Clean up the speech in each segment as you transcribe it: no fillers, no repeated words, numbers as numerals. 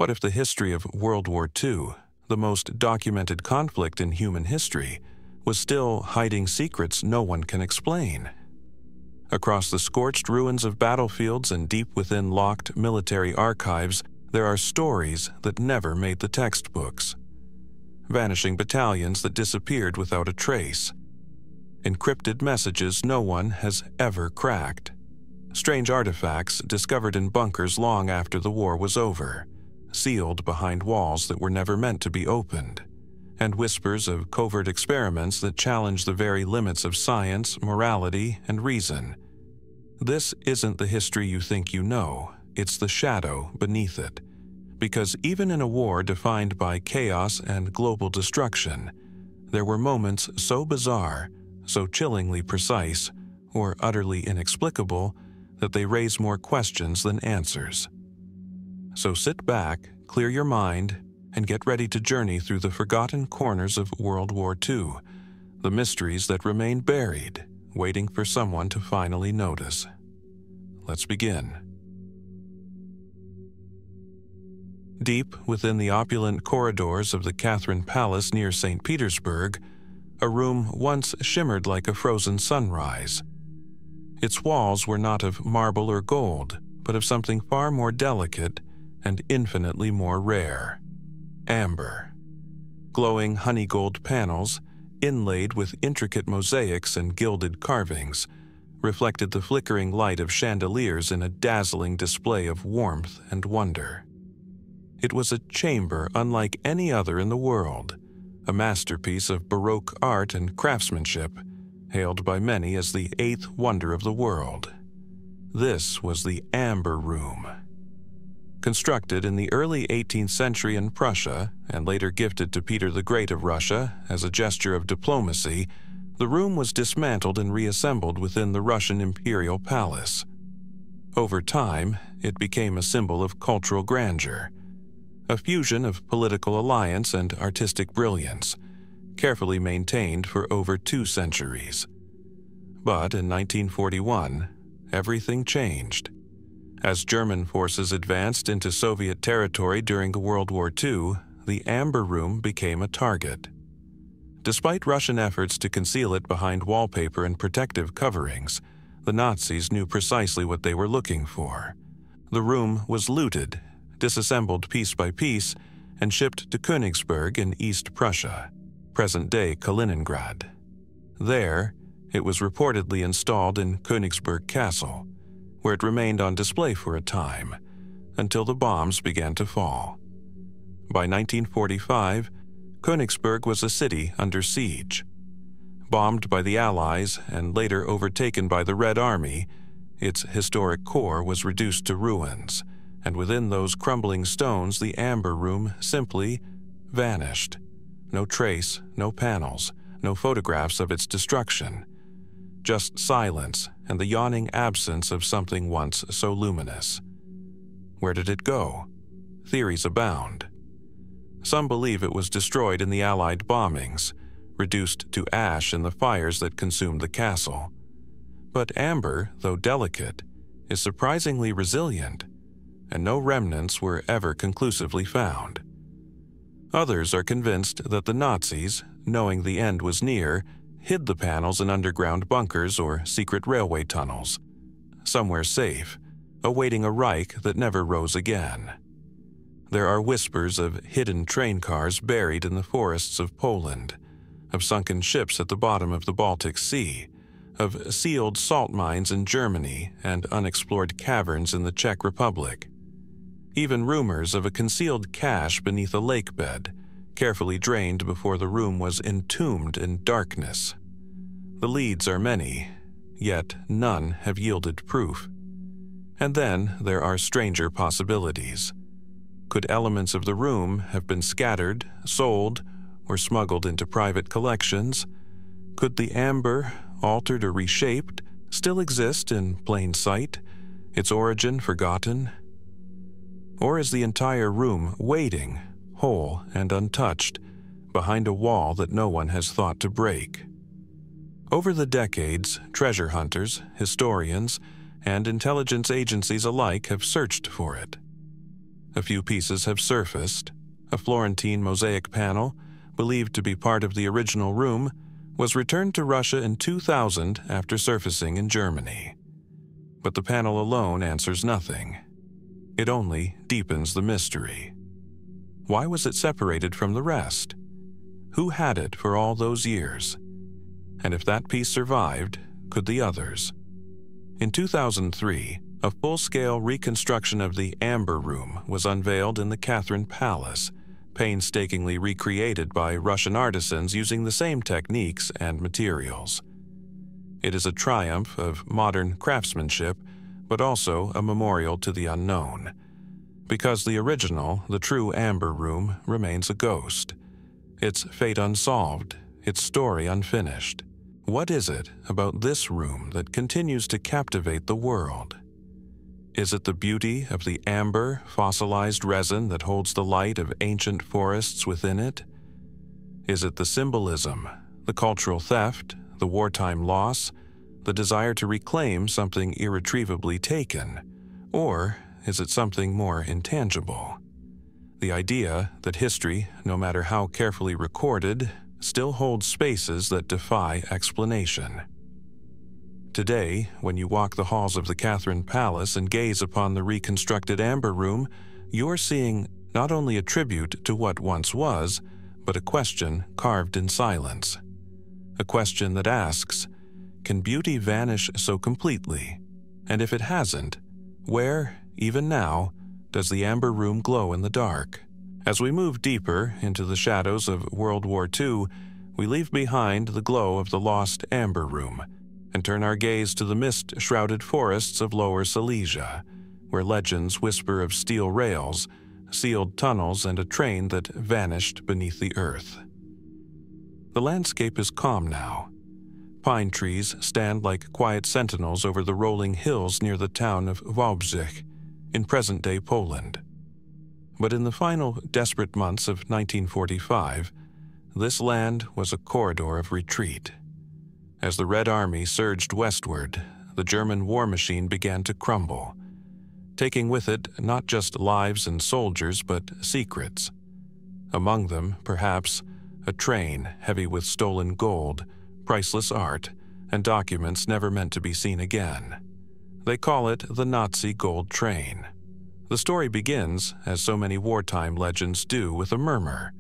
What if the history of World War II, the most documented conflict in human history, was still hiding secrets no one can explain? Across the scorched ruins of battlefields and deep within locked military archives, there are stories that never made the textbooks. Vanishing battalions that disappeared without a trace. Encrypted messages no one has ever cracked. Strange artifacts discovered in bunkers long after the war was over, sealed behind walls that were never meant to be opened, and whispers of covert experiments that challenge the very limits of science, morality, and reason. This isn't the history you think you know, it's the shadow beneath it. Because even in a war defined by chaos and global destruction, there were moments so bizarre, so chillingly precise, or utterly inexplicable, that they raise more questions than answers. So sit back, clear your mind, and get ready to journey through the forgotten corners of World War II, the mysteries that remain buried, waiting for someone to finally notice. Let's begin. Deep within the opulent corridors of the Catherine Palace near St. Petersburg, a room once shimmered like a frozen sunrise. Its walls were not of marble or gold, but of something far more delicate and infinitely more rare. Amber. Glowing honey-gold panels, inlaid with intricate mosaics and gilded carvings, reflected the flickering light of chandeliers in a dazzling display of warmth and wonder. It was a chamber unlike any other in the world, a masterpiece of Baroque art and craftsmanship, hailed by many as the eighth wonder of the world. This was the Amber Room. Constructed in the early 18th century in Prussia and later gifted to Peter the Great of Russia as a gesture of diplomacy, the room was dismantled and reassembled within the Russian imperial palace. Over time, it became a symbol of cultural grandeur, a fusion of political alliance and artistic brilliance, carefully maintained for over 2 centuries. But in 1941, everything changed. As German forces advanced into Soviet territory during World War II, the Amber Room became a target. Despite Russian efforts to conceal it behind wallpaper and protective coverings, the Nazis knew precisely what they were looking for. The room was looted, disassembled piece by piece, and shipped to Königsberg in East Prussia, present-day Kaliningrad. There, it was reportedly installed in Königsberg Castle, where it remained on display for a time, until the bombs began to fall. By 1945, Königsberg was a city under siege. Bombed by the Allies and later overtaken by the Red Army, its historic core was reduced to ruins, and within those crumbling stones the Amber Room simply vanished. No trace, no panels, no photographs of its destruction. Just silence and the yawning absence of something once so luminous. Where did it go? Theories abound. Some believe it was destroyed in the Allied bombings, reduced to ash in the fires that consumed the castle. But amber, though delicate, is surprisingly resilient, and no remnants were ever conclusively found. Others are convinced that the Nazis, knowing the end was near, hid the panels in underground bunkers or secret railway tunnels, somewhere safe, awaiting a Reich that never rose again. There are whispers of hidden train cars buried in the forests of Poland, of sunken ships at the bottom of the Baltic Sea, of sealed salt mines in Germany and unexplored caverns in the Czech Republic. Even rumors of a concealed cache beneath a lake bed, carefully drained before the room was entombed in darkness. The leads are many, yet none have yielded proof. And then there are stranger possibilities. Could elements of the room have been scattered, sold, or smuggled into private collections? Could the amber, altered or reshaped, still exist in plain sight, its origin forgotten? Or is the entire room waiting, whole and untouched, behind a wall that no one has thought to break? Over the decades, treasure hunters, historians, and intelligence agencies alike have searched for it. A few pieces have surfaced. A Florentine mosaic panel, believed to be part of the original room, was returned to Russia in 2000 after surfacing in Germany. But the panel alone answers nothing. It only deepens the mystery. Why was it separated from the rest? Who had it for all those years? And if that piece survived, could the others? In 2003, a full-scale reconstruction of the Amber Room was unveiled in the Catherine Palace, painstakingly recreated by Russian artisans using the same techniques and materials. It is a triumph of modern craftsmanship, but also a memorial to the unknown. Because the original, the true Amber Room, remains a ghost. Its fate unsolved, its story unfinished. What is it about this room that continues to captivate the world? Is it the beauty of the amber, fossilized resin that holds the light of ancient forests within it? Is it the symbolism, the cultural theft, the wartime loss, the desire to reclaim something irretrievably taken? Or is it something more intangible? The idea that history, no matter how carefully recorded, still holds spaces that defy explanation. Today, when you walk the halls of the Catherine Palace and gaze upon the reconstructed Amber Room, you're seeing not only a tribute to what once was, but a question carved in silence. A question that asks, can beauty vanish so completely? And if it hasn't, where, even now, does the Amber Room glow in the dark? As we move deeper into the shadows of World War II, we leave behind the glow of the lost Amber Room and turn our gaze to the mist-shrouded forests of Lower Silesia, where legends whisper of steel rails, sealed tunnels, and a train that vanished beneath the earth. The landscape is calm now. Pine trees stand like quiet sentinels over the rolling hills near the town of Wałbrzych, in present-day Poland. But in the final desperate months of 1945, this land was a corridor of retreat. As the Red Army surged westward, the German war machine began to crumble, taking with it not just lives and soldiers, but secrets. Among them, perhaps, a train heavy with stolen gold, priceless art, and documents never meant to be seen again. They call it the Nazi Gold Train. The story begins, as so many wartime legends do, with a murmur.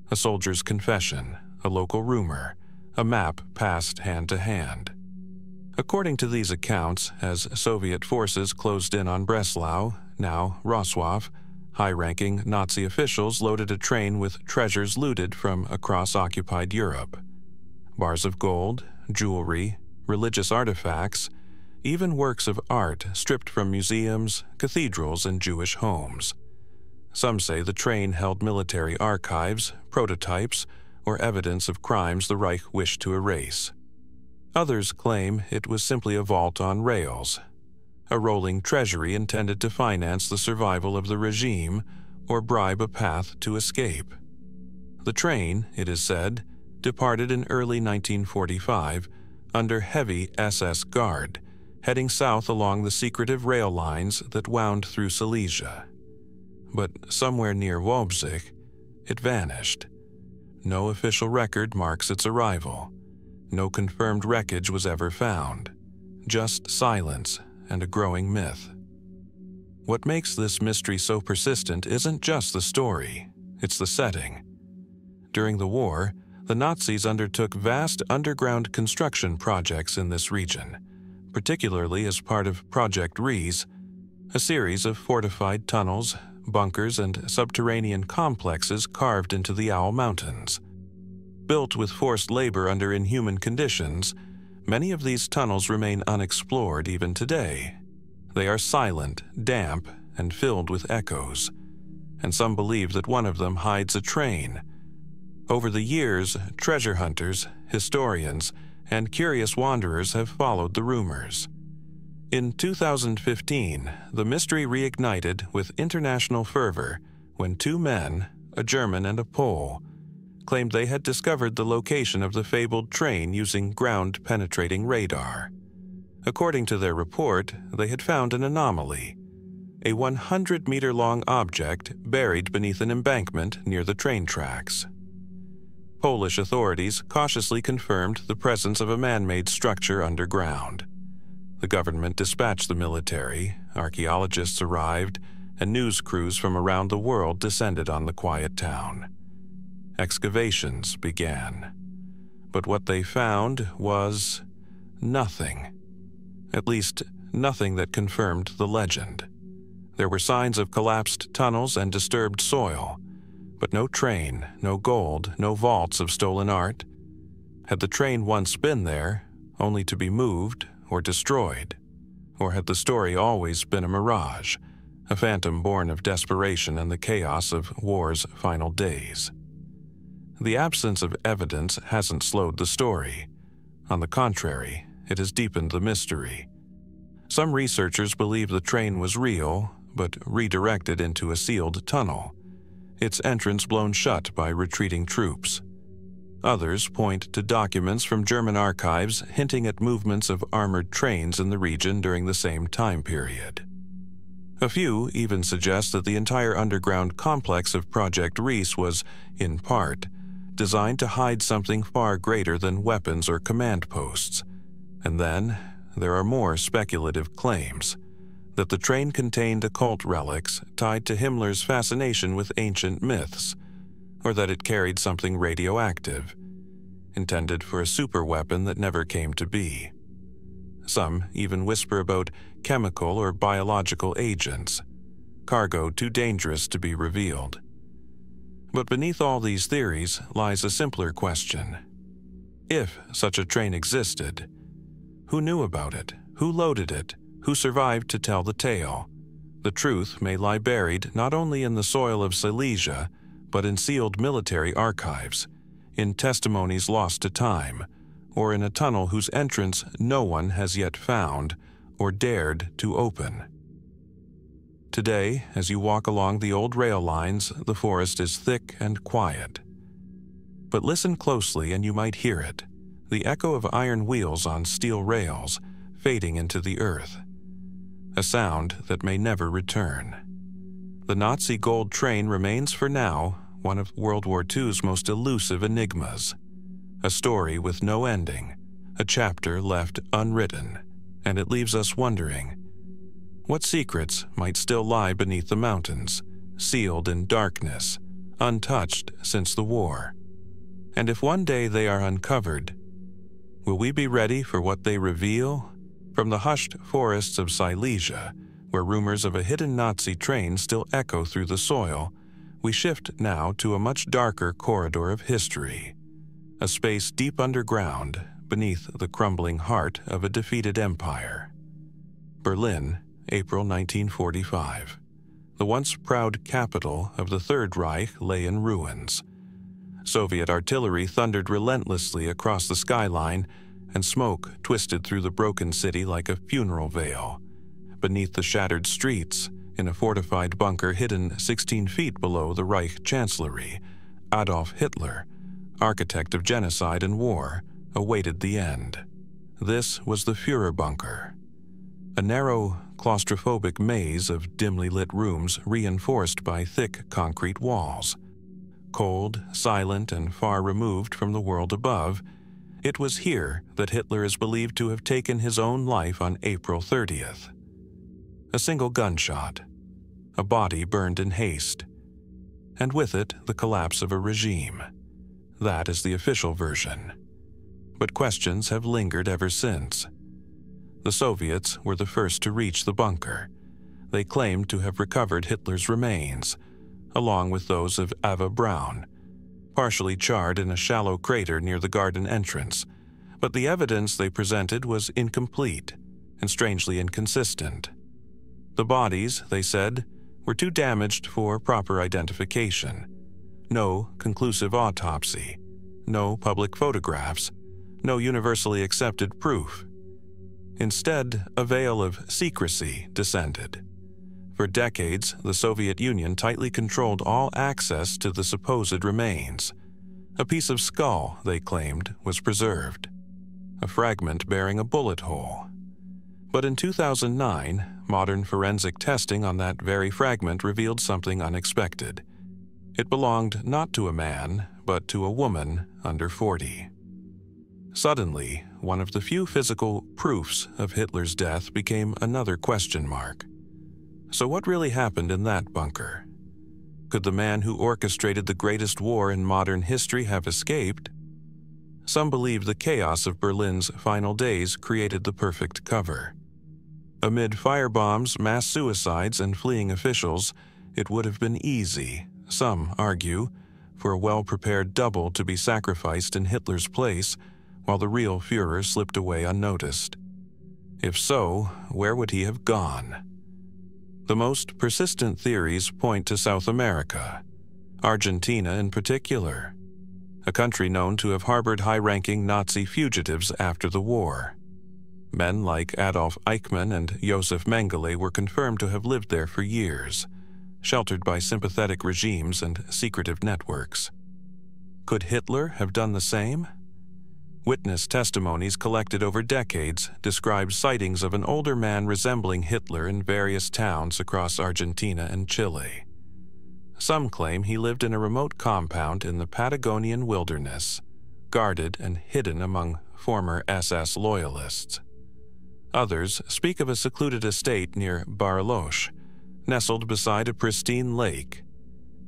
A soldier's confession, a local rumor, a map passed hand to hand. According to these accounts, as Soviet forces closed in on Breslau, now Wrocław, high-ranking Nazi officials loaded a train with treasures looted from across occupied Europe. Bars of gold, jewelry, religious artifacts, even works of art stripped from museums, cathedrals, and Jewish homes. Some say the train held military archives, prototypes, or evidence of crimes the Reich wished to erase. Others claim it was simply a vault on rails, a rolling treasury intended to finance the survival of the regime or bribe a path to escape. The train, it is said, departed in early 1945 under heavy SS guard, heading south along the secretive rail lines that wound through Silesia. But somewhere near Wałbrzych, it vanished. No official record marks its arrival. No confirmed wreckage was ever found. Just silence and a growing myth. What makes this mystery so persistent isn't just the story, it's the setting. During the war, the Nazis undertook vast underground construction projects in this region, particularly as part of Project Rees, a series of fortified tunnels, bunkers, and subterranean complexes carved into the Owl Mountains. Built with forced labor under inhuman conditions, many of these tunnels remain unexplored even today. They are silent, damp, and filled with echoes, and some believe that one of them hides a train. Over the years, treasure hunters, historians, and curious wanderers have followed the rumors. In 2015, the mystery reignited with international fervor when two men, a German and a Pole, claimed they had discovered the location of the fabled train using ground-penetrating radar. According to their report, they had found an anomaly. a 100-meter-long object buried beneath an embankment near the train tracks. Polish authorities cautiously confirmed the presence of a man-made structure underground. The government dispatched the military, archaeologists arrived, and news crews from around the world descended on the quiet town. Excavations began. But what they found was nothing. At least, nothing that confirmed the legend. There were signs of collapsed tunnels and disturbed soil, but no train, no gold, no vaults of stolen art. Had the train once been there, only to be moved or destroyed? Or had the story always been a mirage, a phantom born of desperation and the chaos of war's final days? The absence of evidence hasn't slowed the story. On the contrary, it has deepened the mystery. Some researchers believe the train was real, but redirected into a sealed tunnel, its entrance blown shut by retreating troops. Others point to documents from German archives hinting at movements of armored trains in the region during the same time period. A few even suggest that the entire underground complex of Project Reese was, in part, designed to hide something far greater than weapons or command posts. And then, there are more speculative claims that the train contained occult relics tied to Himmler's fascination with ancient myths, or that it carried something radioactive, intended for a superweapon that never came to be. Some even whisper about chemical or biological agents, cargo too dangerous to be revealed. But beneath all these theories lies a simpler question. If such a train existed, who knew about it? Who loaded it? Who survived to tell the tale? The truth may lie buried not only in the soil of Silesia, but in sealed military archives, in testimonies lost to time, or in a tunnel whose entrance no one has yet found or dared to open. Today, as you walk along the old rail lines, the forest is thick and quiet. But listen closely and you might hear it, the echo of iron wheels on steel rails, fading into the earth. A sound that may never return. The Nazi gold train remains for now one of World War II's most elusive enigmas. A story with no ending, a chapter left unwritten, and it leaves us wondering, what secrets might still lie beneath the mountains, sealed in darkness, untouched since the war? And if one day they are uncovered, will we be ready for what they reveal? From the hushed forests of Silesia, where rumors of a hidden Nazi train still echo through the soil, we shift now to a much darker corridor of history, a space deep underground beneath the crumbling heart of a defeated empire. Berlin, April 1945. The once proud capital of the Third Reich lay in ruins. Soviet artillery thundered relentlessly across the skyline, and smoke twisted through the broken city like a funeral veil. Beneath the shattered streets, in a fortified bunker hidden 16 feet below the Reich Chancellery, Adolf Hitler, architect of genocide and war, awaited the end. This was the Führer bunker, a narrow, claustrophobic maze of dimly lit rooms reinforced by thick concrete walls. Cold, silent, and far removed from the world above, it was here that Hitler is believed to have taken his own life on April 30th. A single gunshot, a body burned in haste, and with it the collapse of a regime. That is the official version. But questions have lingered ever since. The Soviets were the first to reach the bunker. They claimed to have recovered Hitler's remains, along with those of Ava Braun, partially charred in a shallow crater near the garden entrance, but the evidence they presented was incomplete and strangely inconsistent. The bodies, they said, were too damaged for proper identification. No conclusive autopsy, no public photographs, no universally accepted proof. Instead, a veil of secrecy descended. For decades, the Soviet Union tightly controlled all access to the supposed remains. A piece of skull, they claimed, was preserved, a fragment bearing a bullet hole. But in 2009, modern forensic testing on that very fragment revealed something unexpected. It belonged not to a man, but to a woman under 40. Suddenly, one of the few physical proofs of Hitler's death became another question mark. So what really happened in that bunker? Could the man who orchestrated the greatest war in modern history have escaped? Some believe the chaos of Berlin's final days created the perfect cover. Amid firebombs, mass suicides, and fleeing officials, it would have been easy, some argue, for a well-prepared double to be sacrificed in Hitler's place while the real Führer slipped away unnoticed. If so, where would he have gone? The most persistent theories point to South America, Argentina in particular, a country known to have harbored high-ranking Nazi fugitives after the war. Men like Adolf Eichmann and Josef Mengele were confirmed to have lived there for years, sheltered by sympathetic regimes and secretive networks. Could Hitler have done the same? Witness testimonies collected over decades describe sightings of an older man resembling Hitler in various towns across Argentina and Chile. Some claim he lived in a remote compound in the Patagonian wilderness, guarded and hidden among former SS loyalists. Others speak of a secluded estate near Bariloche, nestled beside a pristine lake,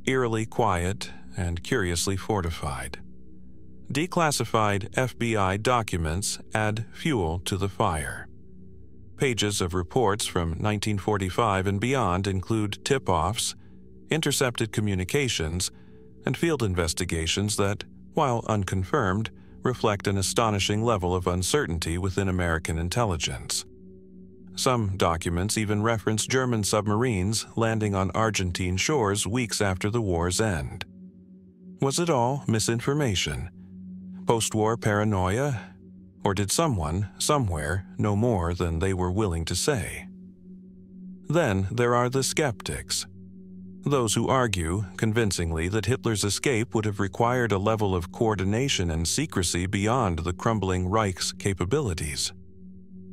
eerily quiet and curiously fortified. Declassified FBI documents add fuel to the fire. Pages of reports from 1945 and beyond include tip-offs, intercepted communications, and field investigations that, while unconfirmed, reflect an astonishing level of uncertainty within American intelligence. Some documents even reference German submarines landing on Argentine shores weeks after the war's end. Was it all misinformation? Post-war paranoia? Or did someone, somewhere, know more than they were willing to say? Then there are the skeptics. Those who argue, convincingly, that Hitler's escape would have required a level of coordination and secrecy beyond the crumbling Reich's capabilities.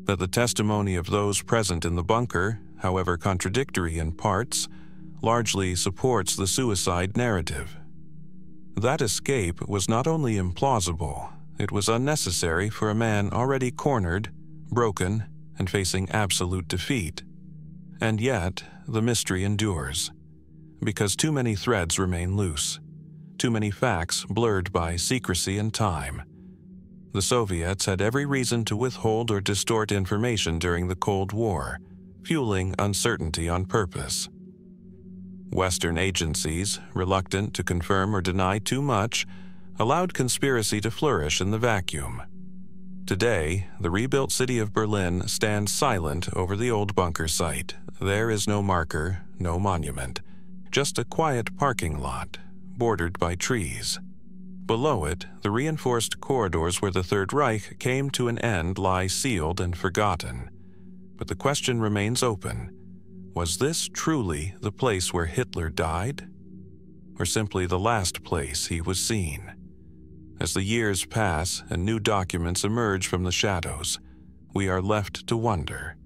That the testimony of those present in the bunker, however contradictory in parts, largely supports the suicide narrative. That escape was not only implausible, it was unnecessary for a man already cornered, broken, and facing absolute defeat. And yet, the mystery endures, because too many threads remain loose, too many facts blurred by secrecy and time. The Soviets had every reason to withhold or distort information during the Cold War, fueling uncertainty on purpose. Western agencies, reluctant to confirm or deny too much, allowed conspiracy to flourish in the vacuum. Today, the rebuilt city of Berlin stands silent over the old bunker site. There is no marker, no monument, just a quiet parking lot, bordered by trees. Below it, the reinforced corridors where the Third Reich came to an end lie sealed and forgotten. But the question remains open. Was this truly the place where Hitler died? Or simply the last place he was seen? As the years pass and new documents emerge from the shadows, we are left to wonder.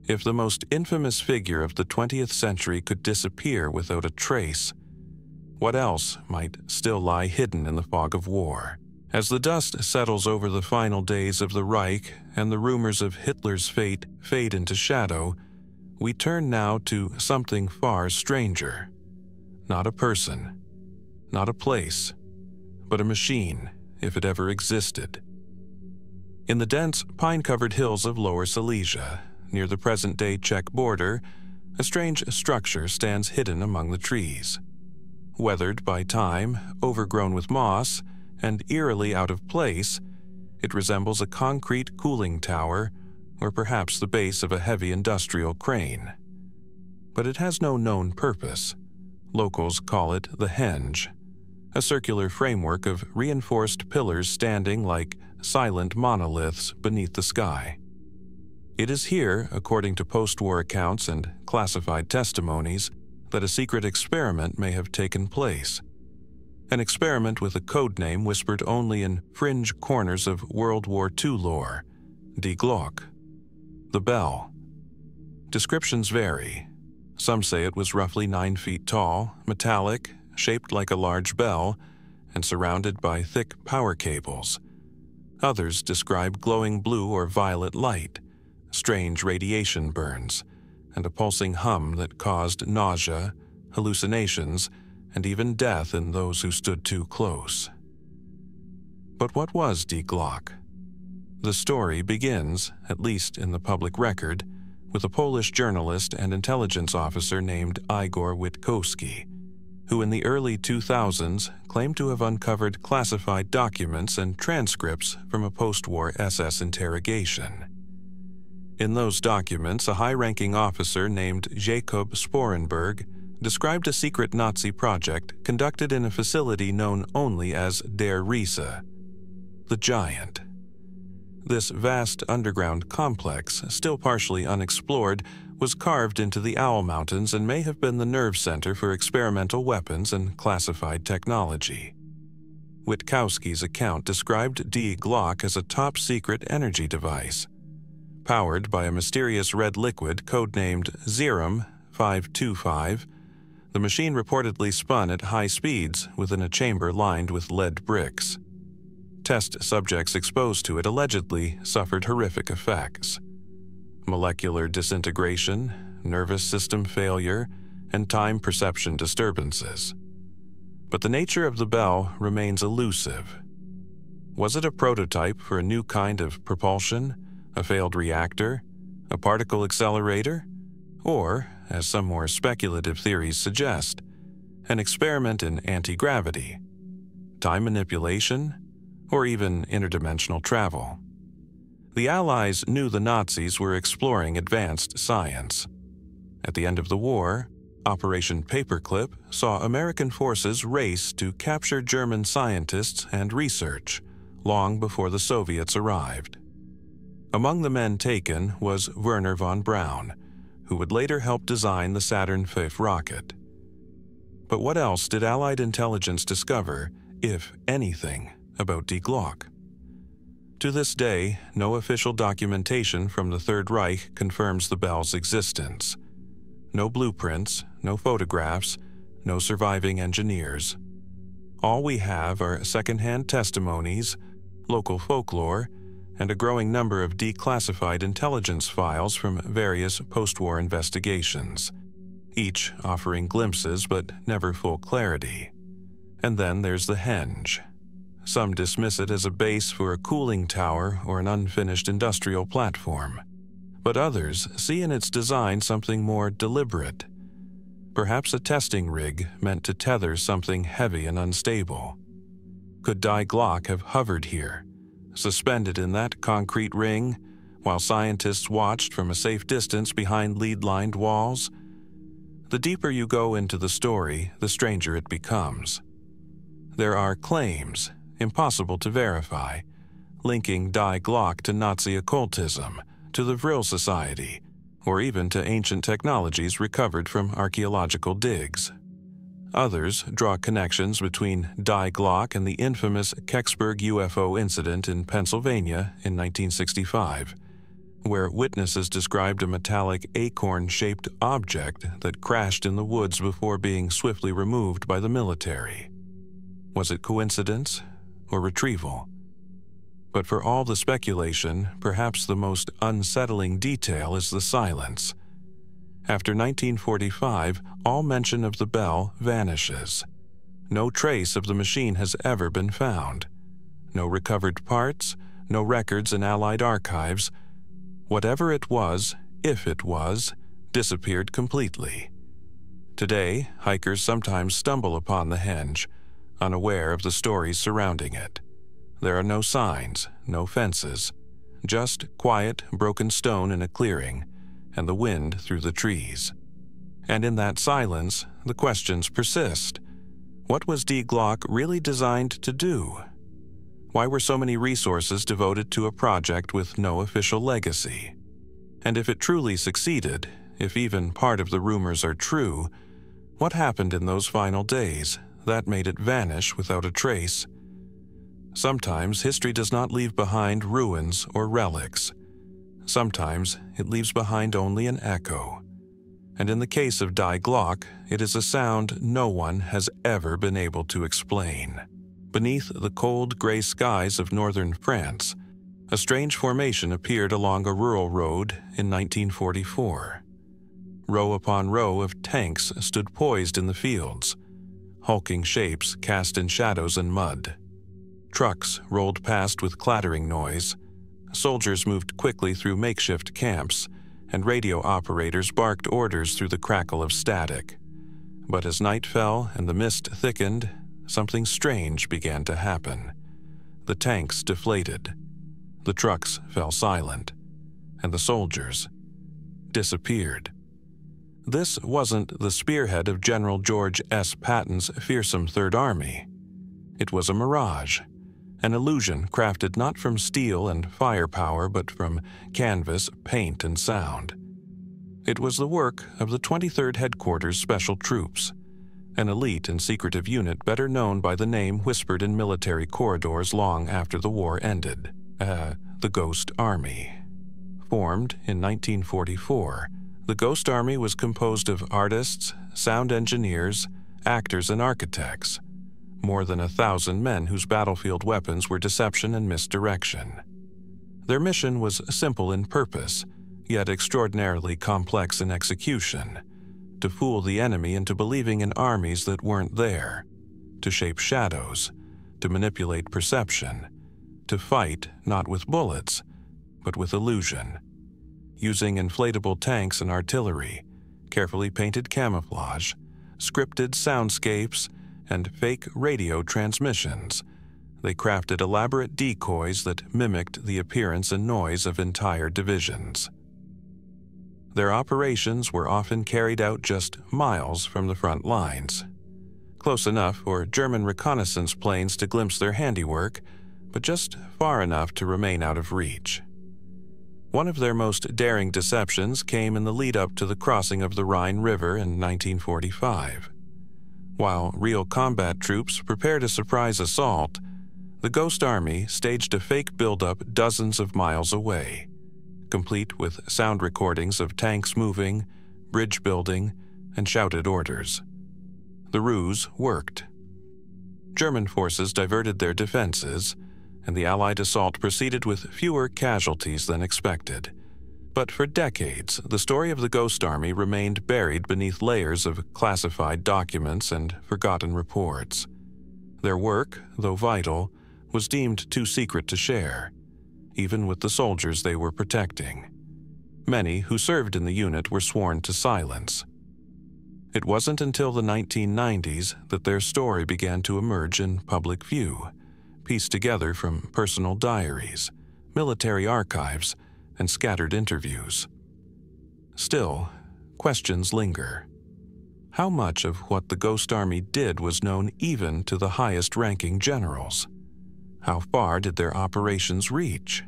If the most infamous figure of the 20th century could disappear without a trace, what else might still lie hidden in the fog of war? As the dust settles over the final days of the Reich and the rumors of Hitler's fate fade into shadow, we turn now to something far stranger. Not a person, not a place, but a machine, if it ever existed. In the dense, pine-covered hills of Lower Silesia, near the present-day Czech border, a strange structure stands hidden among the trees. Weathered by time, overgrown with moss, and eerily out of place, it resembles a concrete cooling tower or perhaps the base of a heavy industrial crane. But it has no known purpose. Locals call it the henge, a circular framework of reinforced pillars standing like silent monoliths beneath the sky. It is here, according to post-war accounts and classified testimonies, that a secret experiment may have taken place. An experiment with a code name whispered only in fringe corners of World War II lore, Die Glocke, the bell. Descriptions vary. Some say it was roughly 9 feet tall, metallic, shaped like a large bell, and surrounded by thick power cables. Others describe glowing blue or violet light, strange radiation burns, and a pulsing hum that caused nausea, hallucinations, and even death in those who stood too close. But what was Die Glocke? The story begins, at least in the public record, with a Polish journalist and intelligence officer named Igor Witkowski, who in the early 2000s claimed to have uncovered classified documents and transcripts from a post-war SS interrogation. In those documents, a high-ranking officer named Jacob Sporenberg described a secret Nazi project conducted in a facility known only as Der Riese, the Giant. This vast underground complex, still partially unexplored, was carved into the Owl Mountains and may have been the nerve center for experimental weapons and classified technology. Witkowski's account described Die Glocke as a top-secret energy device. Powered by a mysterious red liquid codenamed Zerum 525, the machine reportedly spun at high speeds within a chamber lined with lead bricks. Test subjects exposed to it allegedly suffered horrific effects: molecular disintegration, nervous system failure, and time perception disturbances. But the nature of the bell remains elusive. Was it a prototype for a new kind of propulsion, a failed reactor, a particle accelerator, or, as some more speculative theories suggest, an experiment in anti-gravity, time manipulation, or even interdimensional travel? The Allies knew the Nazis were exploring advanced science. At the end of the war, Operation Paperclip saw American forces race to capture German scientists and research, long before the Soviets arrived. Among the men taken was Werner von Braun, who would later help design the Saturn V rocket. But what else did Allied intelligence discover, if anything, about Die Glocke? To this day, no official documentation from the Third Reich confirms the bell's existence. No blueprints, no photographs, no surviving engineers. All we have are secondhand testimonies, local folklore, and a growing number of declassified intelligence files from various post-war investigations, each offering glimpses but never full clarity. And then there's the henge. Some dismiss it as a base for a cooling tower or an unfinished industrial platform, but others see in its design something more deliberate, perhaps a testing rig meant to tether something heavy and unstable. Could Die Glocke have hovered here, suspended in that concrete ring, while scientists watched from a safe distance behind lead-lined walls? The deeper you go into the story, the stranger it becomes. There are claims, impossible to verify, linking Die Glocke to Nazi occultism, to the Vril Society, or even to ancient technologies recovered from archaeological digs. Others draw connections between Die Glocke and the infamous Kecksburg UFO Incident in Pennsylvania in 1965, where witnesses described a metallic acorn-shaped object that crashed in the woods before being swiftly removed by the military. Was it coincidence or retrieval? But for all the speculation, perhaps the most unsettling detail is the silence. After 1945, all mention of the bell vanishes. No trace of the machine has ever been found. No recovered parts, no records in Allied archives. Whatever it was, if it was, disappeared completely. Today, hikers sometimes stumble upon the henge, unaware of the stories surrounding it. There are no signs, no fences, just quiet, broken stone in a clearing, and the wind through the trees. And in that silence, the questions persist. What was Die Glocke really designed to do? Why were so many resources devoted to a project with no official legacy? And if it truly succeeded, if even part of the rumors are true, what happened in those final days that made it vanish without a trace? Sometimes history does not leave behind ruins or relics. sometimes it leaves behind only an echo. And in the case of Glocke, it is a sound no one has ever been able to explain. Beneath the cold gray skies of northern France, a strange formation appeared along a rural road in 1944. Row upon row of tanks stood poised in the fields, hulking shapes cast in shadows and mud. Trucks rolled past with clattering noise. Soldiers moved quickly through makeshift camps, and radio operators barked orders through the crackle of static. But as night fell and the mist thickened, something strange began to happen. The tanks deflated. The trucks fell silent, and the soldiers disappeared. This wasn't the spearhead of General George S. Patton's fearsome Third Army. It was a mirage, an illusion crafted not from steel and firepower but from canvas, paint, and sound. It was the work of the 23rd Headquarters Special Troops, an elite and secretive unit better known by the name whispered in military corridors long after the war ended, the Ghost Army. Formed in 1944, the Ghost Army was composed of artists, sound engineers, actors, and architects. More than 1,000 men whose battlefield weapons were deception and misdirection. Their mission was simple in purpose, yet extraordinarily complex in execution: to fool the enemy into believing in armies that weren't there, to shape shadows, to manipulate perception, to fight not with bullets, but with illusion, using inflatable tanks and artillery, carefully painted camouflage, scripted soundscapes, and fake radio transmissions. They crafted elaborate decoys that mimicked the appearance and noise of entire divisions. Their operations were often carried out just miles from the front lines, close enough for German reconnaissance planes to glimpse their handiwork, but just far enough to remain out of reach. One of their most daring deceptions came in the lead-up to the crossing of the Rhine River in 1945. While real combat troops prepared a surprise assault, the Ghost Army staged a fake buildup dozens of miles away, complete with sound recordings of tanks moving, bridge building, and shouted orders. The ruse worked. German forces diverted their defenses, and the Allied assault proceeded with fewer casualties than expected. But for decades, the story of the Ghost Army remained buried beneath layers of classified documents and forgotten reports. Their work, though vital, was deemed too secret to share, even with the soldiers they were protecting. Many who served in the unit were sworn to silence. It wasn't until the 1990s that their story began to emerge in public view, pieced together from personal diaries, military archives, and scattered interviews. Still, questions linger. How much of what the Ghost Army did was known even to the highest-ranking generals? How far did their operations reach?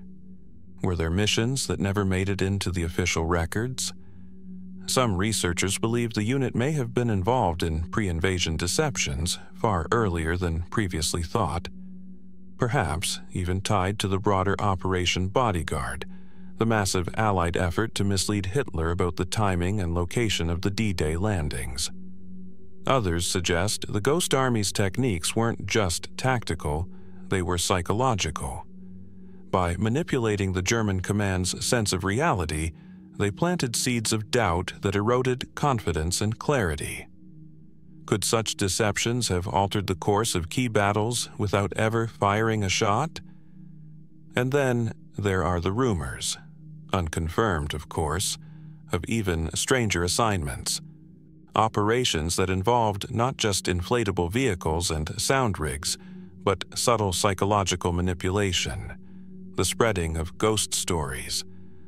Were there missions that never made it into the official records? Some researchers believe the unit may have been involved in pre-invasion deceptions far earlier than previously thought, perhaps even tied to the broader Operation Bodyguard, the massive Allied effort to mislead Hitler about the timing and location of the D-Day landings. Others suggest the Ghost Army's techniques weren't just tactical, they were psychological. By manipulating the German command's sense of reality, they planted seeds of doubt that eroded confidence and clarity. Could such deceptions have altered the course of key battles without ever firing a shot? And then there are the rumors, unconfirmed of course, of even stranger assignments. Operations that involved not just inflatable vehicles and sound rigs, but subtle psychological manipulation, the spreading of ghost stories,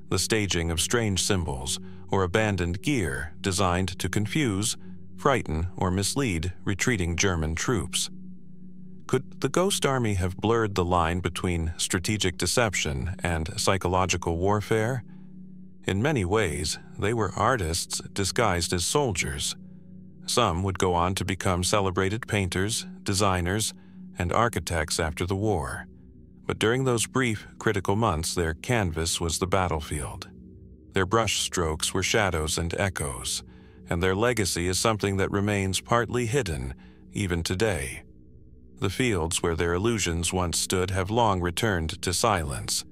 the staging of strange symbols or abandoned gear designed to confuse, frighten, or mislead retreating German troops. Could the Ghost Army have blurred the line between strategic deception and psychological warfare? In many ways, they were artists disguised as soldiers. Some would go on to become celebrated painters, designers, and architects after the war. But during those brief, critical months, their canvas was the battlefield. Their brushstrokes were shadows and echoes, and their legacy is something that remains partly hidden even today. The fields where their illusions once stood have long returned to silence.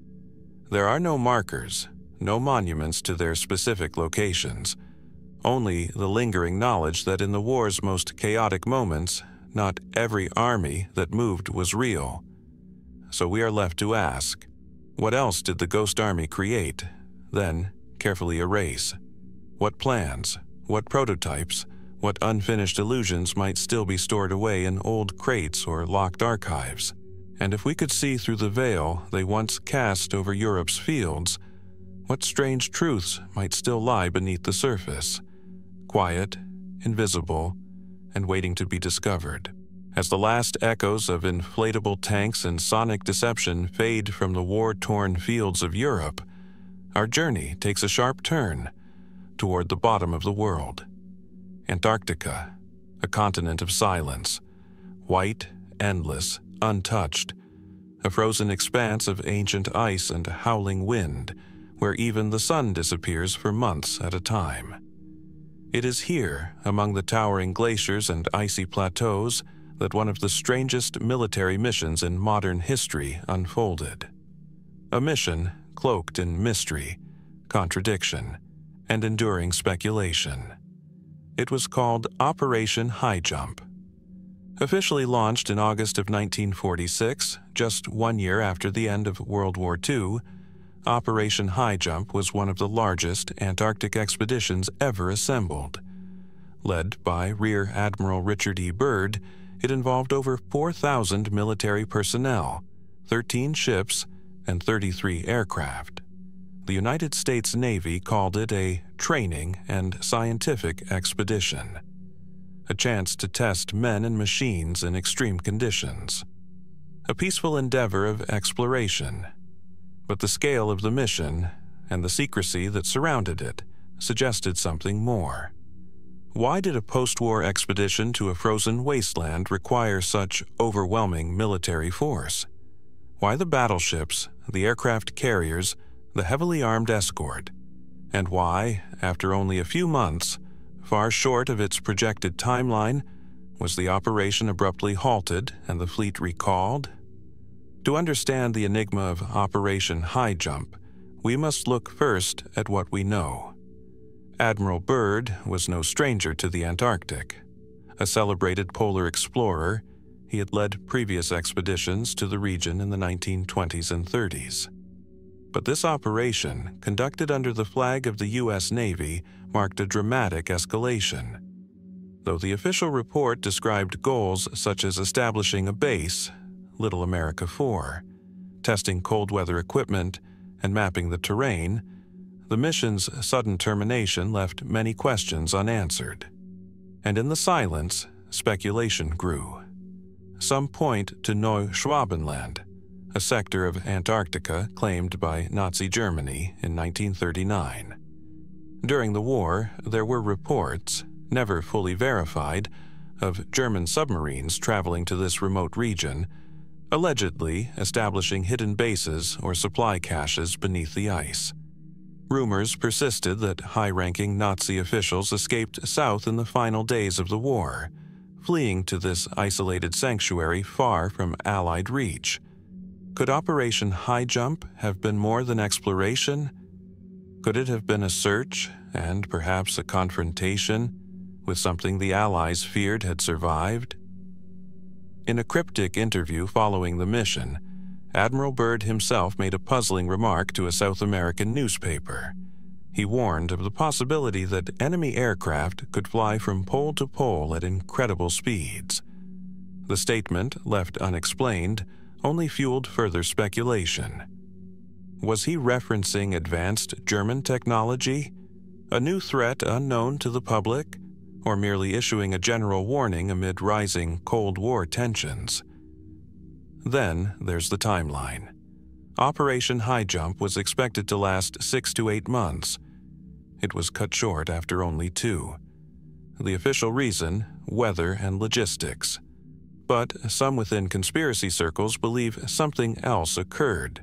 There are no markers, no monuments to their specific locations, only the lingering knowledge that in the war's most chaotic moments, not every army that moved was real. So we are left to ask, what else did the Ghost Army create, then carefully erase? What plans, what prototypes, what unfinished illusions might still be stored away in old crates or locked archives? And if we could see through the veil they once cast over Europe's fields, what strange truths might still lie beneath the surface, quiet, invisible, and waiting to be discovered? As the last echoes of inflatable tanks and sonic deception fade from the war-torn fields of Europe, our journey takes a sharp turn toward the bottom of the world. Antarctica, a continent of silence, white, endless, untouched, a frozen expanse of ancient ice and howling wind, where even the sun disappears for months at a time. It is here, among the towering glaciers and icy plateaus, that one of the strangest military missions in modern history unfolded. A mission cloaked in mystery, contradiction, and enduring speculation. It was called Operation Highjump. Officially launched in August of 1946, just 1 year after the end of World War II, Operation Highjump was one of the largest Antarctic expeditions ever assembled. Led by Rear Admiral Richard E. Byrd, it involved over 4,000 military personnel, 13 ships, and 33 aircraft. The United States Navy called it a training and scientific expedition, a chance to test men and machines in extreme conditions, a peaceful endeavor of exploration. But the scale of the mission and the secrecy that surrounded it suggested something more. Why did a post-war expedition to a frozen wasteland require such overwhelming military force? Why the battleships, the aircraft carriers, the heavily armed escort? And why, after only a few months, far short of its projected timeline, was the operation abruptly halted and the fleet recalled? To understand the enigma of Operation Highjump, we must look first at what we know. Admiral Byrd was no stranger to the Antarctic. A celebrated polar explorer, he had led previous expeditions to the region in the 1920s and 30s. But this operation, conducted under the flag of the U.S. Navy, marked a dramatic escalation. Though the official report described goals such as establishing a base, Little America 4, testing cold weather equipment, and mapping the terrain, the mission's sudden termination left many questions unanswered. And in the silence, speculation grew. Some point to Neuschwabenland, a sector of Antarctica claimed by Nazi Germany in 1939. During the war, there were reports, never fully verified, of German submarines traveling to this remote region, allegedly establishing hidden bases or supply caches beneath the ice. Rumors persisted that high-ranking Nazi officials escaped south in the final days of the war, fleeing to this isolated sanctuary far from Allied reach. Could Operation Highjump have been more than exploration? Could it have been a search and perhaps a confrontation with something the Allies feared had survived? In a cryptic interview following the mission, Admiral Byrd himself made a puzzling remark to a South American newspaper. He warned of the possibility that enemy aircraft could fly from pole to pole at incredible speeds. The statement, left unexplained, only fueled further speculation. Was he referencing advanced German technology, a new threat unknown to the public, or merely issuing a general warning amid rising Cold War tensions? Then there's the timeline. Operation Highjump was expected to last 6 to 8 months. It was cut short after only 2. The official reason, weather and logistics. But some within conspiracy circles believe something else occurred.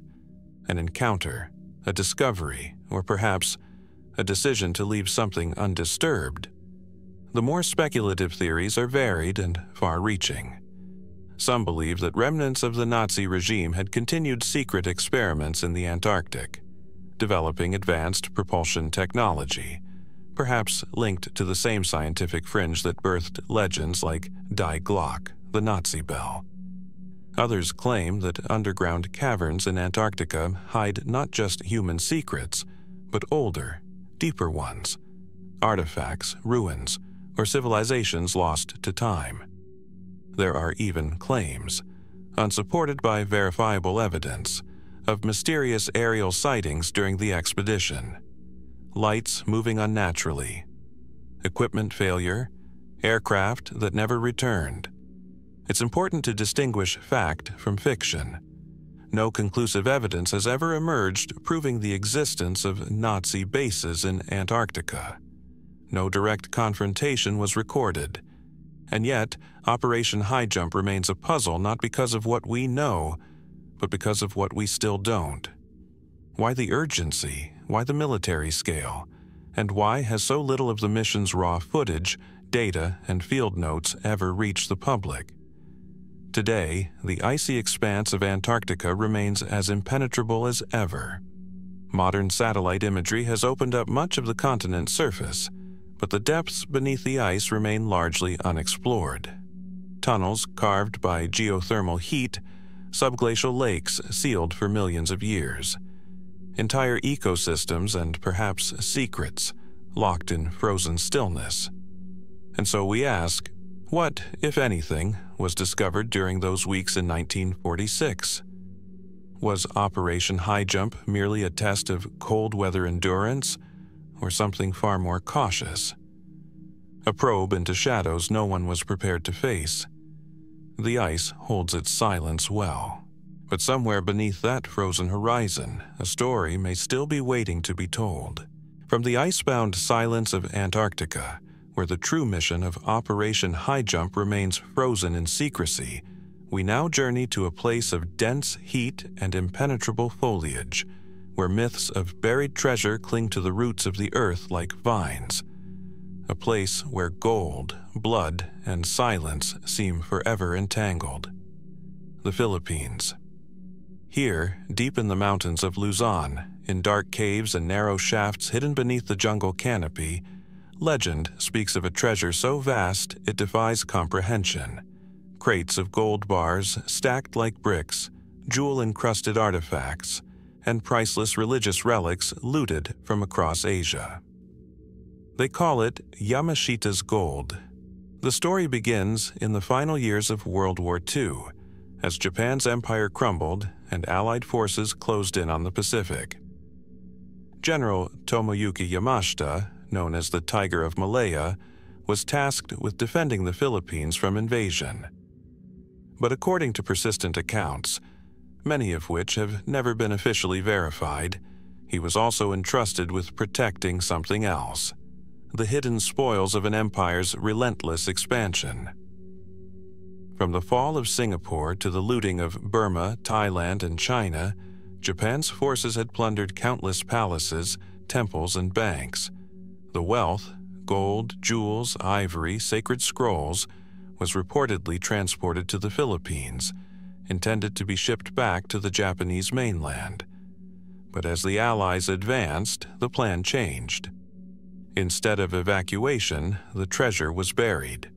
An encounter, a discovery, or perhaps a decision to leave something undisturbed. The more speculative theories are varied and far-reaching. Some believe that remnants of the Nazi regime had continued secret experiments in the Antarctic, developing advanced propulsion technology, perhaps linked to the same scientific fringe that birthed legends like Die Glocke, the Nazi bell. Others claim that underground caverns in Antarctica hide not just human secrets, but older, deeper ones, artifacts, ruins, or civilizations lost to time. There are even claims, unsupported by verifiable evidence, of mysterious aerial sightings during the expedition. Lights moving unnaturally, equipment failure, aircraft that never returned. It's important to distinguish fact from fiction. No conclusive evidence has ever emerged proving the existence of Nazi bases in Antarctica. No direct confrontation was recorded. And yet, Operation Highjump remains a puzzle not because of what we know, but because of what we still don't. Why the urgency? Why the military scale? And why has so little of the mission's raw footage, data, and field notes ever reached the public? Today, the icy expanse of Antarctica remains as impenetrable as ever. Modern satellite imagery has opened up much of the continent's surface, but the depths beneath the ice remain largely unexplored. Tunnels carved by geothermal heat, subglacial lakes sealed for millions of years, entire ecosystems and perhaps secrets locked in frozen stillness. And so we ask, what, if anything, was discovered during those weeks in 1946? Was Operation Highjump merely a test of cold weather endurance, or something far more cautious? A probe into shadows no one was prepared to face. The ice holds its silence well. But somewhere beneath that frozen horizon, a story may still be waiting to be told. From the icebound silence of Antarctica, where the true mission of Operation Highjump remains frozen in secrecy, we now journey to a place of dense heat and impenetrable foliage, where myths of buried treasure cling to the roots of the earth like vines. A place where gold, blood, and silence seem forever entangled. The Philippines. Here, deep in the mountains of Luzon, in dark caves and narrow shafts hidden beneath the jungle canopy, legend speaks of a treasure so vast it defies comprehension. Crates of gold bars stacked like bricks, jewel-encrusted artifacts, and priceless religious relics looted from across Asia. They call it Yamashita's gold. The story begins in the final years of World War II, as Japan's empire crumbled and Allied forces closed in on the Pacific. General Tomoyuki Yamashita, known as the Tiger of Malaya, was tasked with defending the Philippines from invasion. But according to persistent accounts, many of which have never been officially verified, he was also entrusted with protecting something else: the hidden spoils of an empire's relentless expansion. From the fall of Singapore to the looting of Burma, Thailand, and China, Japan's forces had plundered countless palaces, temples, and banks. The wealth, gold, jewels, ivory, sacred scrolls, was reportedly transported to the Philippines, intended to be shipped back to the Japanese mainland. But as the Allies advanced, the plan changed. Instead of evacuation, the treasure was buried.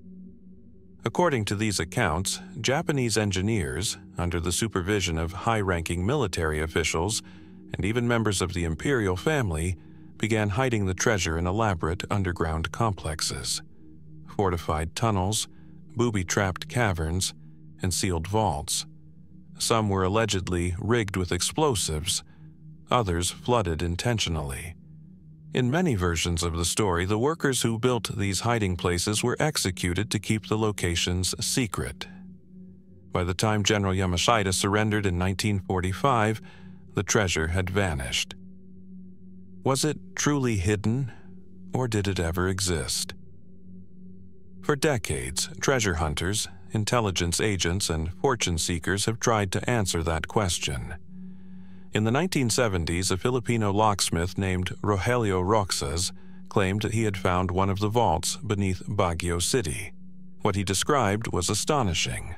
According to these accounts, Japanese engineers, under the supervision of high-ranking military officials and even members of the imperial family, began hiding the treasure in elaborate underground complexes. Fortified tunnels, booby-trapped caverns, and sealed vaults. Some were allegedly rigged with explosives, others flooded intentionally. In many versions of the story, the workers who built these hiding places were executed to keep the locations secret. By the time General Yamashita surrendered in 1945, the treasure had vanished. Was it truly hidden, or did it ever exist? For decades, treasure hunters, intelligence agents and fortune seekers have tried to answer that question. In the 1970s, a Filipino locksmith named Rogelio Roxas claimed that he had found one of the vaults beneath Baguio City. What he described was astonishing.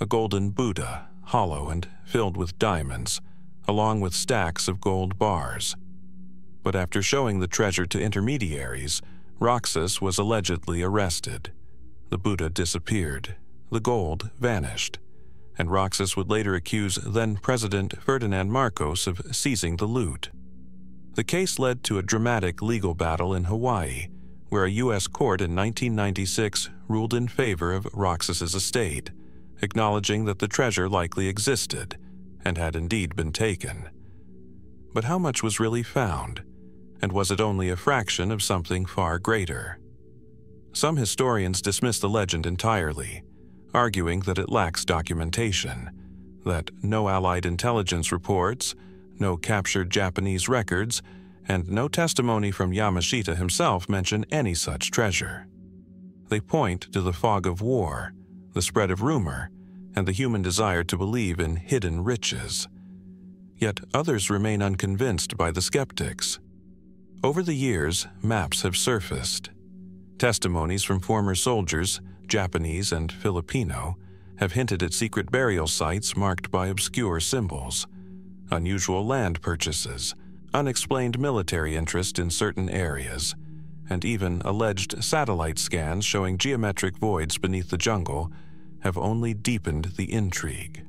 A golden Buddha, hollow and filled with diamonds, along with stacks of gold bars. But after showing the treasure to intermediaries, Roxas was allegedly arrested. The Buddha disappeared, the gold vanished, and Roxas would later accuse then-President Ferdinand Marcos of seizing the loot. The case led to a dramatic legal battle in Hawaii, where a U.S. court in 1996 ruled in favor of Roxas's estate, acknowledging that the treasure likely existed and had indeed been taken. But how much was really found, and was it only a fraction of something far greater? Some historians dismiss the legend entirely, arguing that it lacks documentation, that no Allied intelligence reports, no captured Japanese records, and no testimony from Yamashita himself mention any such treasure. They point to the fog of war, the spread of rumor, and the human desire to believe in hidden riches. Yet others remain unconvinced by the skeptics. Over the years, maps have surfaced. Testimonies from former soldiers, Japanese and Filipino, have hinted at secret burial sites marked by obscure symbols, unusual land purchases, unexplained military interest in certain areas, and even alleged satellite scans showing geometric voids beneath the jungle have only deepened the intrigue.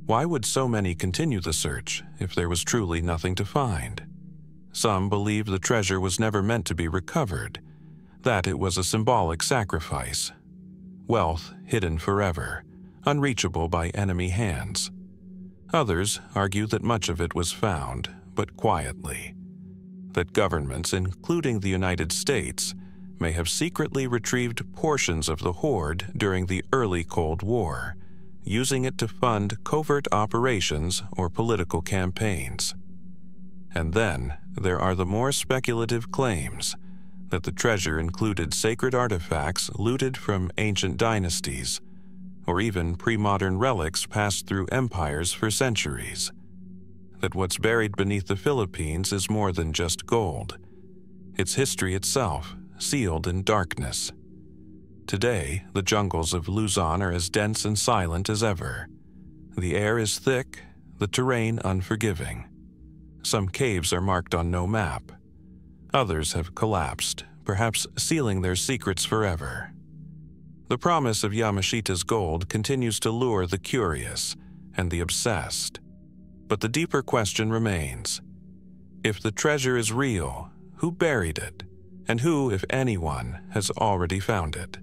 Why would so many continue the search if there was truly nothing to find? Some believe the treasure was never meant to be recovered, that it was a symbolic sacrifice. Wealth hidden forever, unreachable by enemy hands. Others argue that much of it was found, but quietly. That governments, including the United States, may have secretly retrieved portions of the hoard during the early Cold War, using it to fund covert operations or political campaigns. And then there are the more speculative claims that the treasure included sacred artifacts looted from ancient dynasties, or even pre-modern relics passed through empires for centuries. That what's buried beneath the Philippines is more than just gold. It's history itself, sealed in darkness. Today, the jungles of Luzon are as dense and silent as ever. The air is thick, the terrain unforgiving. Some caves are marked on no map. Others have collapsed, perhaps sealing their secrets forever. The promise of Yamashita's gold continues to lure the curious and the obsessed. But the deeper question remains. If the treasure is real, who buried it? And who, if anyone, has already found it?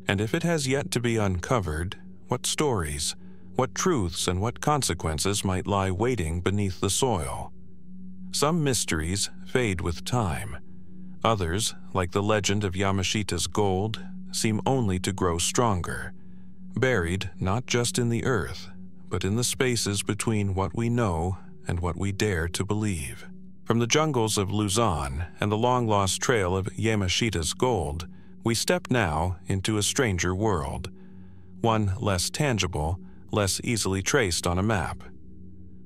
And if it has yet to be uncovered, what stories, what truths, and what consequences might lie waiting beneath the soil? Some mysteries fade with time. Others, like the legend of Yamashita's gold, seem only to grow stronger, buried not just in the earth, but in the spaces between what we know and what we dare to believe. From the jungles of Luzon and the long-lost trail of Yamashita's gold, we step now into a stranger world, one less tangible, less easily traced on a map.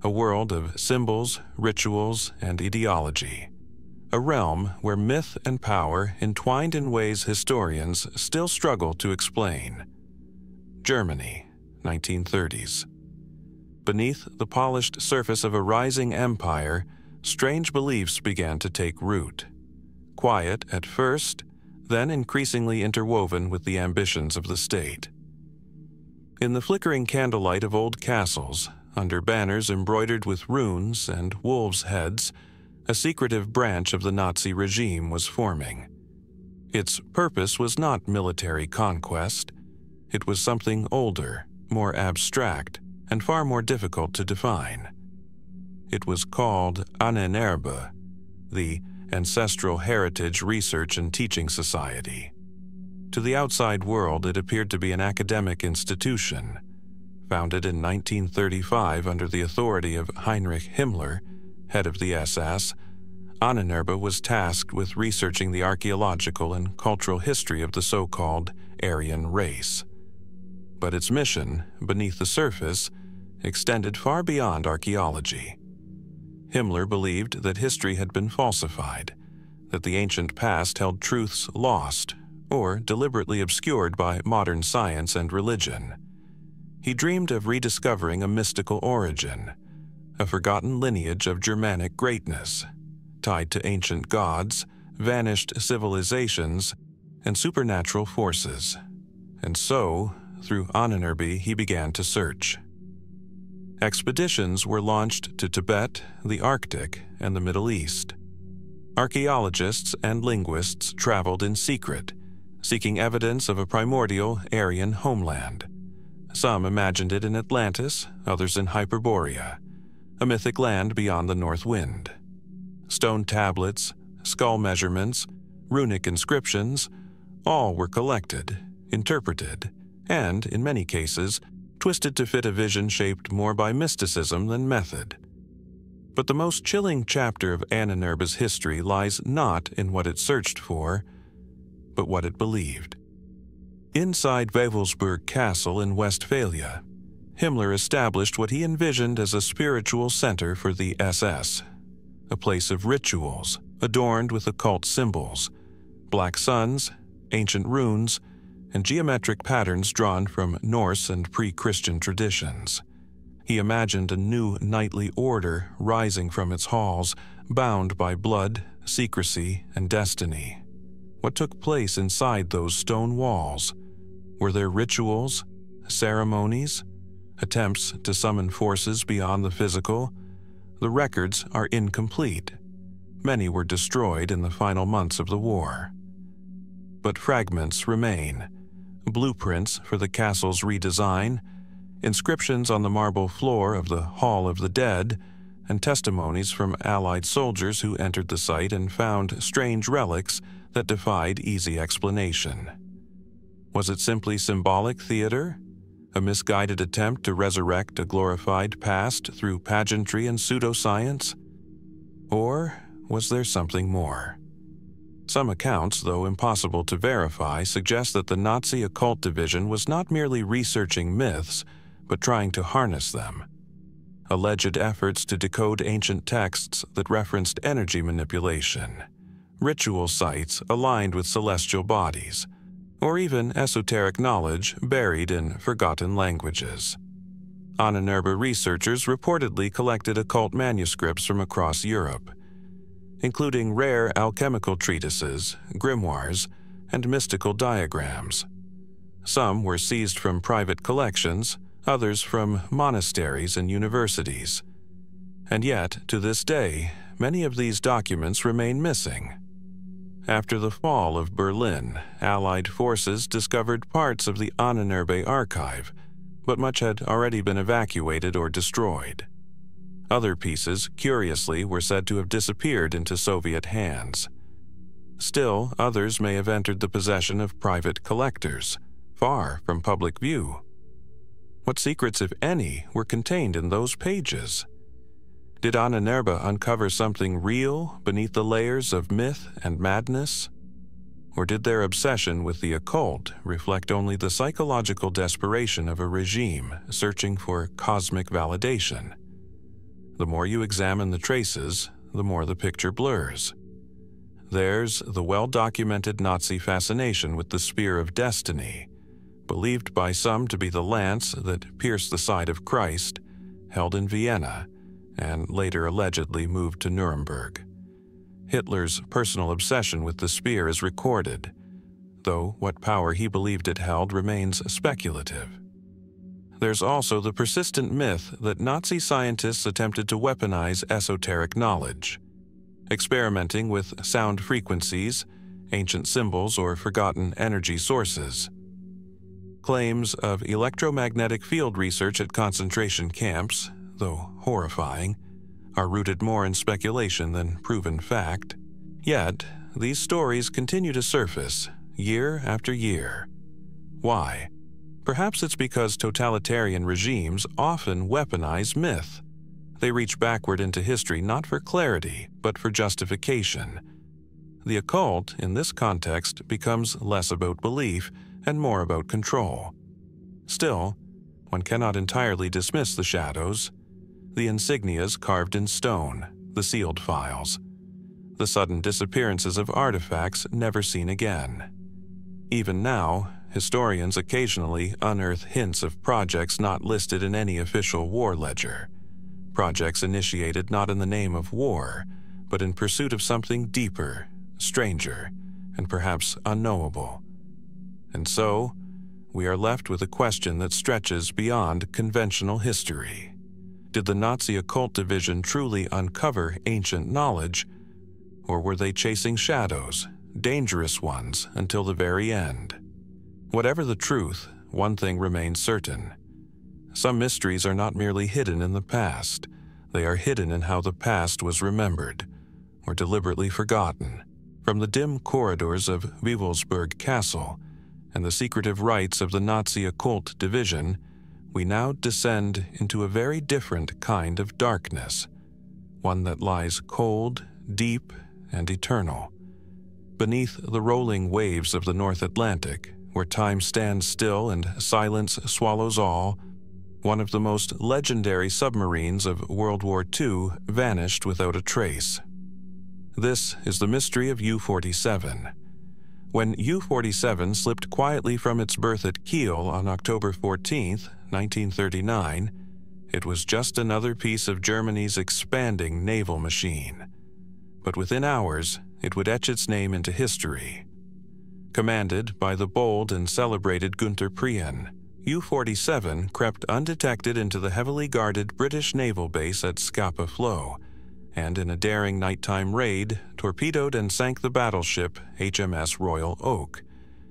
A world of symbols, rituals, and ideology. A realm where myth and power entwined in ways historians still struggle to explain. Germany, 1930s. Beneath the polished surface of a rising empire, strange beliefs began to take root. Quiet at first, then increasingly interwoven with the ambitions of the state. In the flickering candlelight of old castles, under banners embroidered with runes and wolves' heads, a secretive branch of the Nazi regime was forming. Its purpose was not military conquest. It was something older, more abstract, and far more difficult to define. It was called Ahnenerbe, the Ancestral Heritage Research and Teaching Society. To the outside world, it appeared to be an academic institution. Founded in 1935 under the authority of Heinrich Himmler, head of the SS, Ahnenerbe was tasked with researching the archaeological and cultural history of the so-called Aryan race. But its mission, beneath the surface, extended far beyond archaeology. Himmler believed that history had been falsified, that the ancient past held truths lost or deliberately obscured by modern science and religion. He dreamed of rediscovering a mystical origin, a forgotten lineage of Germanic greatness, tied to ancient gods, vanished civilizations, and supernatural forces. And so, through Ahnenerbe, he began to search. Expeditions were launched to Tibet, the Arctic, and the Middle East. Archaeologists and linguists traveled in secret, seeking evidence of a primordial Aryan homeland. Some imagined it in Atlantis, others in Hyperborea, a mythic land beyond the North Wind. Stone tablets, skull measurements, runic inscriptions, all were collected, interpreted, and, in many cases, twisted to fit a vision shaped more by mysticism than method. But the most chilling chapter of Ahnenerbe's history lies not in what it searched for, but what it believed. Inside Wewelsburg Castle in Westphalia, Himmler established what he envisioned as a spiritual center for the SS, a place of rituals adorned with occult symbols, black suns, ancient runes, and geometric patterns drawn from Norse and pre-Christian traditions. He imagined a new knightly order rising from its halls, bound by blood, secrecy, and destiny. What took place inside those stone walls? Were there rituals, ceremonies, attempts to summon forces beyond the physical? The records are incomplete. Many were destroyed in the final months of the war. But fragments remain. Blueprints for the castle's redesign, inscriptions on the marble floor of the Hall of the Dead, and testimonies from Allied soldiers who entered the site and found strange relics that defied easy explanation. Was it simply symbolic theater? A misguided attempt to resurrect a glorified past through pageantry and pseudoscience? Or was there something more? Some accounts, though impossible to verify, suggest that the Nazi occult division was not merely researching myths, but trying to harness them. Alleged efforts to decode ancient texts that referenced energy manipulation, ritual sites aligned with celestial bodies, or even esoteric knowledge buried in forgotten languages. Ahnenerbe researchers reportedly collected occult manuscripts from across Europe, including rare alchemical treatises, grimoires, and mystical diagrams. Some were seized from private collections, others from monasteries and universities. And yet, to this day, many of these documents remain missing. After the fall of Berlin, Allied forces discovered parts of the Ahnenerbe archive, but much had already been evacuated or destroyed. Other pieces, curiously, were said to have disappeared into Soviet hands. Still, others may have entered the possession of private collectors, far from public view. What secrets, if any, were contained in those pages? Did Ahnenerbe uncover something real beneath the layers of myth and madness? Or did their obsession with the occult reflect only the psychological desperation of a regime searching for cosmic validation? The more you examine the traces, the more the picture blurs. There's the well-documented Nazi fascination with the spear of destiny, believed by some to be the lance that pierced the side of Christ, held in Vienna, and later allegedly moved to Nuremberg. Hitler's personal obsession with the spear is recorded, though what power he believed it held remains speculative. There's also the persistent myth that Nazi scientists attempted to weaponize esoteric knowledge, experimenting with sound frequencies, ancient symbols, or forgotten energy sources. Claims of electromagnetic field research at concentration camps, though horrifying, are rooted more in speculation than proven fact. Yet, these stories continue to surface, year after year. Why? Perhaps it's because totalitarian regimes often weaponize myth. They reach backward into history not for clarity, but for justification. The occult, in this context, becomes less about belief and more about control. Still, one cannot entirely dismiss the shadows, the insignias carved in stone, the sealed files, the sudden disappearances of artifacts never seen again. Even now, historians occasionally unearth hints of projects not listed in any official war ledger, projects initiated not in the name of war, but in pursuit of something deeper, stranger, and perhaps unknowable. And so, we are left with a question that stretches beyond conventional history. Did the Nazi occult division truly uncover ancient knowledge, or were they chasing shadows, dangerous ones, until the very end? Whatever the truth, one thing remains certain. Some mysteries are not merely hidden in the past, they are hidden in how the past was remembered, or deliberately forgotten. From the dim corridors of Wewelsburg Castle and the secretive rites of the Nazi occult division, we now descend into a very different kind of darkness, one that lies cold, deep, and eternal. Beneath the rolling waves of the North Atlantic, where time stands still and silence swallows all, one of the most legendary submarines of World War II vanished without a trace. This is the mystery of U-47. When U-47 slipped quietly from its berth at Kiel on October 14, 1939, it was just another piece of Germany's expanding naval machine. But within hours, it would etch its name into history. Commanded by the bold and celebrated Günther Prien, U-47 crept undetected into the heavily guarded British naval base at Scapa Flow, and in a daring nighttime raid, torpedoed and sank the battleship HMS Royal Oak,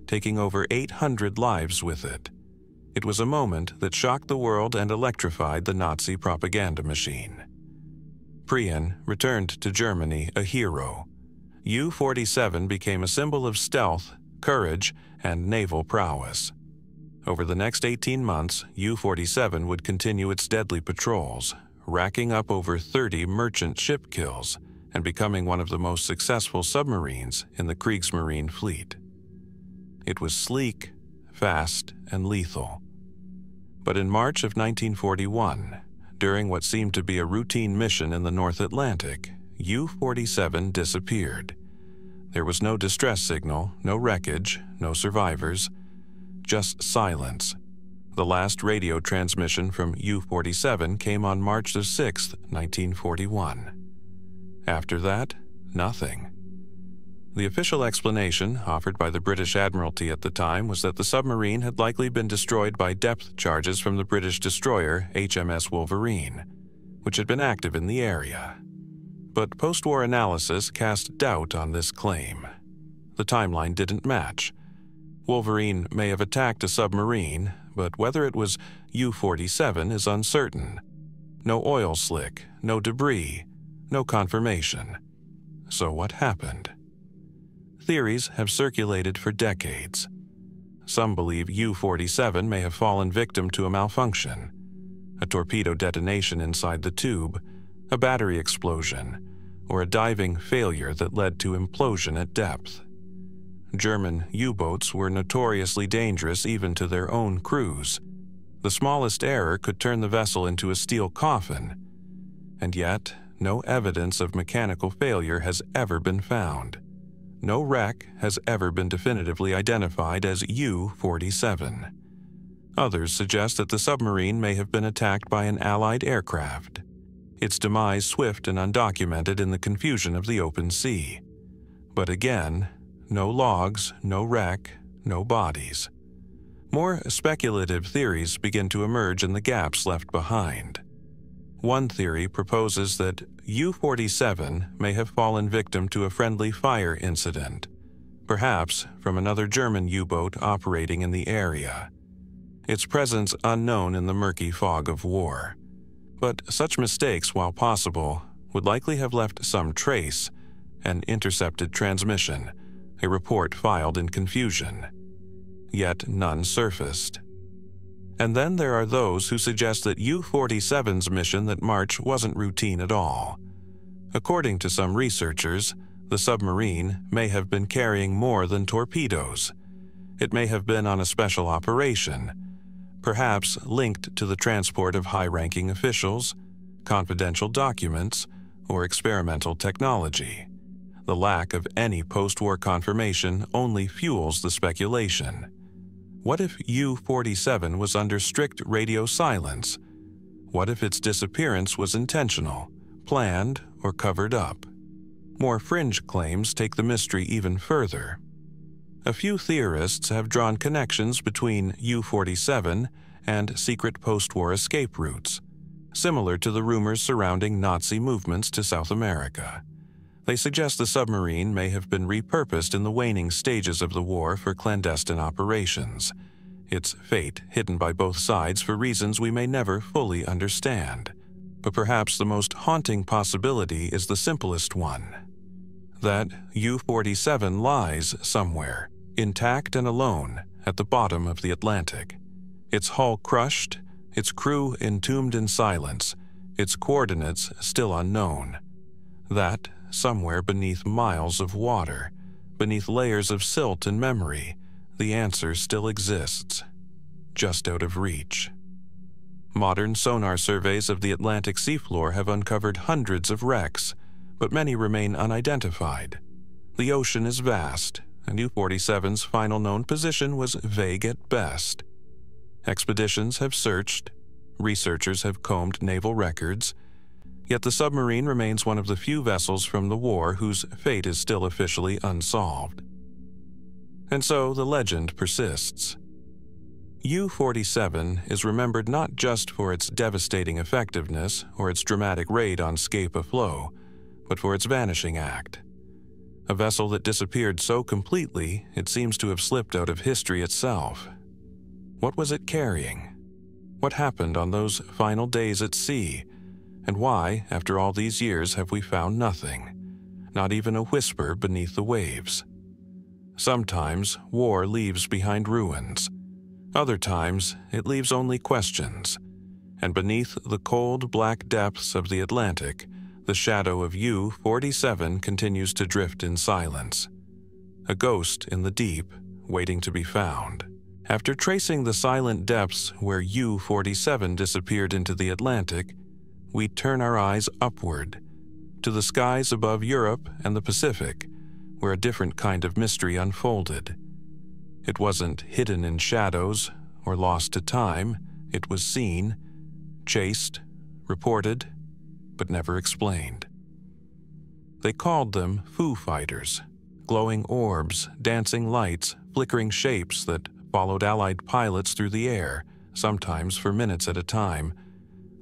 taking over 800 lives with it. It was a moment that shocked the world and electrified the Nazi propaganda machine. Prien returned to Germany a hero. U-47 became a symbol of stealth, courage, and naval prowess. Over the next 18 months, U-47 would continue its deadly patrols, racking up over 30 merchant ship kills and becoming one of the most successful submarines in the Kriegsmarine fleet. It was sleek, fast, and lethal. But in March of 1941, during what seemed to be a routine mission in the North Atlantic, U-47 disappeared. There was no distress signal, no wreckage, no survivors, just silence. The last radio transmission from U-47 came on March 6, 1941. After that, nothing. The official explanation offered by the British Admiralty at the time was that the submarine had likely been destroyed by depth charges from the British destroyer HMS Wolverine, which had been active in the area. But post-war analysis cast doubt on this claim. The timeline didn't match. Wolverine may have attacked a submarine, but whether it was U-47 is uncertain. No oil slick, no debris, no confirmation. So what happened? Theories have circulated for decades. Some believe U-47 may have fallen victim to a malfunction, a torpedo detonation inside the tube, a battery explosion, or a diving failure that led to implosion at depth. German U-boats were notoriously dangerous even to their own crews. The smallest error could turn the vessel into a steel coffin, and yet no evidence of mechanical failure has ever been found. No wreck has ever been definitively identified as U-47. Others suggest that the submarine may have been attacked by an Allied aircraft, its demise swift and undocumented in the confusion of the open sea. But again, no logs, no wreck, no bodies. More speculative theories begin to emerge in the gaps left behind. One theory proposes that U-47 may have fallen victim to a friendly fire incident, perhaps from another German U-boat operating in the area, its presence unknown in the murky fog of war. But such mistakes, while possible, would likely have left some trace, an intercepted transmission, a report filed in confusion. Yet none surfaced. And then there are those who suggest that U-47's mission that March wasn't routine at all. According to some researchers, the submarine may have been carrying more than torpedoes. It may have been on a special operation, perhaps linked to the transport of high-ranking officials, confidential documents, or experimental technology. The lack of any post-war confirmation only fuels the speculation. What if U-47 was under strict radio silence? What if its disappearance was intentional, planned, or covered up? More fringe claims take the mystery even further. A few theorists have drawn connections between U-47 and secret post-war escape routes, similar to the rumors surrounding Nazi movements to South America. They suggest the submarine may have been repurposed in the waning stages of the war for clandestine operations, its fate hidden by both sides for reasons we may never fully understand. But perhaps the most haunting possibility is the simplest one: that U-47 lies somewhere, intact and alone, at the bottom of the Atlantic, its hull crushed, its crew entombed in silence, its coordinates still unknown. That, somewhere beneath miles of water, beneath layers of silt and memory, the answer still exists, just out of reach. Modern sonar surveys of the Atlantic seafloor have uncovered hundreds of wrecks, but many remain unidentified. The ocean is vast, and U-47's final known position was vague at best. Expeditions have searched, researchers have combed naval records, yet the submarine remains one of the few vessels from the war whose fate is still officially unsolved. And so the legend persists. U-47 is remembered not just for its devastating effectiveness or its dramatic raid on Scapa Flow, but for its vanishing act. A vessel that disappeared so completely it seems to have slipped out of history itself. What was it carrying? What happened on those final days at sea? And why, after all these years, have we found nothing? Not even a whisper beneath the waves. Sometimes war leaves behind ruins. Other times it leaves only questions. And beneath the cold, black depths of the Atlantic, the shadow of U-47 continues to drift in silence. A ghost in the deep, waiting to be found. After tracing the silent depths where U-47 disappeared into the Atlantic, we turn our eyes upward, to the skies above Europe and the Pacific, where a different kind of mystery unfolded. It wasn't hidden in shadows or lost to time. It was seen, chased, reported, but never explained. They called them Foo Fighters, glowing orbs, dancing lights, flickering shapes that followed Allied pilots through the air, sometimes for minutes at a time.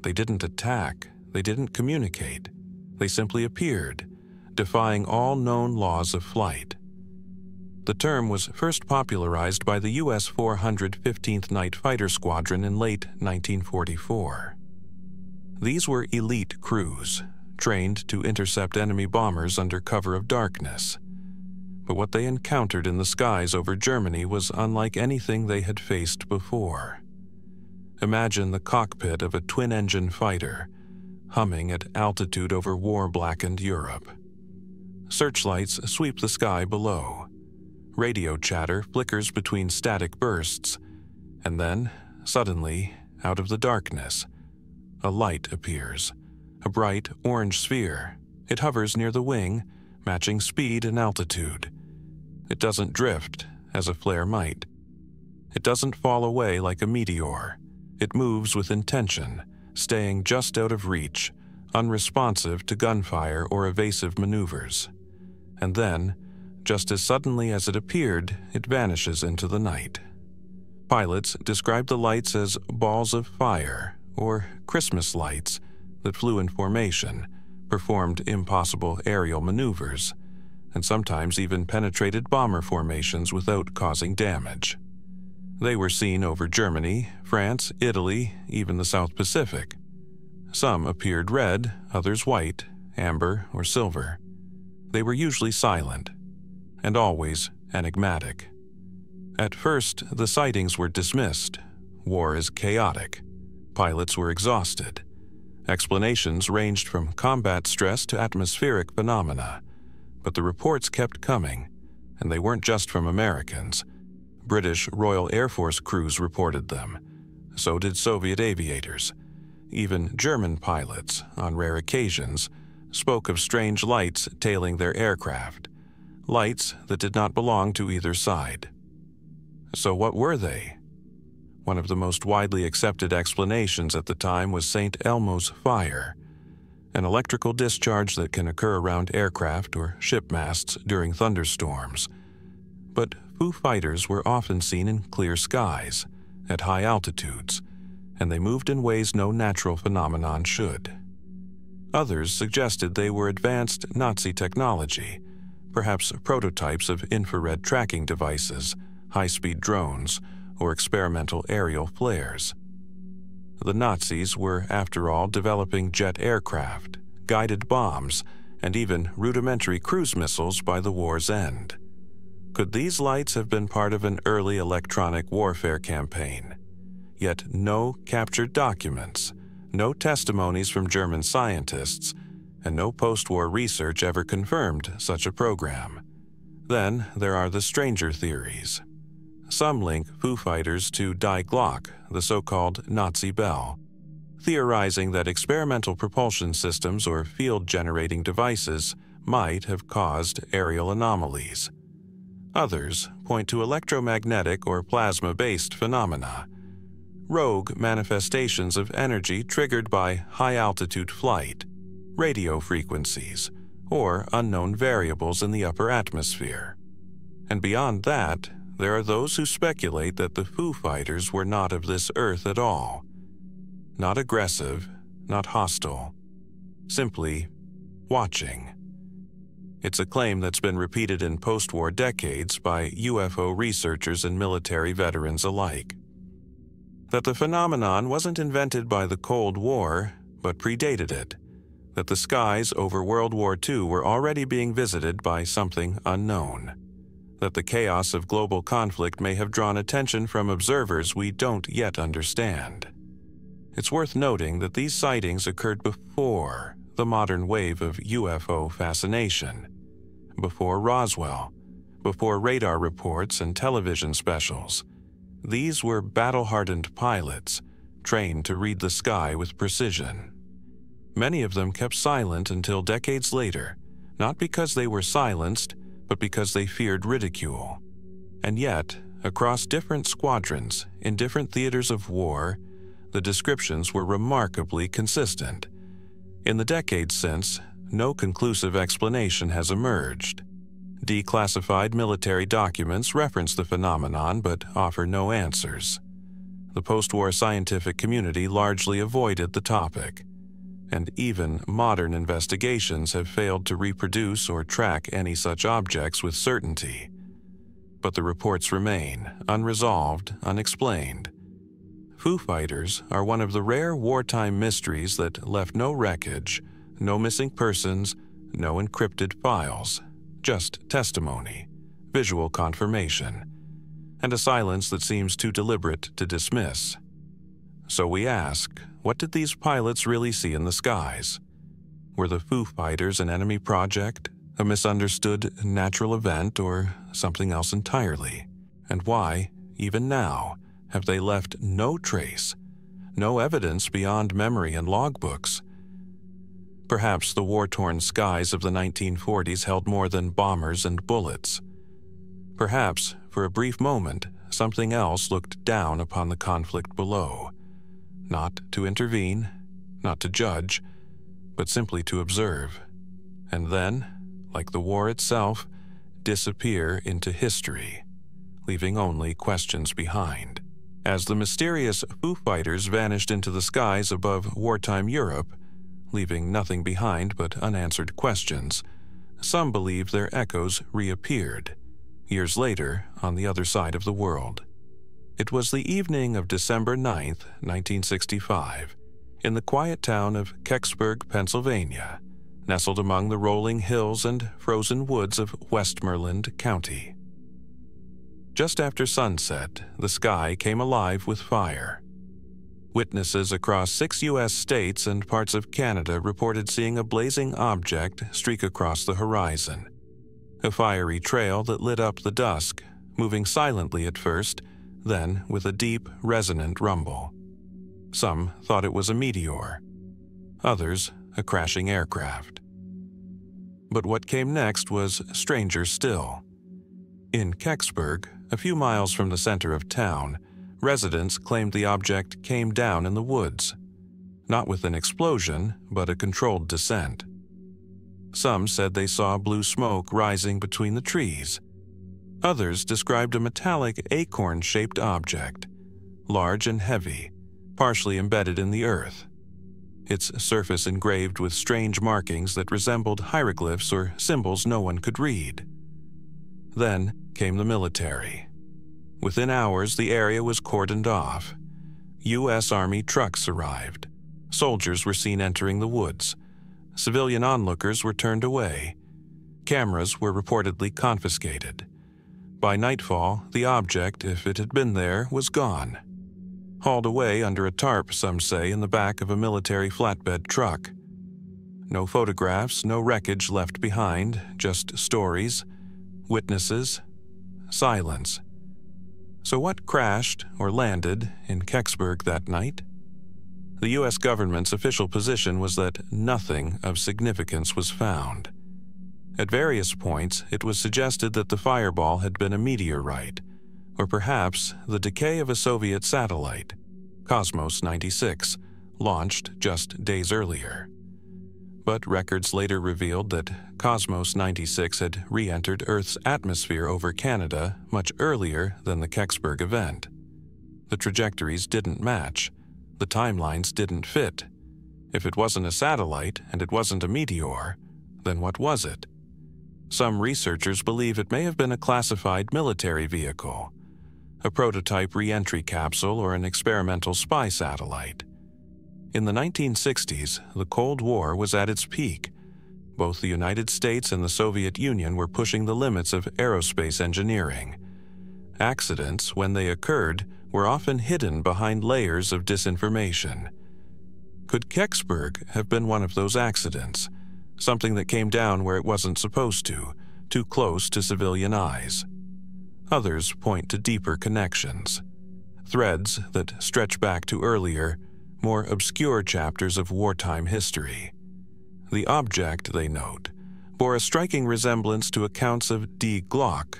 They didn't attack, they didn't communicate. They simply appeared, defying all known laws of flight. The term was first popularized by the U.S. 415th Night Fighter Squadron in late 1944. These were elite crews, trained to intercept enemy bombers under cover of darkness. But what they encountered in the skies over Germany was unlike anything they had faced before. Imagine the cockpit of a twin-engine fighter, humming at altitude over war-blackened Europe. Searchlights sweep the sky below. Radio chatter flickers between static bursts, and then, suddenly, out of the darkness, a light appears, a bright orange sphere. It hovers near the wing, matching speed and altitude. It doesn't drift, as a flare might. It doesn't fall away like a meteor. It moves with intention, staying just out of reach, unresponsive to gunfire or evasive maneuvers. And then, just as suddenly as it appeared, it vanishes into the night. Pilots describe the lights as balls of fire, or Christmas lights, that flew in formation, performed impossible aerial maneuvers, and sometimes even penetrated bomber formations without causing damage. They were seen over Germany, France, Italy, even the South Pacific. Some appeared red, others white, amber, or silver. They were usually silent, and always enigmatic. At first, the sightings were dismissed. War is chaotic. Pilots were exhausted. Explanations ranged from combat stress to atmospheric phenomena. But the reports kept coming, and they weren't just from Americans. British Royal Air Force crews reported them. So did Soviet aviators. Even German pilots, on rare occasions, spoke of strange lights tailing their aircraft, lights that did not belong to either side. So what were they? One of the most widely accepted explanations at the time was St. Elmo's fire, an electrical discharge that can occur around aircraft or ship masts during thunderstorms. But Foo Fighters were often seen in clear skies, at high altitudes, and they moved in ways no natural phenomenon should. Others suggested they were advanced Nazi technology, perhaps prototypes of infrared tracking devices, high-speed drones, or experimental aerial flares. The Nazis were, after all, developing jet aircraft, guided bombs, and even rudimentary cruise missiles by the war's end. Could these lights have been part of an early electronic warfare campaign? Yet no captured documents, no testimonies from German scientists, and no post-war research ever confirmed such a program. Then there are the stranger theories. Some link Foo Fighters to Die Glocke, the so-called Nazi bell, theorizing that experimental propulsion systems or field-generating devices might have caused aerial anomalies. Others point to electromagnetic or plasma-based phenomena, rogue manifestations of energy triggered by high-altitude flight, radio frequencies, or unknown variables in the upper atmosphere. And beyond that, there are those who speculate that the Foo Fighters were not of this earth at all. Not aggressive, not hostile. Simply watching. It's a claim that's been repeated in post-war decades by UFO researchers and military veterans alike. That the phenomenon wasn't invented by the Cold War, but predated it. That the skies over World War II were already being visited by something unknown. That the chaos of global conflict may have drawn attention from observers we don't yet understand. It's worth noting that these sightings occurred before the modern wave of UFO fascination, before Roswell, before radar reports and television specials. These were battle-hardened pilots, trained to read the sky with precision. Many of them kept silent until decades later, not because they were silenced, but because they feared ridicule. And yet, across different squadrons, in different theaters of war, the descriptions were remarkably consistent. In the decades since, no conclusive explanation has emerged. Declassified military documents reference the phenomenon but offer no answers. The post-war scientific community largely avoided the topic, and even modern investigations have failed to reproduce or track any such objects with certainty. But the reports remain, unresolved, unexplained. Foo Fighters are one of the rare wartime mysteries that left no wreckage, no missing persons, no encrypted files, just testimony, visual confirmation, and a silence that seems too deliberate to dismiss. So we ask, what did these pilots really see in the skies? Were the Foo Fighters an enemy project, a misunderstood natural event, or something else entirely? And why, even now, have they left no trace, no evidence beyond memory and logbooks? Perhaps the war-torn skies of the 1940s held more than bombers and bullets. Perhaps, for a brief moment, something else looked down upon the conflict below. Not to intervene, not to judge, but simply to observe, and then, like the war itself, disappear into history, leaving only questions behind. As the mysterious Foo Fighters vanished into the skies above wartime Europe, leaving nothing behind but unanswered questions, some believe their echoes reappeared, years later on the other side of the world. It was the evening of December 9th, 1965, in the quiet town of Kecksburg, Pennsylvania, nestled among the rolling hills and frozen woods of Westmoreland County. Just after sunset, the sky came alive with fire. Witnesses across 6 U.S. states and parts of Canada reported seeing a blazing object streak across the horizon. A fiery trail that lit up the dusk, moving silently at first, then with a deep, resonant rumble. Some thought it was a meteor, others a crashing aircraft. But what came next was stranger still. In Kecksburg, a few miles from the center of town, residents claimed the object came down in the woods, not with an explosion, but a controlled descent. Some said they saw blue smoke rising between the trees. Others described a metallic acorn-shaped object, large and heavy, partially embedded in the earth, its surface engraved with strange markings that resembled hieroglyphs or symbols no one could read. Then came the military. Within hours, the area was cordoned off. U.S. Army trucks arrived. Soldiers were seen entering the woods. Civilian onlookers were turned away. Cameras were reportedly confiscated. By nightfall, the object, if it had been there, was gone. Hauled away under a tarp, some say, in the back of a military flatbed truck. No photographs, no wreckage left behind, just stories, witnesses, silence. So what crashed or landed in Kecksburg that night? The U.S. government's official position was that nothing of significance was found. At various points, it was suggested that the fireball had been a meteorite, or perhaps the decay of a Soviet satellite, Cosmos 96, launched just days earlier. But records later revealed that Cosmos 96 had re-entered Earth's atmosphere over Canada much earlier than the Kecksburg event. The trajectories didn't match. The timelines didn't fit. If it wasn't a satellite and it wasn't a meteor, then what was it? Some researchers believe it may have been a classified military vehicle, a prototype re-entry capsule or an experimental spy satellite. In the 1960s, the Cold War was at its peak. Both the United States and the Soviet Union were pushing the limits of aerospace engineering. Accidents, when they occurred, were often hidden behind layers of disinformation. Could Kecksburg have been one of those accidents? Something that came down where it wasn't supposed to, too close to civilian eyes. Others point to deeper connections, threads that stretch back to earlier, more obscure chapters of wartime history. The object, they note, bore a striking resemblance to accounts of Die Glocke,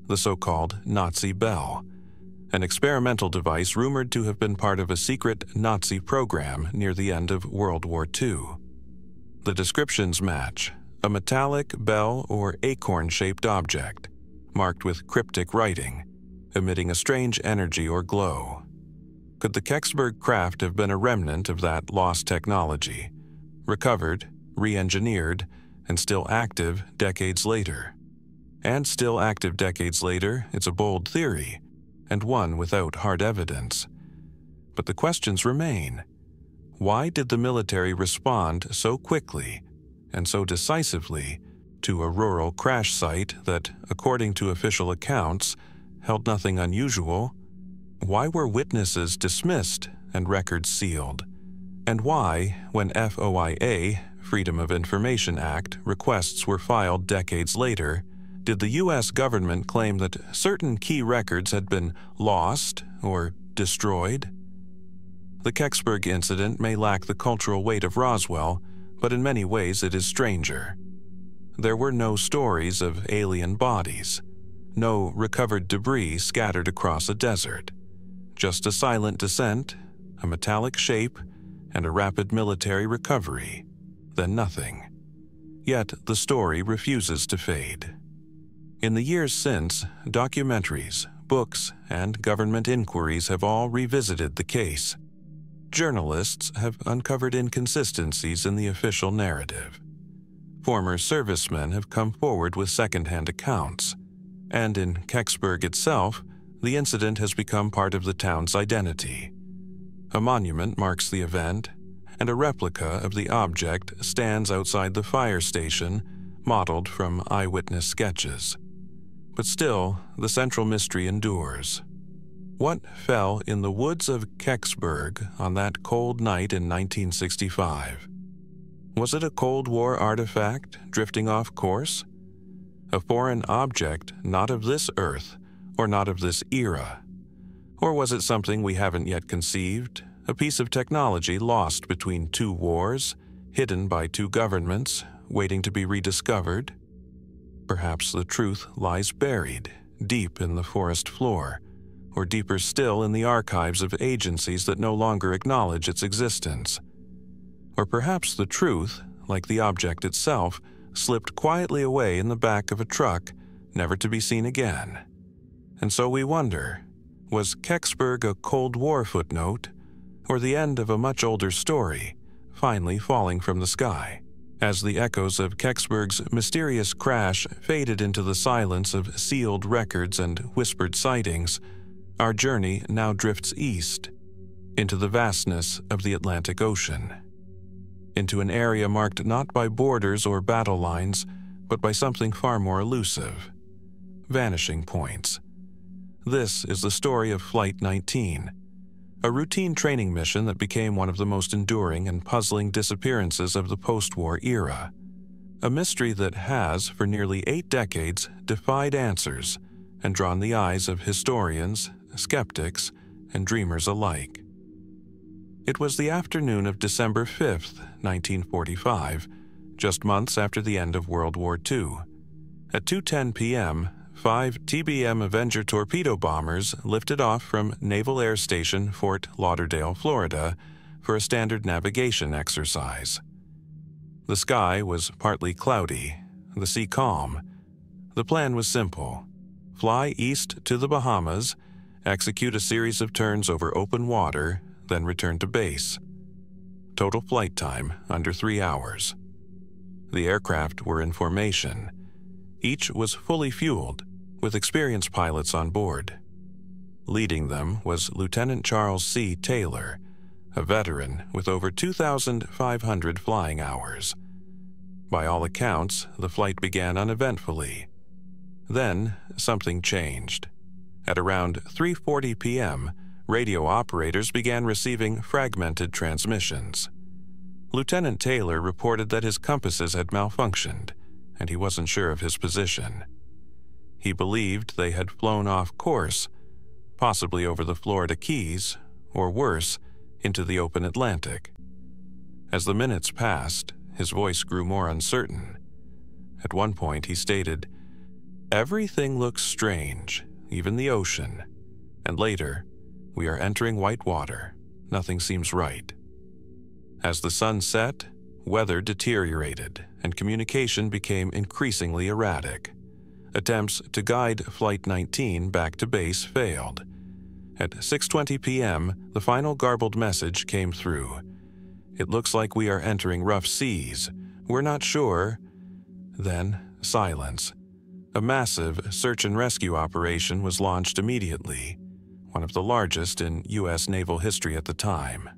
the so-called Nazi bell, an experimental device rumored to have been part of a secret Nazi program near the end of World War II. The descriptions match: a metallic bell or acorn-shaped object, marked with cryptic writing, emitting a strange energy or glow. Could the Kecksburg craft have been a remnant of that lost technology, recovered, re-engineered, and still active decades later? And still active decades later, it's a bold theory, and one without hard evidence. But the questions remain. Why did the military respond so quickly and so decisively to a rural crash site that, according to official accounts, held nothing unusual? Why were witnesses dismissed and records sealed? And why, when FOIA, Freedom of Information Act, requests were filed decades later, did the U.S. government claim that certain key records had been lost or destroyed? The Kecksburg incident may lack the cultural weight of Roswell, but in many ways it is stranger. There were no stories of alien bodies, no recovered debris scattered across a desert, just a silent descent, a metallic shape, and a rapid military recovery, then nothing. Yet the story refuses to fade. In the years since, documentaries, books, and government inquiries have all revisited the case. Journalists have uncovered inconsistencies in the official narrative. Former servicemen have come forward with second-hand accounts, and in Kecksburg itself, the incident has become part of the town's identity. A monument marks the event, and a replica of the object stands outside the fire station, modeled from eyewitness sketches. But still, the central mystery endures. What fell in the woods of Kecksburg on that cold night in 1965? Was it a Cold War artifact drifting off course? A foreign object not of this earth or not of this era? Or was it something we haven't yet conceived, a piece of technology lost between two wars, hidden by two governments, waiting to be rediscovered. Perhaps the truth lies buried, deep in the forest floor, or deeper still in the archives of agencies that no longer acknowledge its existence. Or perhaps the truth, like the object itself, slipped quietly away in the back of a truck, never to be seen again. And so we wonder, was Kecksburg a Cold War footnote, or the end of a much older story, finally falling from the sky? As the echoes of Kecksburg's mysterious crash faded into the silence of sealed records and whispered sightings, our journey now drifts east, into the vastness of the Atlantic Ocean, into an area marked not by borders or battle lines, but by something far more elusive: vanishing points. This is the story of Flight 19, a routine training mission that became one of the most enduring and puzzling disappearances of the post-war era. A mystery that has, for nearly 8 decades, defied answers and drawn the eyes of historians, skeptics, and dreamers alike. It was the afternoon of December 5th, 1945, just months after the end of World War II. At 2:10 p.m., 5 TBM Avenger torpedo bombers lifted off from Naval Air Station Fort Lauderdale, Florida, for a standard navigation exercise. The sky was partly cloudy, the sea calm. The plan was simple: fly east to the Bahamas, execute a series of turns over open water, then return to base. Total flight time under 3 hours. The aircraft were in formation. Each was fully fueled, with experienced pilots on board. Leading them was Lieutenant Charles C. Taylor, a veteran with over 2,500 flying hours. By all accounts, the flight began uneventfully. Then, something changed. At around 3:40 p.m., radio operators began receiving fragmented transmissions. Lieutenant Taylor reported that his compasses had malfunctioned, and he wasn't sure of his position. He believed they had flown off course, possibly over the Florida Keys, or worse, into the open Atlantic. As the minutes passed, his voice grew more uncertain. At one point he stated, "Everything looks strange, even the ocean. And later, we are entering white water. Nothing seems right." As the sun set, weather deteriorated, and communication became increasingly erratic. Attempts to guide Flight 19 back to base failed. At 6:20 p.m., the final garbled message came through. "It looks like we are entering rough seas. We're not sure." Then, silence. A massive search and rescue operation was launched immediately, one of the largest in U.S. naval history at the time.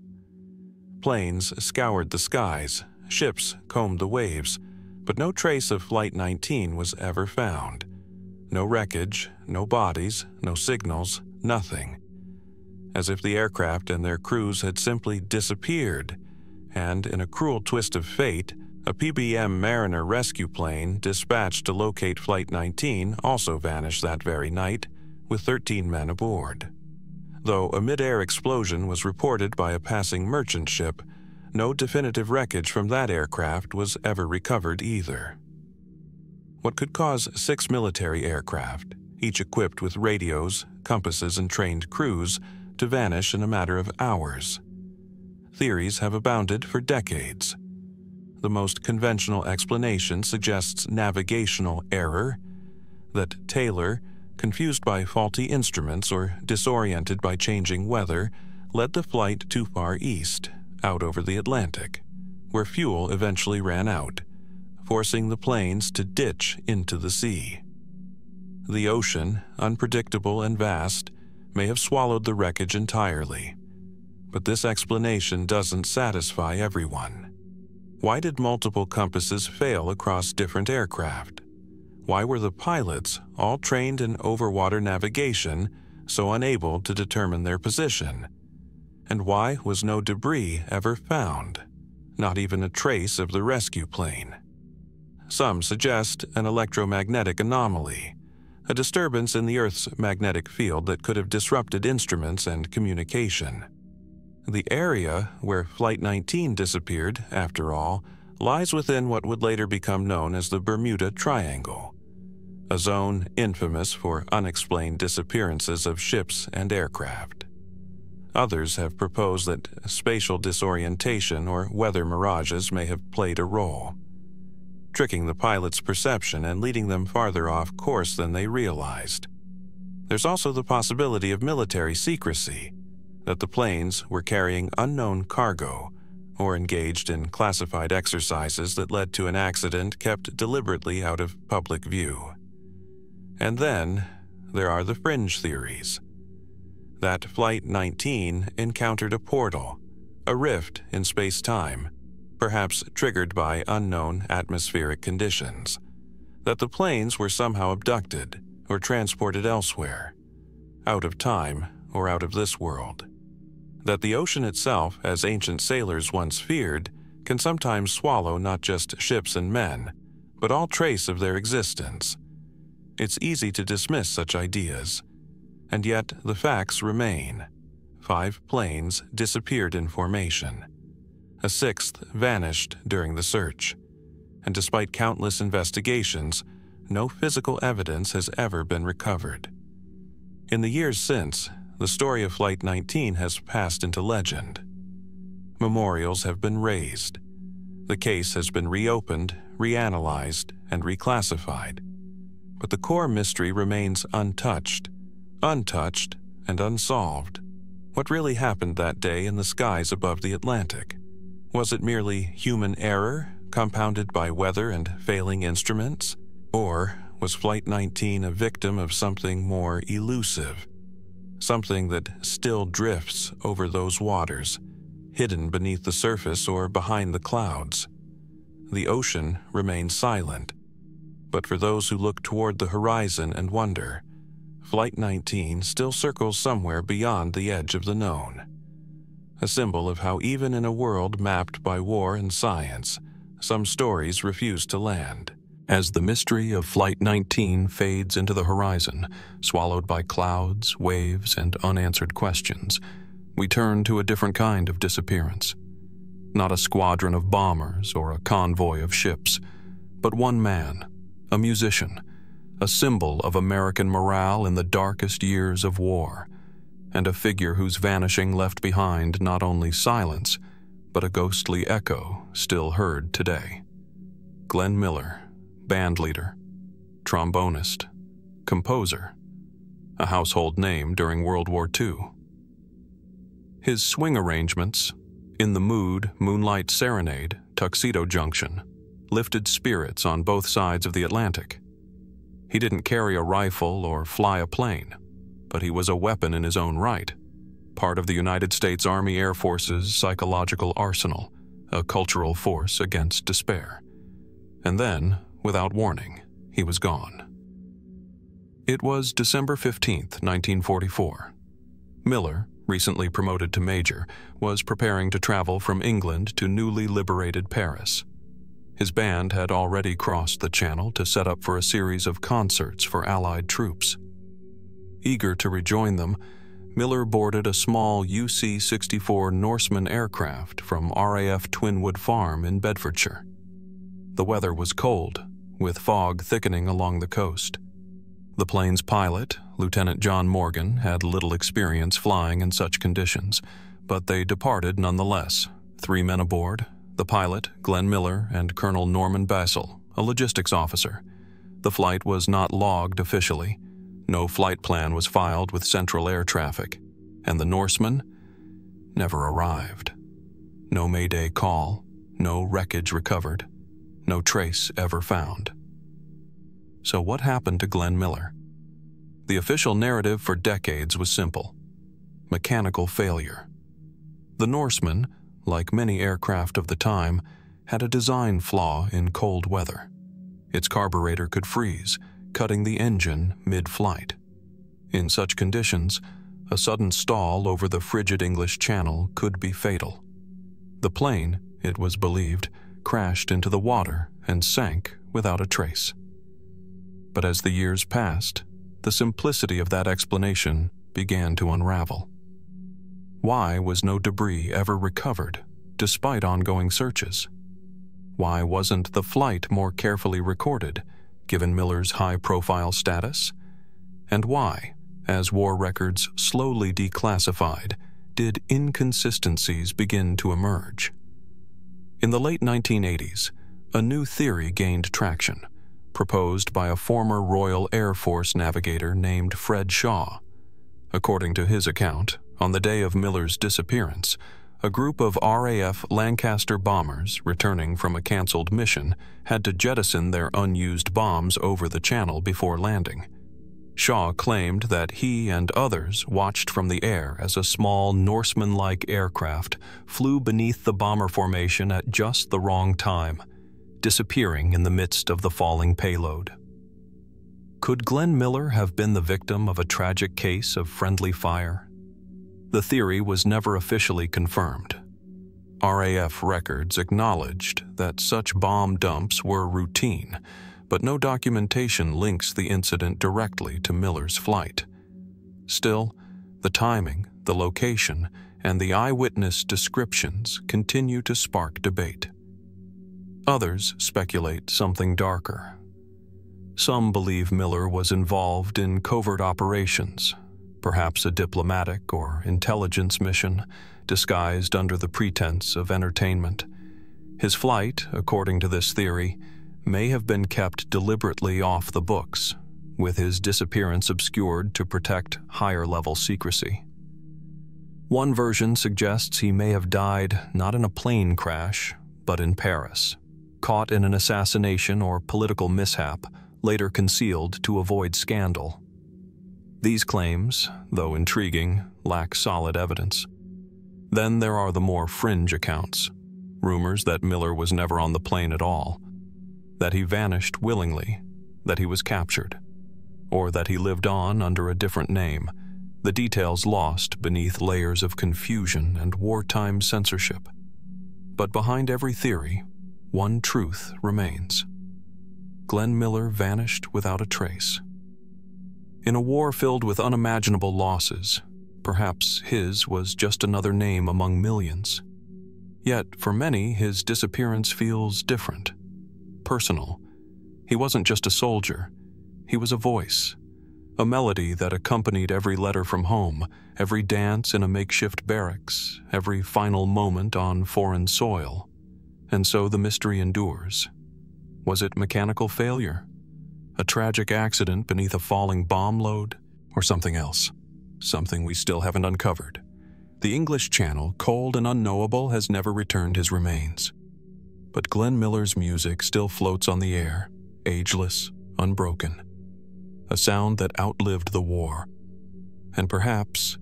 Planes scoured the skies, ships combed the waves, but no trace of Flight 19 was ever found. No wreckage, no bodies, no signals, nothing. As if the aircraft and their crews had simply disappeared, and in a cruel twist of fate, a PBM Mariner rescue plane dispatched to locate Flight 19 also vanished that very night, with 13 men aboard. Though a mid-air explosion was reported by a passing merchant ship, no definitive wreckage from that aircraft was ever recovered either. What could cause 6 military aircraft, each equipped with radios, compasses, and trained crews, to vanish in a matter of hours? Theories have abounded for decades. The most conventional explanation suggests navigational error, that Taylor, confused by faulty instruments or disoriented by changing weather, led the flight too far east, out over the Atlantic, where fuel eventually ran out, forcing the planes to ditch into the sea. The ocean, unpredictable and vast, may have swallowed the wreckage entirely. But this explanation doesn't satisfy everyone. Why did multiple compasses fail across different aircraft? Why were the pilots, all trained in overwater navigation, so unable to determine their position? And why was no debris ever found? Not even a trace of the rescue plane. Some suggest an electromagnetic anomaly, a disturbance in the Earth's magnetic field that could have disrupted instruments and communication. The area where Flight 19 disappeared, after all, lies within what would later become known as the Bermuda Triangle, a zone infamous for unexplained disappearances of ships and aircraft. Others have proposed that spatial disorientation or weather mirages may have played a role, tricking the pilot's perception and leading them farther off course than they realized. There's also the possibility of military secrecy, that the planes were carrying unknown cargo or engaged in classified exercises that led to an accident kept deliberately out of public view. And then there are the fringe theories. That Flight 19 encountered a portal, a rift in space-time, perhaps triggered by unknown atmospheric conditions. That the planes were somehow abducted or transported elsewhere, out of time or out of this world. That the ocean itself, as ancient sailors once feared, can sometimes swallow not just ships and men, but all trace of their existence. It's easy to dismiss such ideas, and yet the facts remain. 5 planes disappeared in formation. A 6th vanished during the search, and despite countless investigations, no physical evidence has ever been recovered. In the years since, the story of Flight 19 has passed into legend. Memorials have been raised. The case has been reopened, reanalyzed, and reclassified. But the core mystery remains untouched and unsolved. What really happened that day in the skies above the Atlantic? Was it merely human error, compounded by weather and failing instruments? Or was Flight 19 a victim of something more elusive? Something that still drifts over those waters, hidden beneath the surface or behind the clouds. The ocean remains silent, but for those who look toward the horizon and wonder, Flight 19 still circles somewhere beyond the edge of the known. A symbol of how even in a world mapped by war and science, some stories refuse to land. As the mystery of Flight 19 fades into the horizon, swallowed by clouds, waves, and unanswered questions, we turn to a different kind of disappearance. Not a squadron of bombers or a convoy of ships, but one man, a musician, a symbol of American morale in the darkest years of war, and a figure whose vanishing left behind not only silence, but a ghostly echo still heard today. Glenn Miller, bandleader, trombonist, composer, a household name during World War II. His swing arrangements, In the Mood, Moonlight Serenade, Tuxedo Junction, lifted spirits on both sides of the Atlantic. He didn't carry a rifle or fly a plane, but he was a weapon in his own right, part of the United States Army Air Force's psychological arsenal, a cultural force against despair. And then, without warning, he was gone. It was December 15th, 1944. Miller, recently promoted to major, was preparing to travel from England to newly liberated Paris. His band had already crossed the Channel to set up for a series of concerts for Allied troops. Eager to rejoin them, Miller boarded a small UC-64 Norseman aircraft from RAF Twinwood Farm in Bedfordshire. The weather was cold, with fog thickening along the coast. The plane's pilot, Lieutenant John Morgan, had little experience flying in such conditions, but they departed nonetheless, 3 men aboard, the pilot, Glenn Miller, and Colonel Norman Bassel, a logistics officer. The flight was not logged officially. No flight plan was filed with Central Air Traffic, and the Norseman never arrived. No Mayday call, no wreckage recovered, no trace ever found. So what happened to Glenn Miller? The official narrative for decades was simple: mechanical failure. The Norseman, like many aircraft of the time, had a design flaw in cold weather. Its carburetor could freeze, cutting the engine mid-flight. In such conditions, a sudden stall over the frigid English Channel could be fatal. The plane, it was believed, crashed into the water and sank without a trace. But as the years passed, the simplicity of that explanation began to unravel. Why was no debris ever recovered, despite ongoing searches? Why wasn't the flight more carefully recorded, given Miller's high-profile status? And why, as war records slowly declassified, did inconsistencies begin to emerge? In the late 1980s, a new theory gained traction, proposed by a former Royal Air Force navigator named Fred Shaw. According to his account, on the day of Miller's disappearance, a group of RAF Lancaster bombers returning from a canceled mission had to jettison their unused bombs over the channel before landing. Shaw claimed that he and others watched from the air as a small Norseman-like aircraft flew beneath the bomber formation at just the wrong time, disappearing in the midst of the falling payload. Could Glenn Miller have been the victim of a tragic case of friendly fire? The theory was never officially confirmed. RAF records acknowledged that such bomb dumps were routine, but no documentation links the incident directly to Miller's flight. Still, the timing, the location, and the eyewitness descriptions continue to spark debate. Others speculate something darker. Some believe Miller was involved in covert operations, perhaps a diplomatic or intelligence mission disguised under the pretense of entertainment. His flight, according to this theory, may have been kept deliberately off the books, with his disappearance obscured to protect higher-level secrecy. One version suggests he may have died not in a plane crash, but in Paris, caught in an assassination or political mishap, later concealed to avoid scandal. These claims, though intriguing, lack solid evidence. Then there are the more fringe accounts, rumors that Miller was never on the plane at all, that he vanished willingly, that he was captured, or that he lived on under a different name, the details lost beneath layers of confusion and wartime censorship. But behind every theory, one truth remains. Glenn Miller vanished without a trace. In a war filled with unimaginable losses, perhaps his was just another name among millions. Yet, for many, his disappearance feels different. Personal. He wasn't just a soldier. He was a voice, a melody that accompanied every letter from home, every dance in a makeshift barracks, every final moment on foreign soil. And so the mystery endures. Was it mechanical failure? A tragic accident beneath a falling bomb load? Or something else? Something we still haven't uncovered. The English Channel, cold and unknowable, has never returned his remains. But Glenn Miller's music still floats on the air, ageless, unbroken. A sound that outlived the war. And perhaps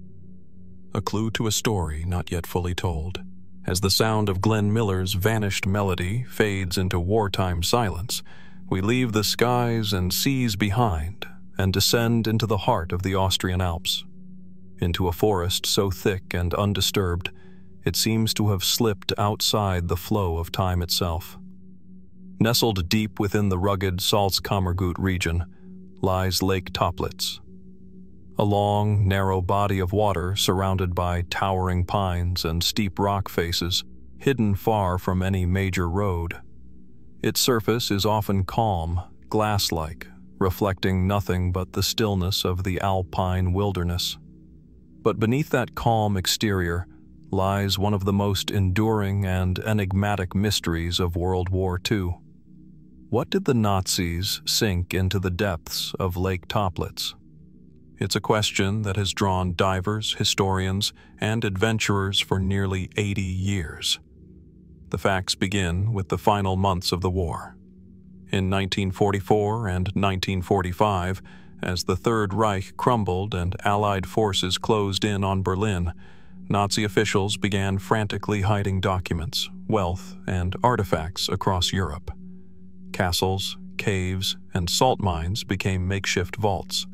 a clue to a story not yet fully told. As the sound of Glenn Miller's vanished melody fades into wartime silence, we leave the skies and seas behind and descend into the heart of the Austrian Alps, into a forest so thick and undisturbed it seems to have slipped outside the flow of time itself. Nestled deep within the rugged Salzkammergut region lies Lake Toplitz, a long, narrow body of water surrounded by towering pines and steep rock faces, hidden far from any major road. Its surface is often calm, glass-like, reflecting nothing but the stillness of the alpine wilderness. But beneath that calm exterior lies one of the most enduring and enigmatic mysteries of World War II. What did the Nazis sink into the depths of Lake Toplitz? It's a question that has drawn divers, historians, and adventurers for nearly 80 years. The facts begin with the final months of the war. In 1944 and 1945, as the Third Reich crumbled and Allied forces closed in on Berlin, Nazi officials began frantically hiding documents, wealth, and artifacts across Europe. Castles, caves, and salt mines became makeshift vaults.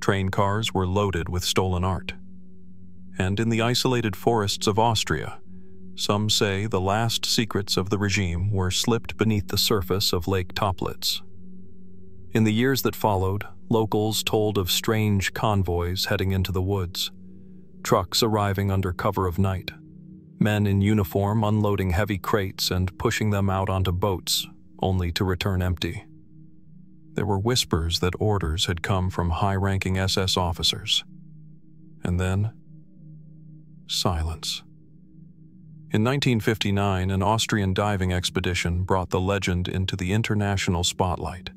Train cars were loaded with stolen art. And in the isolated forests of Austria, some say the last secrets of the regime were slipped beneath the surface of Lake Toplitz. In the years that followed, locals told of strange convoys heading into the woods. trucks arriving under cover of night, men in uniform unloading heavy crates and pushing them out onto boats, only to return empty. There were whispers that orders had come from high-ranking SS officers. And then, silence. In 1959, an Austrian diving expedition brought the legend into the international spotlight.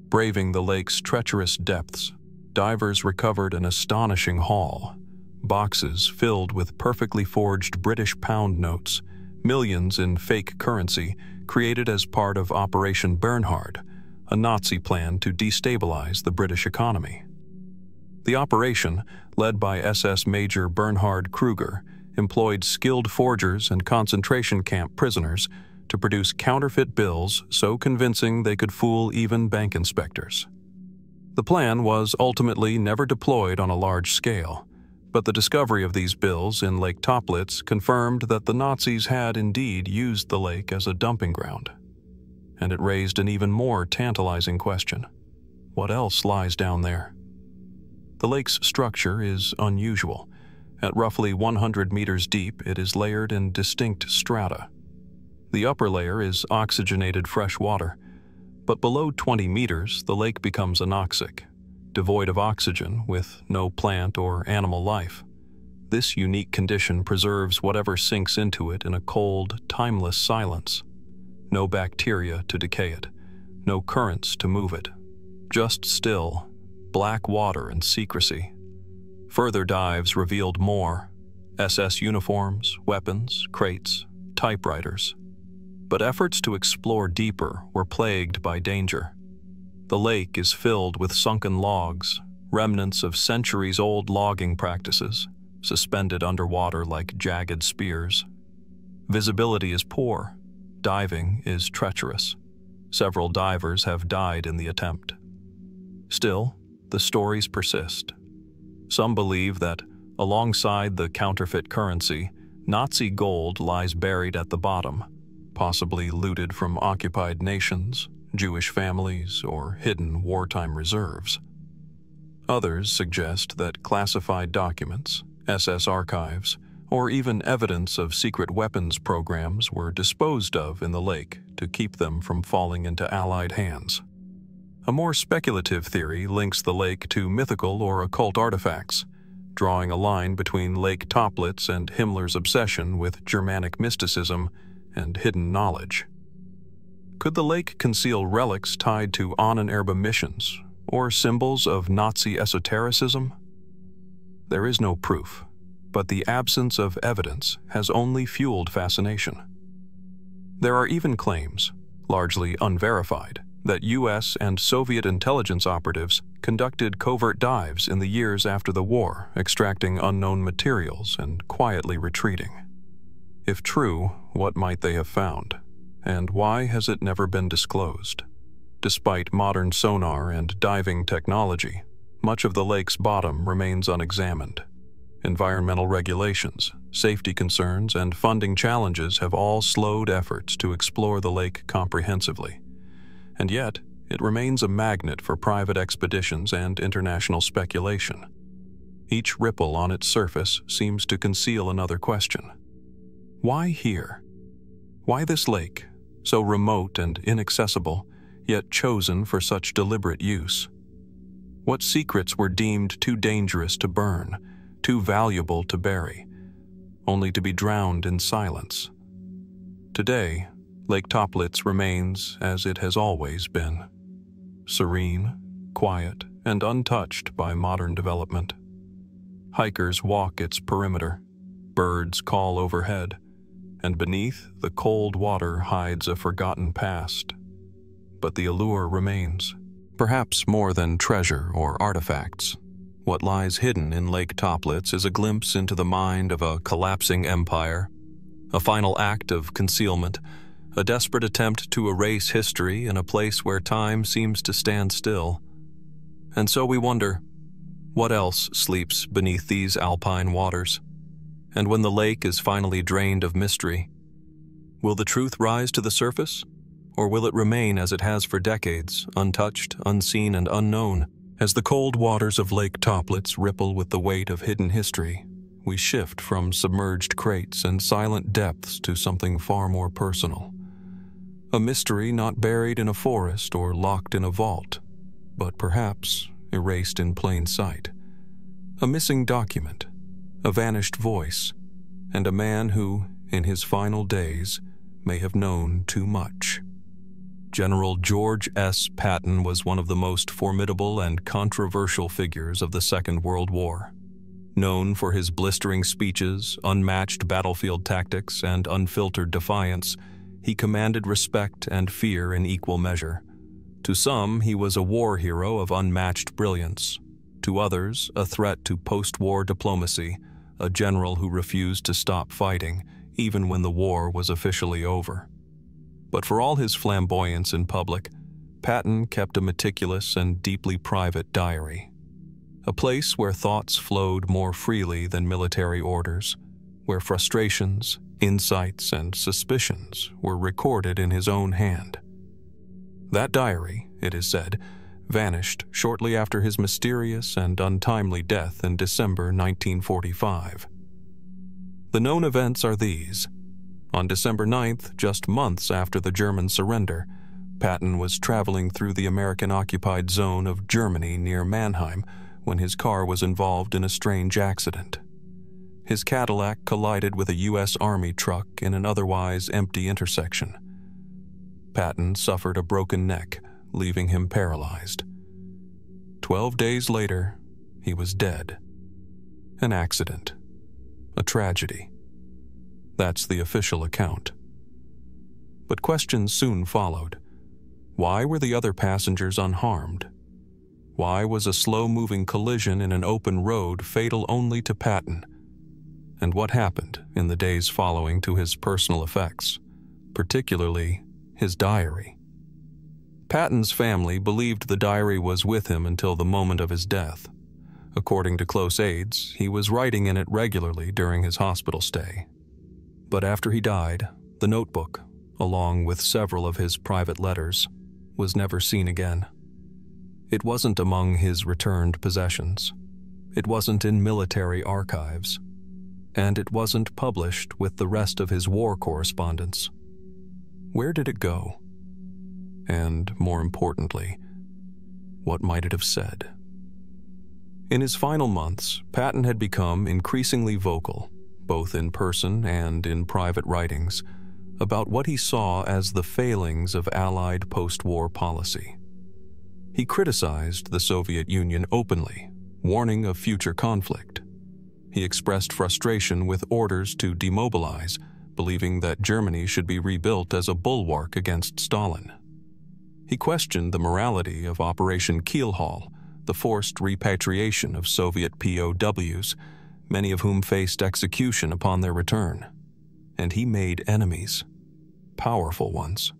Braving the lake's treacherous depths, divers recovered an astonishing haul, boxes filled with perfectly forged British pound notes, millions in fake currency created as part of Operation Bernhard, a Nazi plan to destabilize the British economy. The operation, led by SS Major Bernhard Kruger, employed skilled forgers and concentration camp prisoners to produce counterfeit bills so convincing they could fool even bank inspectors. The plan was ultimately never deployed on a large scale, but the discovery of these bills in Lake Toplitz confirmed that the Nazis had indeed used the lake as a dumping ground. And it raised an even more tantalizing question. What else lies down there? The lake's structure is unusual. At roughly 100 meters deep, it is layered in distinct strata. The upper layer is oxygenated fresh water, but below 20 meters, the lake becomes anoxic, devoid of oxygen with no plant or animal life. This unique condition preserves whatever sinks into it in a cold, timeless silence. No bacteria to decay it, no currents to move it. Just still, black water and secrecy. Further dives revealed more: SS uniforms, weapons, crates, typewriters. But efforts to explore deeper were plagued by danger. The lake is filled with sunken logs, remnants of centuries-old logging practices, suspended underwater like jagged spears. Visibility is poor. Diving is treacherous. Several divers have died in the attempt. Still, the stories persist. Some believe that, alongside the counterfeit currency, Nazi gold lies buried at the bottom, possibly looted from occupied nations, Jewish families, or hidden wartime reserves. Others suggest that classified documents, SS archives, or even evidence of secret weapons programs were disposed of in the lake to keep them from falling into Allied hands. A more speculative theory links the lake to mythical or occult artifacts, drawing a line between Lake Toplitz and Himmler's obsession with Germanic mysticism and hidden knowledge. Could the lake conceal relics tied to Ahnenerbe missions, or symbols of Nazi esotericism? There is no proof, but the absence of evidence has only fueled fascination. There are even claims, largely unverified, that US and Soviet intelligence operatives conducted covert dives in the years after the war, extracting unknown materials and quietly retreating. If true, what might they have found? And why has it never been disclosed? Despite modern sonar and diving technology, much of the lake's bottom remains unexamined. Environmental regulations, safety concerns, and funding challenges have all slowed efforts to explore the lake comprehensively. And yet, it remains a magnet for private expeditions and international speculation. Each ripple on its surface seems to conceal another question. Why here? Why this lake, so remote and inaccessible, yet chosen for such deliberate use? What secrets were deemed too dangerous to burn, too valuable to bury, only to be drowned in silence? Today, Lake Toplitz remains as it has always been, serene, quiet, and untouched by modern development. Hikers walk its perimeter, birds call overhead, and beneath, the cold water hides a forgotten past. But the allure remains, perhaps more than treasure or artifacts. What lies hidden in Lake Toplitz is a glimpse into the mind of a collapsing empire, a final act of concealment, a desperate attempt to erase history in a place where time seems to stand still. And so we wonder, what else sleeps beneath these alpine waters? And when the lake is finally drained of mystery, will the truth rise to the surface? Or will it remain as it has for decades, untouched, unseen, and unknown, As the cold waters of Lake Toplitz ripple with the weight of hidden history, we shift from submerged crates and silent depths to something far more personal. A mystery not buried in a forest or locked in a vault, but perhaps erased in plain sight. A missing document, a vanished voice, and a man who, in his final days, may have known too much. General George S. Patton was one of the most formidable and controversial figures of the Second World War. Known for his blistering speeches, unmatched battlefield tactics, and unfiltered defiance, he commanded respect and fear in equal measure. To some, he was a war hero of unmatched brilliance. To others, a threat to post-war diplomacy, a general who refused to stop fighting, even when the war was officially over. But for all his flamboyance in public, Patton kept a meticulous and deeply private diary. A place where thoughts flowed more freely than military orders, where frustrations, insights, and suspicions were recorded in his own hand. That diary, it is said, vanished shortly after his mysterious and untimely death in December 1945. The known events are these. On December 9th, just months after the German surrender, Patton was traveling through the American-occupied zone of Germany near Mannheim when his car was involved in a strange accident. His Cadillac collided with a U.S. Army truck in an otherwise empty intersection. Patton suffered a broken neck, leaving him paralyzed. 12 days later, he was dead. An accident. A tragedy. That's the official account. But questions soon followed. Why were the other passengers unharmed? Why was a slow-moving collision in an open road fatal only to Patton? And what happened in the days following to his personal effects, particularly his diary? Patton's family believed the diary was with him until the moment of his death. According to close aides, he was writing in it regularly during his hospital stay. But after he died, the notebook, along with several of his private letters, was never seen again. It wasn't among his returned possessions. It wasn't in military archives. And it wasn't published with the rest of his war correspondence. Where did it go? And, more importantly, what might it have said? In his final months, Patton had become increasingly vocal, both in person and in private writings, about what he saw as the failings of Allied post-war policy. He criticized the Soviet Union openly, warning of future conflict. He expressed frustration with orders to demobilize, believing that Germany should be rebuilt as a bulwark against Stalin. He questioned the morality of Operation Keelhaul, the forced repatriation of Soviet POWs, many of whom faced execution upon their return. And he made enemies, powerful ones.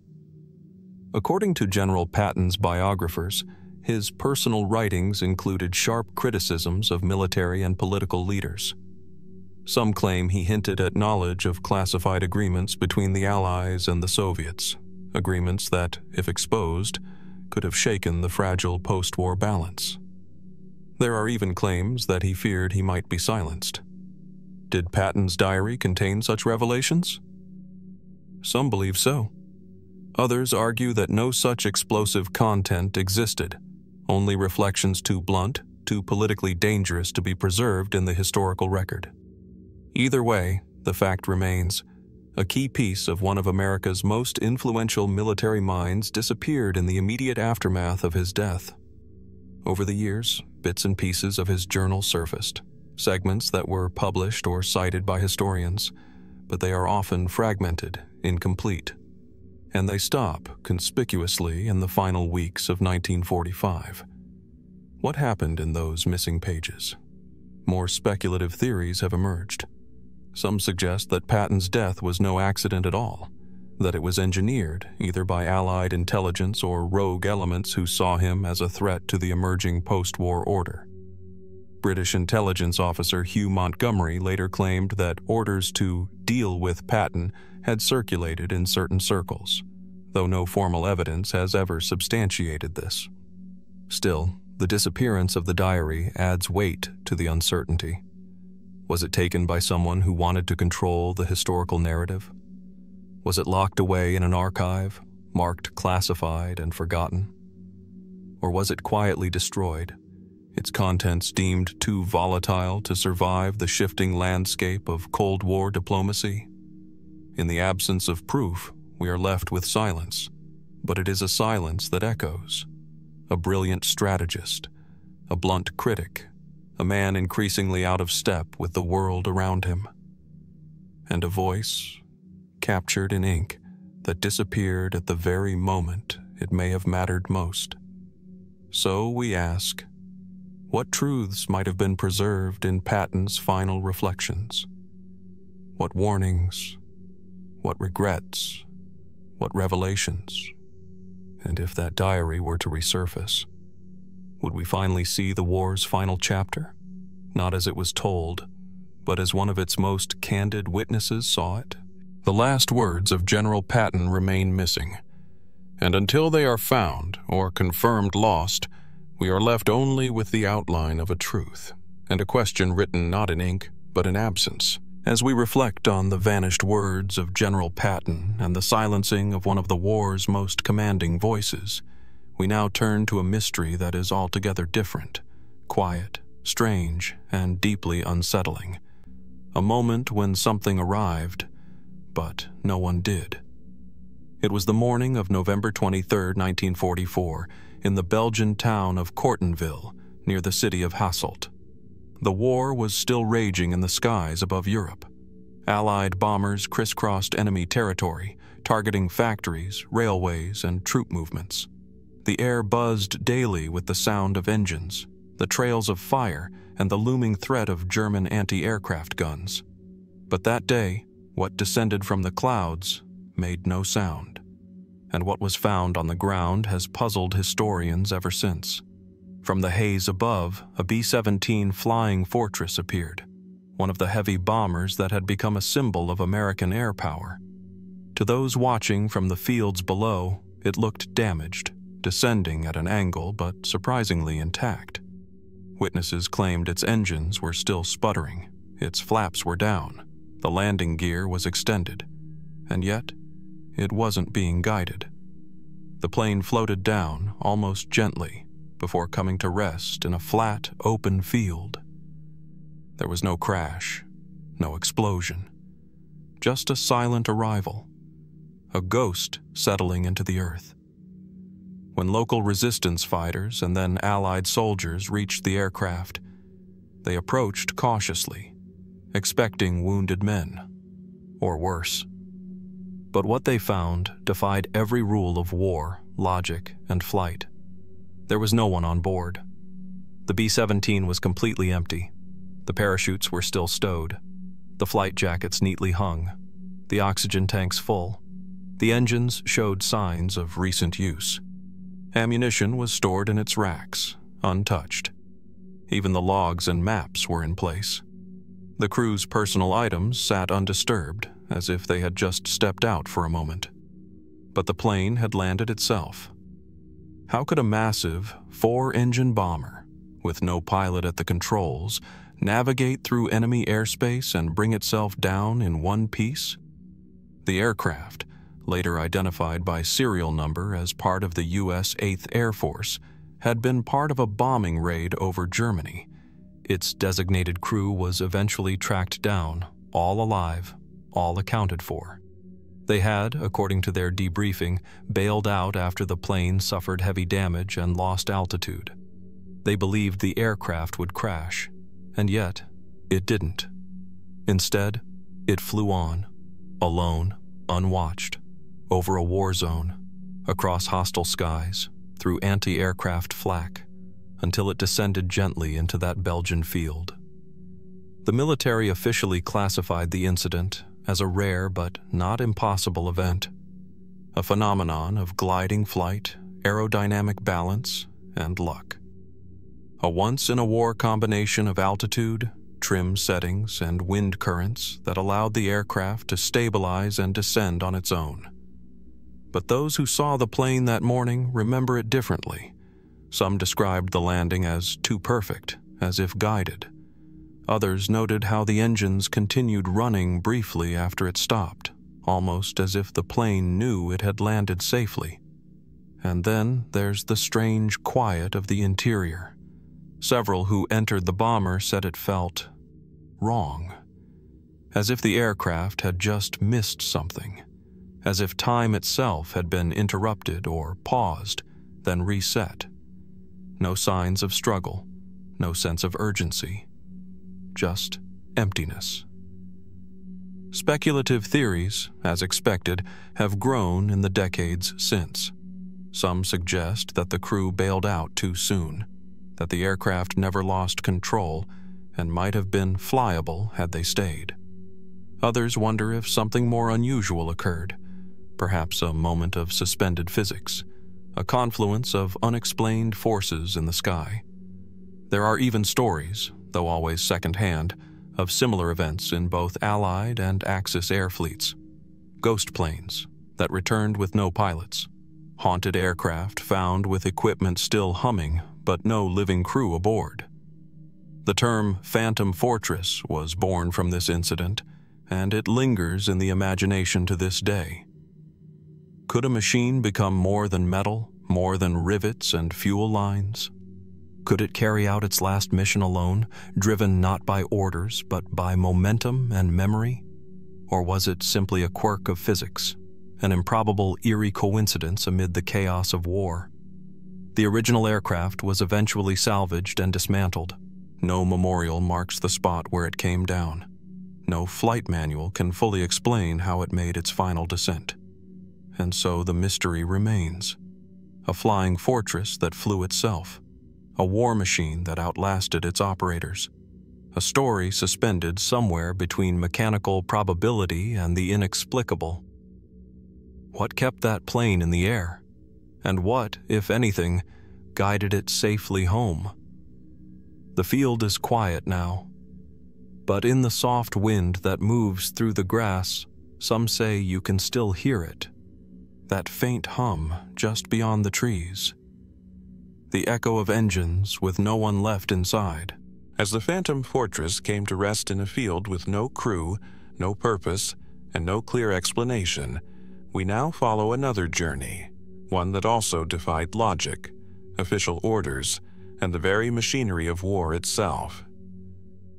According to General Patton's biographers, his personal writings included sharp criticisms of military and political leaders. Some claim he hinted at knowledge of classified agreements between the Allies and the Soviets, agreements that, if exposed, could have shaken the fragile post-war balance. There are even claims that he feared he might be silenced. Did Patton's diary contain such revelations? Some believe so. Others argue that no such explosive content existed, only reflections too blunt, too politically dangerous to be preserved in the historical record. Either way, the fact remains, a key piece of one of America's most influential military minds disappeared in the immediate aftermath of his death. Over the years, bits and pieces of his journal surfaced, segments that were published or cited by historians, but they are often fragmented, incomplete. And they stop conspicuously in the final weeks of 1945. What happened in those missing pages? More speculative theories have emerged. Some suggest that Patton's death was no accident at all, that it was engineered either by Allied intelligence or rogue elements who saw him as a threat to the emerging post-war order. British intelligence officer Hugh Montgomery later claimed that orders to deal with Patton had circulated in certain circles, though no formal evidence has ever substantiated this. Still, The disappearance of the diary adds weight to the uncertainty. Was it taken by someone who wanted to control the historical narrative? Was it locked away in an archive, marked classified and forgotten? Or was it quietly destroyed, its contents deemed too volatile to survive the shifting landscape of Cold War diplomacy? In the absence of proof, we are left with silence, but it is a silence that echoes. A brilliant strategist, a blunt critic, a man increasingly out of step with the world around him. And a voice, captured in ink, that disappeared at the very moment it may have mattered most. So we ask, what truths might have been preserved in Patton's final reflections? What warnings, what regrets, what revelations? And if that diary were to resurface, would we finally see the war's final chapter? Not as it was told, but as one of its most candid witnesses saw it? The last words of General Patton remain missing, and until they are found or confirmed lost, we are left only with the outline of a truth, and a question written not in ink, but in absence. As we reflect on the vanished words of General Patton and the silencing of one of the war's most commanding voices, we now turn to a mystery that is altogether different, quiet, strange, and deeply unsettling. A moment when something arrived, but no one did. It was the morning of November 23, 1944, in the Belgian town of Cortenville, near the city of Hasselt. The war was still raging in the skies above Europe. Allied bombers crisscrossed enemy territory, targeting factories, railways, and troop movements. The air buzzed daily with the sound of engines, the trails of fire, and the looming threat of German anti-aircraft guns. But that day, what descended from the clouds made no sound, and what was found on the ground has puzzled historians ever since. From the haze above, a B-17 Flying Fortress appeared, one of the heavy bombers that had become a symbol of American air power. To those watching from the fields below, it looked damaged, descending at an angle but surprisingly intact. Witnesses claimed its engines were still sputtering, its flaps were down, the landing gear was extended, and yet it wasn't being guided. The plane floated down, almost gently, before coming to rest in a flat, open field. There was no crash, no explosion, just a silent arrival, a ghost settling into the earth. When local resistance fighters and then Allied soldiers reached the aircraft, they approached cautiously, expecting wounded men, or worse. But what they found defied every rule of war, logic, and flight. There was no one on board. The B-17 was completely empty. The parachutes were still stowed. The flight jackets neatly hung. The oxygen tanks full. The engines showed signs of recent use. Ammunition was stored in its racks, untouched. Even the logs and maps were in place. The crew's personal items sat undisturbed, as if they had just stepped out for a moment. But the plane had landed itself. How could a massive, 4-engine bomber, with no pilot at the controls, navigate through enemy airspace and bring itself down in one piece? The aircraft, later identified by serial number as part of the U.S. 8th Air Force, had been part of a bombing raid over Germany. Its designated crew was eventually tracked down, all alive, all accounted for. They had, according to their debriefing, bailed out after the plane suffered heavy damage and lost altitude. They believed the aircraft would crash, and yet it didn't. Instead, it flew on, alone, unwatched, over a war zone, across hostile skies, through anti-aircraft flak, until it descended gently into that Belgian field. The military officially classified the incident as a rare but not impossible event, a phenomenon of gliding flight, aerodynamic balance, and luck. A once-in-a-war combination of altitude, trim settings, and wind currents that allowed the aircraft to stabilize and descend on its own. But those who saw the plane that morning remember it differently, Some described the landing as too perfect, as if guided. Others noted how the engines continued running briefly after it stopped, almost as if the plane knew it had landed safely. And then there's the strange quiet of the interior. Several who entered the bomber said it felt wrong, as if the aircraft had just missed something, as if time itself had been interrupted or paused, then reset. No signs of struggle, no sense of urgency, just emptiness. Speculative theories, as expected, have grown in the decades since. Some suggest that the crew bailed out too soon, that the aircraft never lost control and might have been flyable had they stayed. Others wonder if something more unusual occurred, perhaps a moment of suspended physics, a confluence of unexplained forces in the sky. There are even stories, though always second-hand, of similar events in both Allied and Axis air fleets. Ghost planes that returned with no pilots, haunted aircraft found with equipment still humming but no living crew aboard. The term Phantom Fortress was born from this incident, and it lingers in the imagination to this day. Could a machine become more than metal, more than rivets and fuel lines? Could it carry out its last mission alone, driven not by orders but by momentum and memory? Or was it simply a quirk of physics, an improbable, eerie coincidence amid the chaos of war? The original aircraft was eventually salvaged and dismantled. No memorial marks the spot where it came down. No flight manual can fully explain how it made its final descent. And so the mystery remains. A flying fortress that flew itself. A war machine that outlasted its operators. A story suspended somewhere between mechanical probability and the inexplicable. What kept that plane in the air? And what, if anything, guided it safely home? The field is quiet now, but in the soft wind that moves through the grass, some say you can still hear it. That faint hum just beyond the trees. The echo of engines with no one left inside. As the Phantom Fortress came to rest in a field with no crew, no purpose, and no clear explanation, we now follow another journey, one that also defied logic, official orders, and the very machinery of war itself.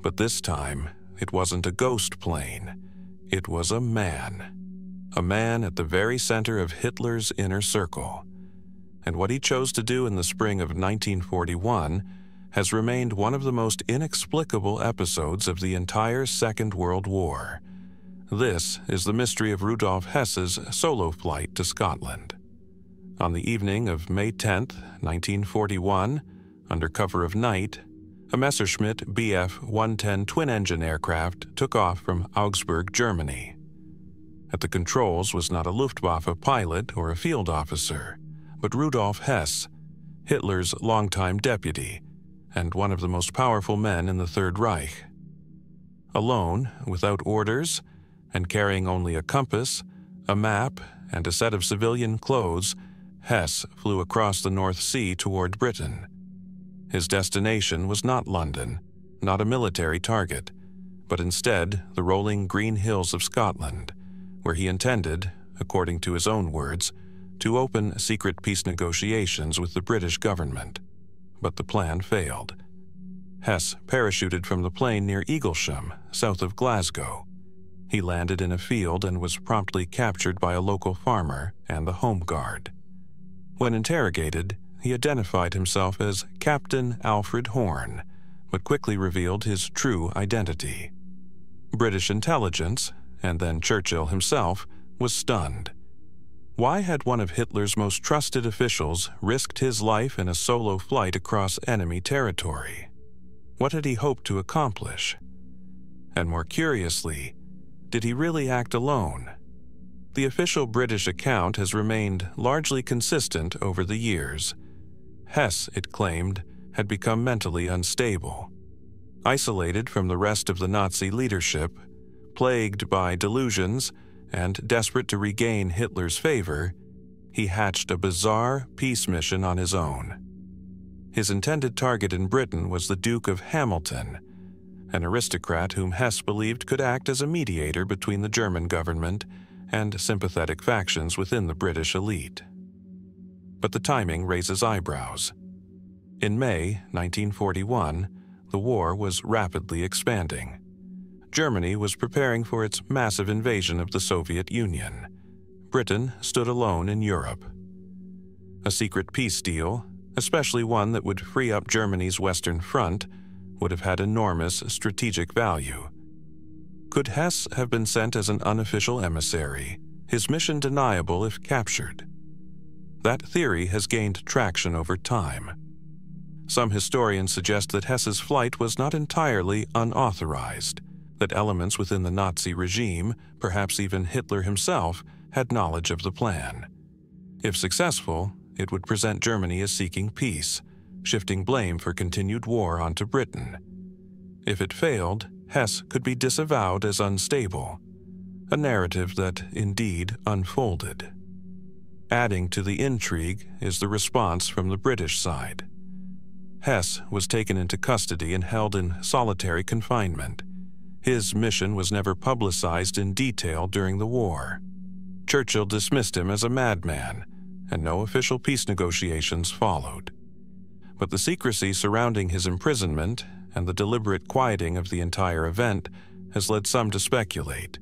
But this time, it wasn't a ghost plane. It was a man. A man at the very center of Hitler's inner circle. And what he chose to do in the spring of 1941 has remained one of the most inexplicable episodes of the entire Second World War. This is the mystery of Rudolf Hess's solo flight to Scotland. On the evening of May 10, 1941, under cover of night, a Messerschmitt Bf 110 twin-engine aircraft took off from Augsburg, Germany. At the controls was not a Luftwaffe pilot or a field officer, but Rudolf Hess, Hitler's longtime deputy, and one of the most powerful men in the Third Reich. Alone, without orders, and carrying only a compass, a map, and a set of civilian clothes, Hess flew across the North Sea toward Britain. His destination was not London, not a military target, but instead the rolling green hills of Scotland, where he intended, according to his own words, to open secret peace negotiations with the British government. But the plan failed. Hess parachuted from the plane near Eaglesham, south of Glasgow. He landed in a field and was promptly captured by a local farmer and the Home Guard. When interrogated, he identified himself as Captain Alfred Horn, but quickly revealed his true identity. British intelligence, and then Churchill himself, was stunned. Why had one of Hitler's most trusted officials risked his life in a solo flight across enemy territory? What had he hoped to accomplish? And more curiously, did he really act alone? The official British account has remained largely consistent over the years. Hess, it claimed, had become mentally unstable. Isolated from the rest of the Nazi leadership, plagued by delusions, and desperate to regain Hitler's favor, he hatched a bizarre peace mission on his own. His intended target in Britain was the Duke of Hamilton, an aristocrat whom Hess believed could act as a mediator between the German government and sympathetic factions within the British elite. But the timing raises eyebrows. In May 1941, the war was rapidly expanding. Germany was preparing for its massive invasion of the Soviet Union. Britain stood alone in Europe. A secret peace deal, especially one that would free up Germany's Western Front, would have had enormous strategic value. Could Hess have been sent as an unofficial emissary, his mission deniable if captured? That theory has gained traction over time. Some historians suggest that Hess's flight was not entirely unauthorized, that elements within the Nazi regime, perhaps even Hitler himself, had knowledge of the plan. If successful, it would present Germany as seeking peace, shifting blame for continued war onto Britain. If it failed, Hess could be disavowed as unstable, a narrative that indeed unfolded. Adding to the intrigue is the response from the British side. Hess was taken into custody and held in solitary confinement. His mission was never publicized in detail during the war. Churchill dismissed him as a madman, and no official peace negotiations followed. But the secrecy surrounding his imprisonment and the deliberate quieting of the entire event has led some to speculate.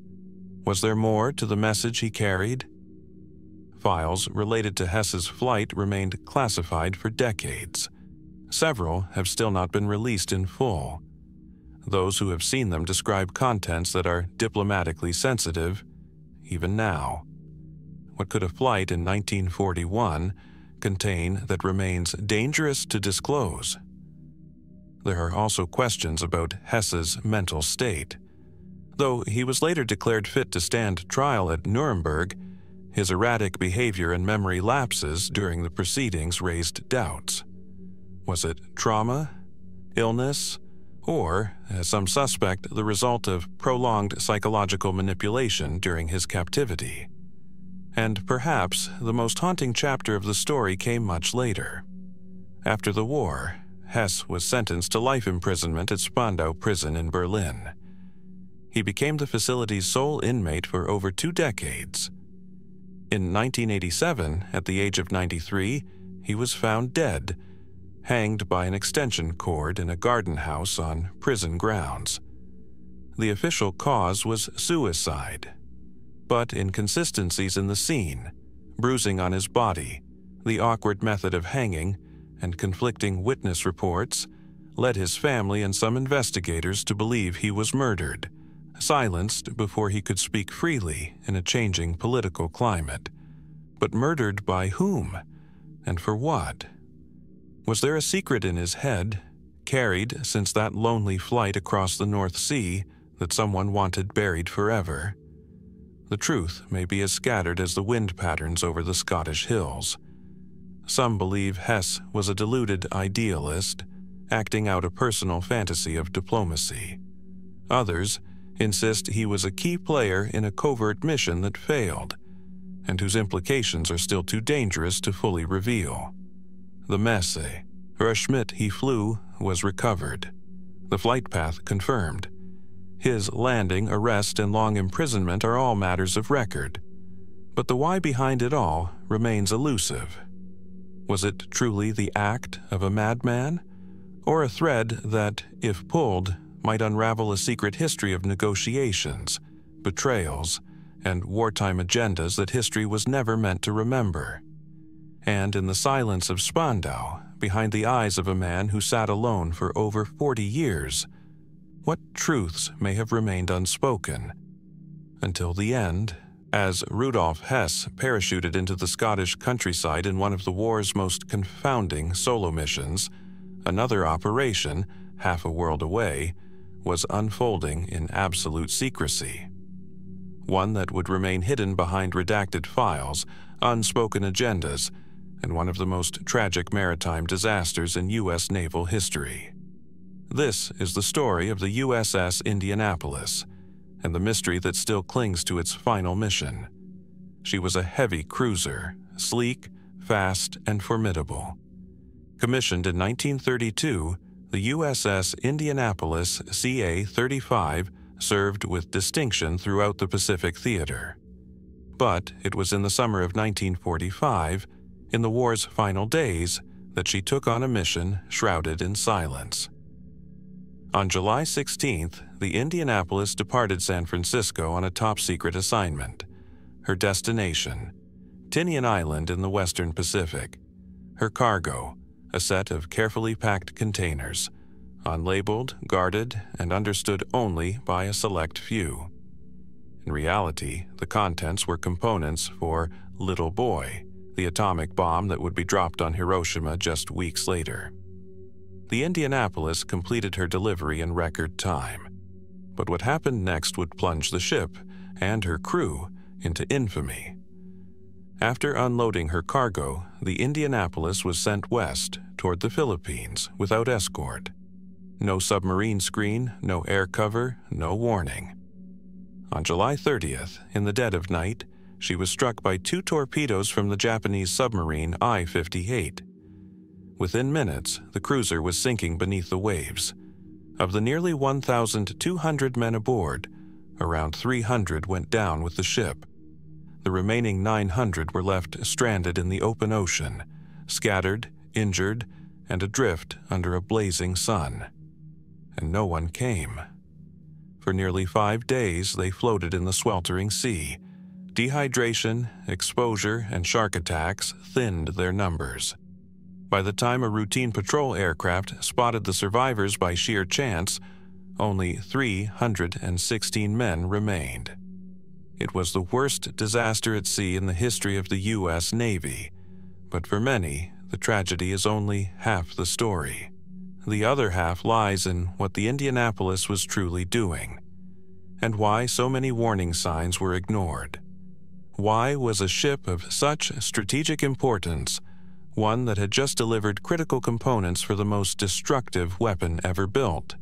Was there more to the message he carried? Files related to Hess's flight remained classified for decades. Several have still not been released in full. Those who have seen them describe contents that are diplomatically sensitive, even now. What could a flight in 1941 contain that remains dangerous to disclose? There are also questions about Hess's mental state. Though he was later declared fit to stand trial at Nuremberg, his erratic behavior and memory lapses during the proceedings raised doubts. Was it trauma, illness, or, as some suspect, the result of prolonged psychological manipulation during his captivity? And perhaps the most haunting chapter of the story came much later. After the war, Hess was sentenced to life imprisonment at Spandau Prison in Berlin. He became the facility's sole inmate for over 2 decades. In 1987, at the age of 93, he was found dead, hanged by an extension cord in a garden house on prison grounds. The official cause was suicide, but inconsistencies in the scene, bruising on his body, the awkward method of hanging, and conflicting witness reports led his family and some investigators to believe he was murdered, silenced before he could speak freely in a changing political climate. But murdered by whom, and for what? Was there a secret in his head, carried since that lonely flight across the North Sea, that someone wanted buried forever? The truth may be as scattered as the wind patterns over the Scottish hills. Some believe Hess was a deluded idealist, acting out a personal fantasy of diplomacy. Others insist he was a key player in a covert mission that failed, and whose implications are still too dangerous to fully reveal. The Messe, or a Schmidt he flew, was recovered. The flight path confirmed. His landing, arrest, and long imprisonment are all matters of record. But the why behind it all remains elusive. Was it truly the act of a madman, or a thread that, if pulled, might unravel a secret history of negotiations, betrayals, and wartime agendas that history was never meant to remember? And in the silence of Spandau, behind the eyes of a man who sat alone for over 40 years, what truths may have remained unspoken? Until the end, as Rudolf Hess parachuted into the Scottish countryside in one of the war's most confounding solo missions, another operation, half a world away, was unfolding in absolute secrecy. One that would remain hidden behind redacted files, unspoken agendas, and one of the most tragic maritime disasters in U.S. naval history. This is the story of the USS Indianapolis, and the mystery that still clings to its final mission. She was a heavy cruiser, sleek, fast, and formidable. Commissioned in 1932, the USS Indianapolis CA-35 served with distinction throughout the Pacific Theater. But it was in the summer of 1945, in the war's final days, that she took on a mission shrouded in silence. On July 16th, the Indianapolis departed San Francisco on a top-secret assignment. Her destination, Tinian Island in the western Pacific. Her cargo, a set of carefully packed containers, unlabeled, guarded, and understood only by a select few. In reality, the contents were components for Little Boy, the atomic bomb that would be dropped on Hiroshima just weeks later. The Indianapolis completed her delivery in record time. But what happened next would plunge the ship and her crew into infamy. After unloading her cargo, the Indianapolis was sent west toward the Philippines without escort. No submarine screen, no air cover, no warning. On July 30th, in the dead of night, she was struck by 2 torpedoes from the Japanese submarine I-58. Within minutes, the cruiser was sinking beneath the waves. Of the nearly 1,200 men aboard, around 300 went down with the ship. The remaining 900 were left stranded in the open ocean, scattered, injured, and adrift under a blazing sun. And no one came. For nearly 5 days, they floated in the sweltering sea. Dehydration, exposure, and shark attacks thinned their numbers. By the time a routine patrol aircraft spotted the survivors by sheer chance, only 316 men remained. It was the worst disaster at sea in the history of the U.S. Navy, but for many, the tragedy is only half the story. The other half lies in what the Indianapolis was truly doing, and why so many warning signs were ignored. Why was a ship of such strategic importance, one that had just delivered critical components for the most destructive weapon ever built,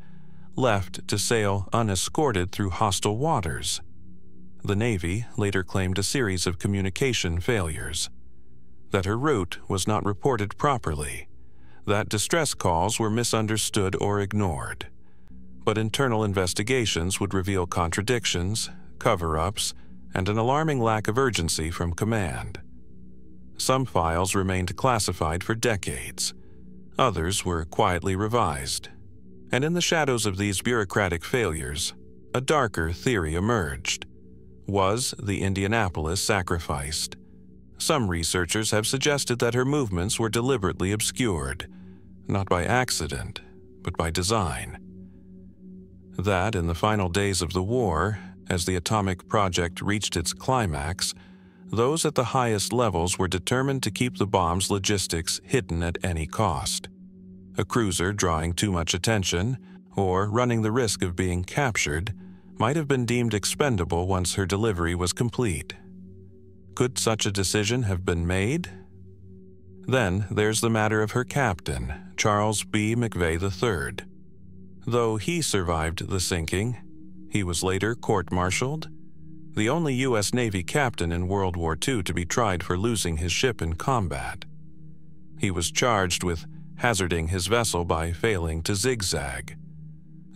left to sail unescorted through hostile waters? The Navy later claimed a series of communication failures, that her route was not reported properly, that distress calls were misunderstood or ignored. But internal investigations would reveal contradictions, cover-ups, and an alarming lack of urgency from command. Some files remained classified for decades. Others were quietly revised. And in the shadows of these bureaucratic failures, a darker theory emerged. Was the Indianapolis sacrificed? Some researchers have suggested that her movements were deliberately obscured, not by accident, but by design. That in the final days of the war, as the atomic project reached its climax, those at the highest levels were determined to keep the bomb's logistics hidden at any cost. A cruiser drawing too much attention, or running the risk of being captured, might have been deemed expendable once her delivery was complete. Could such a decision have been made? Then there's the matter of her captain, Charles B. McVeigh III. Though he survived the sinking, he was later court-martialed, the only U.S. Navy captain in World War II to be tried for losing his ship in combat. He was charged with hazarding his vessel by failing to zigzag,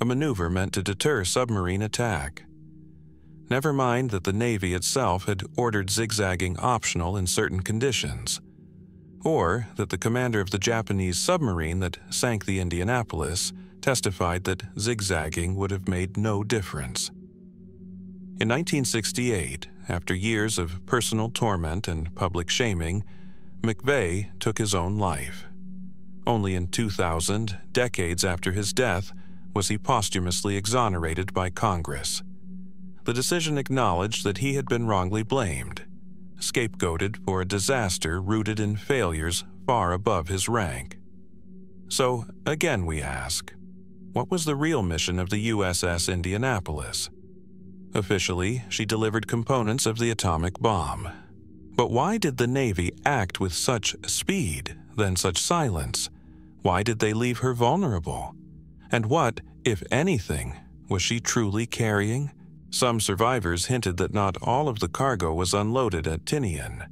a maneuver meant to deter submarine attack. Never mind that the Navy itself had ordered zigzagging optional in certain conditions, or that the commander of the Japanese submarine that sank the Indianapolis testified that zigzagging would have made no difference. In 1968, after years of personal torment and public shaming, McVeigh took his own life. Only in 2000, decades after his death, was he posthumously exonerated by Congress. The decision acknowledged that he had been wrongly blamed, scapegoated for a disaster rooted in failures far above his rank. So, again we ask, what was the real mission of the USS Indianapolis? Officially, she delivered components of the atomic bomb. But why did the Navy act with such speed, then such silence? Why did they leave her vulnerable? And what, if anything, was she truly carrying? Some survivors hinted that not all of the cargo was unloaded at Tinian,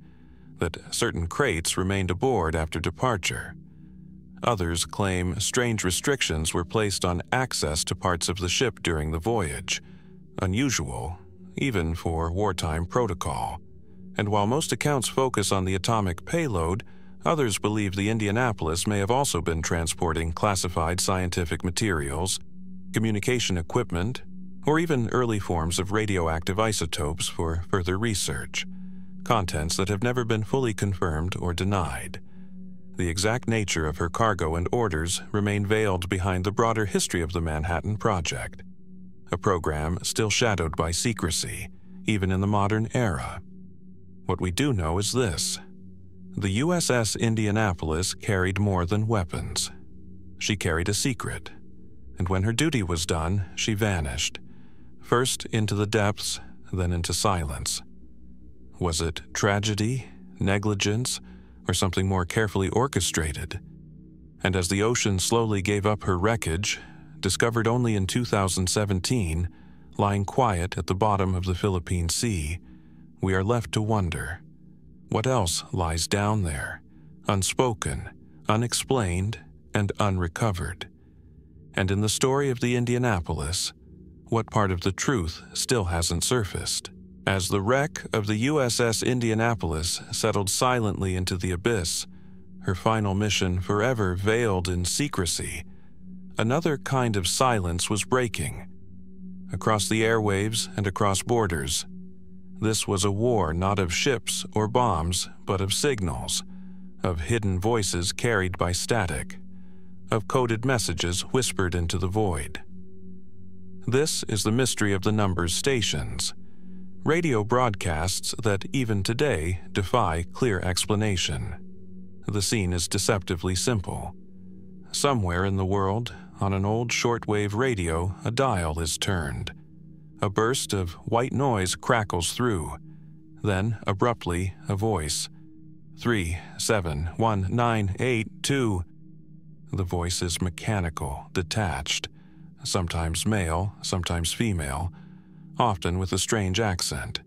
that certain crates remained aboard after departure. Others claim strange restrictions were placed on access to parts of the ship during the voyage, unusual, even for wartime protocol. And while most accounts focus on the atomic payload, others believe the Indianapolis may have also been transporting classified scientific materials, communication equipment, or even early forms of radioactive isotopes for further research, contents that have never been fully confirmed or denied. The exact nature of her cargo and orders remain veiled behind the broader history of the Manhattan Project, a program still shadowed by secrecy, even in the modern era. What we do know is this: the USS Indianapolis carried more than weapons. She carried a secret, and when her duty was done, she vanished, first into the depths, then into silence. Was it tragedy, negligence, or something more carefully orchestrated? And as the ocean slowly gave up her wreckage, discovered only in 2017, lying quiet at the bottom of the Philippine Sea, we are left to wonder, what else lies down there, unspoken, unexplained, and unrecovered? And in the story of the Indianapolis, what part of the truth still hasn't surfaced? As the wreck of the USS Indianapolis settled silently into the abyss, her final mission forever veiled in secrecy, another kind of silence was breaking. Across the airwaves and across borders, this was a war not of ships or bombs, but of signals, of hidden voices carried by static, of coded messages whispered into the void. This is the mystery of the numbers stations, radio broadcasts that even today defy clear explanation. The scene is deceptively simple. Somewhere in the world, on an old shortwave radio, a dial is turned. A burst of white noise crackles through. Then, abruptly, a voice. 371982. The voice is mechanical, detached, sometimes male, sometimes female, often with a strange accent.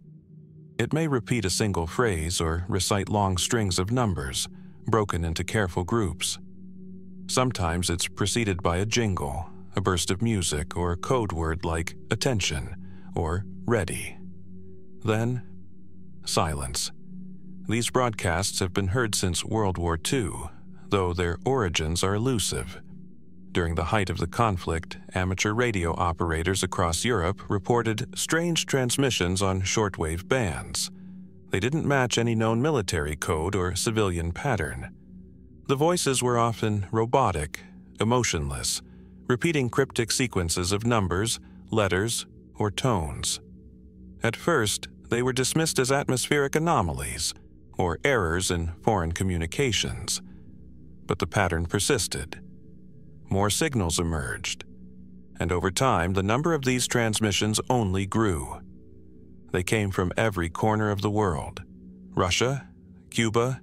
It may repeat a single phrase or recite long strings of numbers, broken into careful groups. Sometimes it's preceded by a jingle, a burst of music, or a code word like attention or ready. Then, silence. These broadcasts have been heard since World War II, though their origins are elusive. During the height of the conflict, amateur radio operators across Europe reported strange transmissions on shortwave bands. They didn't match any known military code or civilian pattern. The voices were often robotic, emotionless, repeating cryptic sequences of numbers, letters, or tones. At first, they were dismissed as atmospheric anomalies or errors in foreign communications. But the pattern persisted. More signals emerged, and over time the number of these transmissions only grew. They came from every corner of the world: Russia, Cuba,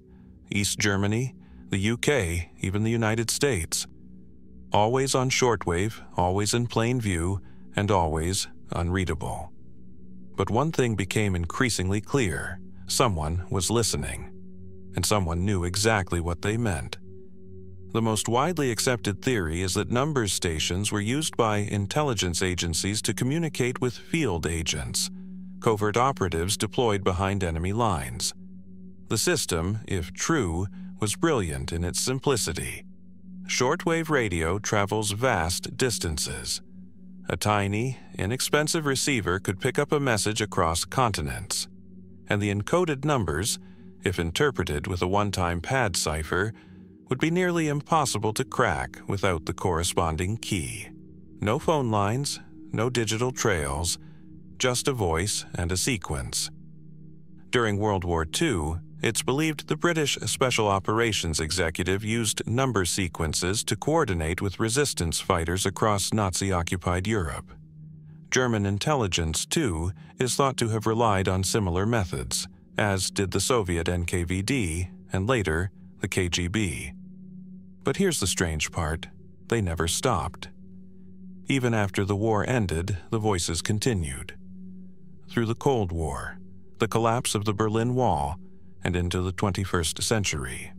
East Germany, the UK, even the United States. Always on shortwave, always in plain view, and always unreadable. But one thing became increasingly clear: someone was listening, and someone knew exactly what they meant. The most widely accepted theory is that numbers stations were used by intelligence agencies to communicate with field agents, covert operatives deployed behind enemy lines. The system, if true, was brilliant in its simplicity. Shortwave radio travels vast distances. A tiny, inexpensive receiver could pick up a message across continents, and the encoded numbers, if interpreted with a one-time pad cipher, would be nearly impossible to crack without the corresponding key. No phone lines, no digital trails, just a voice and a sequence. During World War II, it's believed the British Special Operations Executive used number sequences to coordinate with resistance fighters across Nazi-occupied Europe. German intelligence, too, is thought to have relied on similar methods, as did the Soviet NKVD and later the KGB. But here's the strange part: they never stopped. Even after the war ended, the voices continued. Through the Cold War, the collapse of the Berlin Wall, and into the 21st century.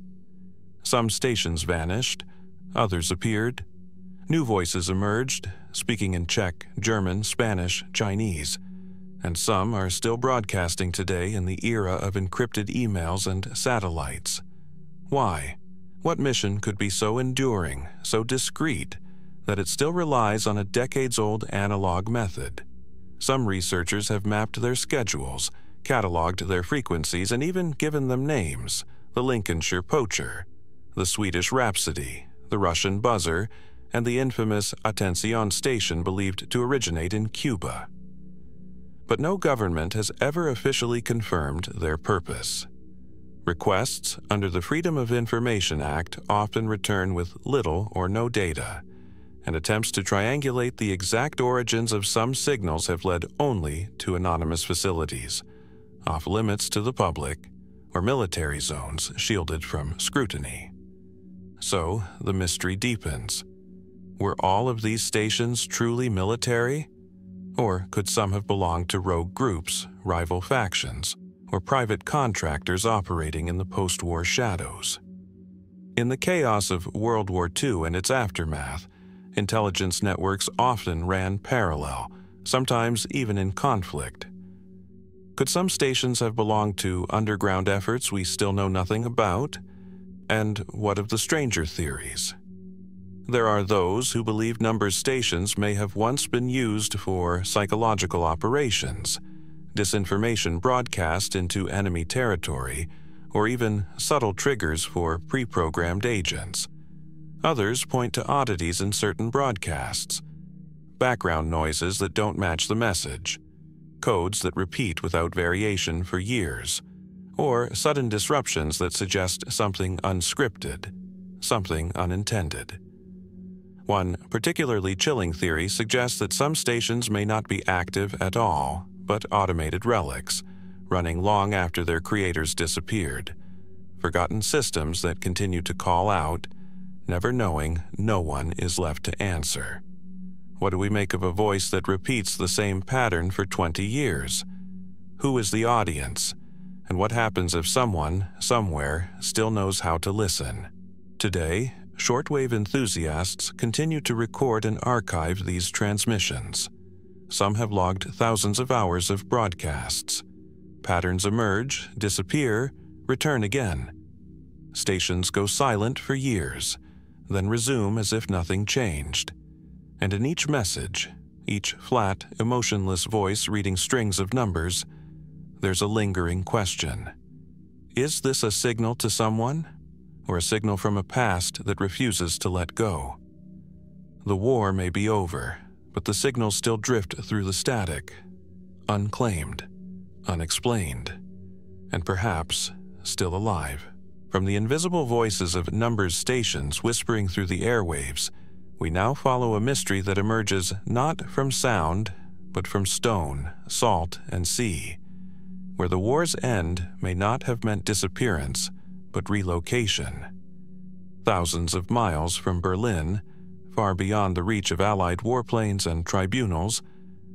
Some stations vanished, Others appeared. New voices emerged, speaking in Czech, German, Spanish, Chinese, and some are still broadcasting today in the era of encrypted emails and satellites. Why? What mission could be so enduring, so discreet, that it still relies on a decades-old analog method? Some researchers have mapped their schedules, cataloged their frequencies, and even given them names: the Lincolnshire Poacher, the Swedish Rhapsody, the Russian Buzzer, and the infamous Atención station believed to originate in Cuba. But no government has ever officially confirmed their purpose. Requests under the Freedom of Information Act often return with little or no data, and attempts to triangulate the exact origins of some signals have led only to anonymous facilities, off limits to the public, or military zones shielded from scrutiny. So the mystery deepens. Were all of these stations truly military? Or could some have belonged to rogue groups, rival factions, or private contractors operating in the post-war shadows? In the chaos of World War II and its aftermath, intelligence networks often ran parallel, sometimes even in conflict. Could some stations have belonged to underground efforts we still know nothing about? And what of the stranger theories? There are those who believe number stations may have once been used for psychological operations, disinformation broadcast into enemy territory, or even subtle triggers for pre-programmed agents. Others point to oddities in certain broadcasts, background noises that don't match the message, codes that repeat without variation for years, or sudden disruptions that suggest something unscripted, something unintended. One particularly chilling theory suggests that some stations may not be active at all, but automated relics, running long after their creators disappeared. Forgotten systems that continue to call out, never knowing no one is left to answer. What do we make of a voice that repeats the same pattern for 20 years? Who is the audience? And what happens if someone, somewhere, still knows how to listen? Today, shortwave enthusiasts continue to record and archive these transmissions. Some have logged thousands of hours of broadcasts. Patterns emerge, disappear, return again. Stations go silent for years, then resume as if nothing changed. And in each message, each flat, emotionless voice reading strings of numbers, there's a lingering question. Is this a signal to someone? Or a signal from a past that refuses to let go? The war may be over, but the signals still drift through the static, unclaimed, unexplained, and perhaps still alive. From the invisible voices of numbers stations whispering through the airwaves, we now follow a mystery that emerges not from sound, but from stone, salt, and sea, where the war's end may not have meant disappearance, but relocation. Thousands of miles from Berlin, far beyond the reach of Allied warplanes and tribunals,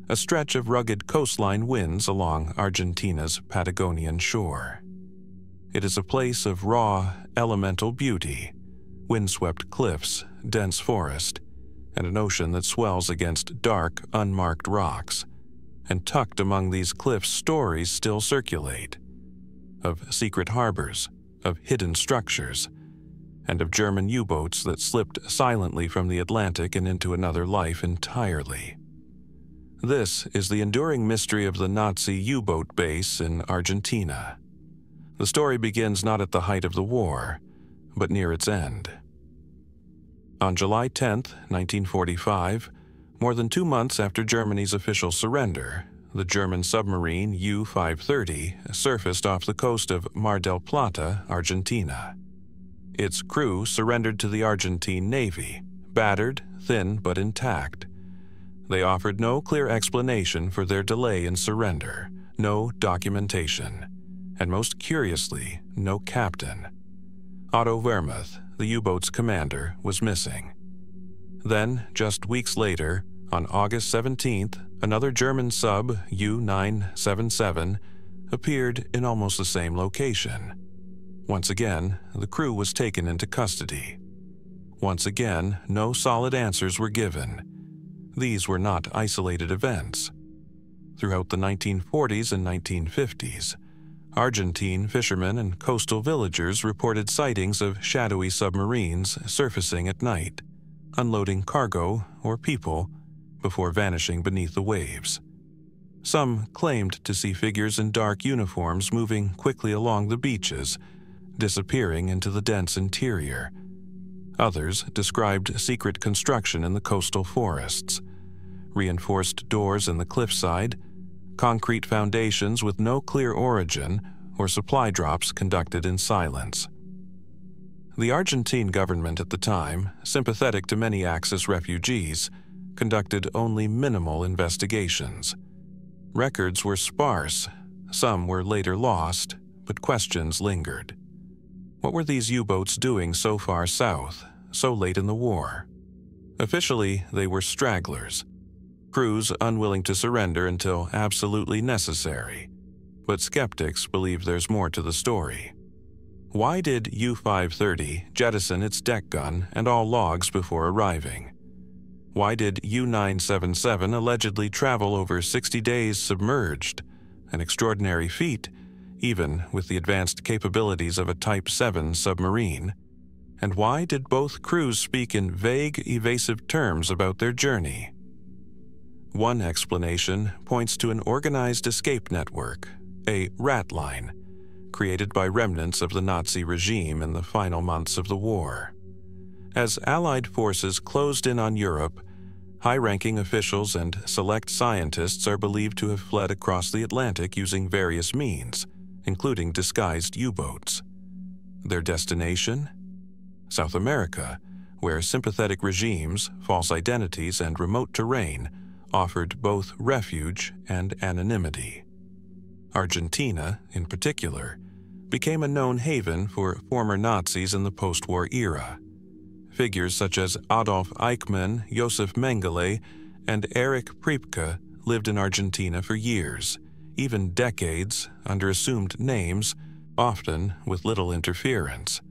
a stretch of rugged coastline winds along Argentina's Patagonian shore. It is a place of raw, elemental beauty, windswept cliffs, dense forest, and an ocean that swells against dark, unmarked rocks. And tucked among these cliffs, stories still circulate, of secret harbors, of hidden structures, and of German U-boats that slipped silently from the Atlantic and into another life entirely. This is the enduring mystery of the Nazi U-boat base in Argentina. The story begins not at the height of the war, but near its end. On July 10, 1945, more than 2 months after Germany's official surrender, the German submarine U-530 surfaced off the coast of Mar del Plata, Argentina. Its crew surrendered to the Argentine Navy, battered, thin, but intact. They offered no clear explanation for their delay in surrender, no documentation, and most curiously, no captain. Otto Wehrmuth, the U-boat's commander, was missing. Then, just weeks later, on August 17th, another German sub, U-977, appeared in almost the same location. Once again, the crew was taken into custody. Once again, no solid answers were given. These were not isolated events. Throughout the 1940s and 1950s, Argentine fishermen and coastal villagers reported sightings of shadowy submarines surfacing at night, unloading cargo or people before vanishing beneath the waves. Some claimed to see figures in dark uniforms moving quickly along the beaches, disappearing into the dense interior. Others described secret construction in the coastal forests, reinforced doors in the cliffside, concrete foundations with no clear origin, or supply drops conducted in silence. The Argentine government at the time, sympathetic to many Axis refugees, conducted only minimal investigations. Records were sparse, some were later lost, but questions lingered. What were these U-boats doing so far south, so late in the war? Officially, they were stragglers, crews unwilling to surrender until absolutely necessary. But skeptics believe there's more to the story. Why did U-530 jettison its deck gun and all logs before arriving? Why did U-977 allegedly travel over 60 days submerged, an extraordinary feat, even with the advanced capabilities of a Type 7 submarine? And why did both crews speak in vague, evasive terms about their journey? One explanation points to an organized escape network, a rat line, created by remnants of the Nazi regime in the final months of the war. As Allied forces closed in on Europe, high-ranking officials and select scientists are believed to have fled across the Atlantic using various means, including disguised U-boats. Their destination? South America, where sympathetic regimes, false identities, and remote terrain offered both refuge and anonymity. Argentina, in particular, became a known haven for former Nazis in the post-war era. Figures such as Adolf Eichmann, Josef Mengele, and Erich Priebke lived in Argentina for years, even decades, under assumed names, often with little interference.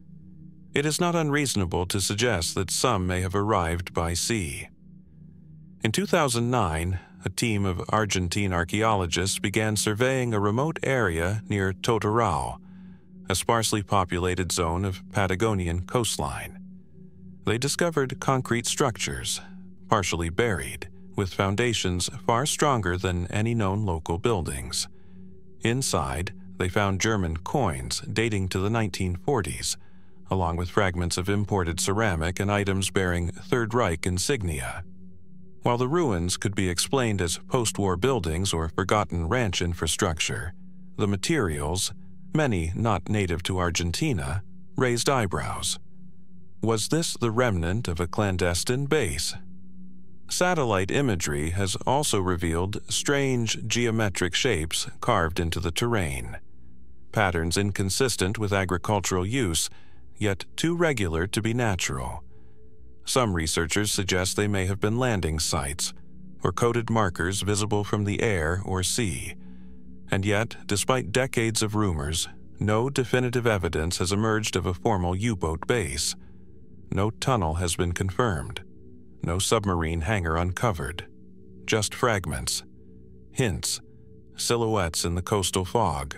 It is not unreasonable to suggest that some may have arrived by sea. In 2009, a team of Argentine archaeologists began surveying a remote area near Totorao, a sparsely populated zone of Patagonian coastline. They discovered concrete structures, partially buried, with foundations far stronger than any known local buildings. Inside, they found German coins dating to the 1940s, along with fragments of imported ceramic and items bearing Third Reich insignia. While the ruins could be explained as post-war buildings or forgotten ranch infrastructure, the materials, many not native to Argentina, raised eyebrows. Was this the remnant of a clandestine base? Satellite imagery has also revealed strange geometric shapes carved into the terrain, patterns inconsistent with agricultural use, yet too regular to be natural. Some researchers suggest they may have been landing sites, or coded markers visible from the air or sea. And yet, despite decades of rumors, no definitive evidence has emerged of a formal U-boat base. No tunnel has been confirmed. No submarine hangar uncovered. Just fragments, hints, silhouettes in the coastal fog.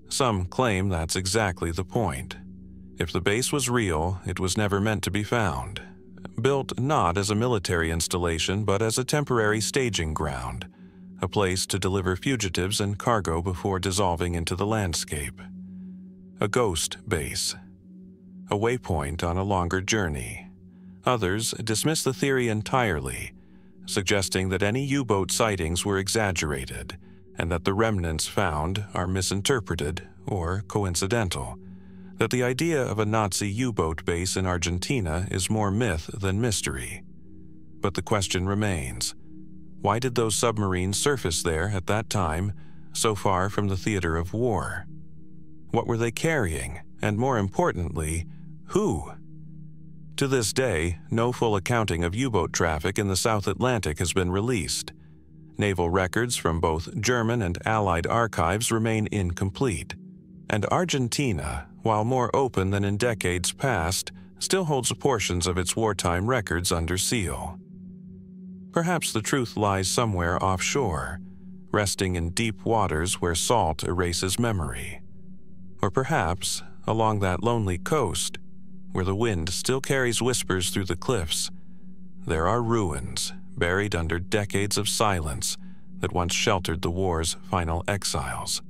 Some claim that's exactly the point. If the base was real, it was never meant to be found. Built not as a military installation, but as a temporary staging ground, a place to deliver fugitives and cargo before dissolving into the landscape. A ghost base. A waypoint on a longer journey. Others dismiss the theory entirely, suggesting that any U-boat sightings were exaggerated and that the remnants found are misinterpreted or coincidental, that the idea of a Nazi U-boat base in Argentina is more myth than mystery. But the question remains, why did those submarines surface there at that time, so far from the theater of war? What were they carrying, and more importantly, who? To this day, no full accounting of U-boat traffic in the South Atlantic has been released. Naval records from both German and Allied archives remain incomplete, and Argentina, while more open than in decades past, still holds portions of its wartime records under seal. Perhaps the truth lies somewhere offshore, resting in deep waters where salt erases memory. Or perhaps, along that lonely coast, where the wind still carries whispers through the cliffs, there are ruins buried under decades of silence that once sheltered the war's final exiles.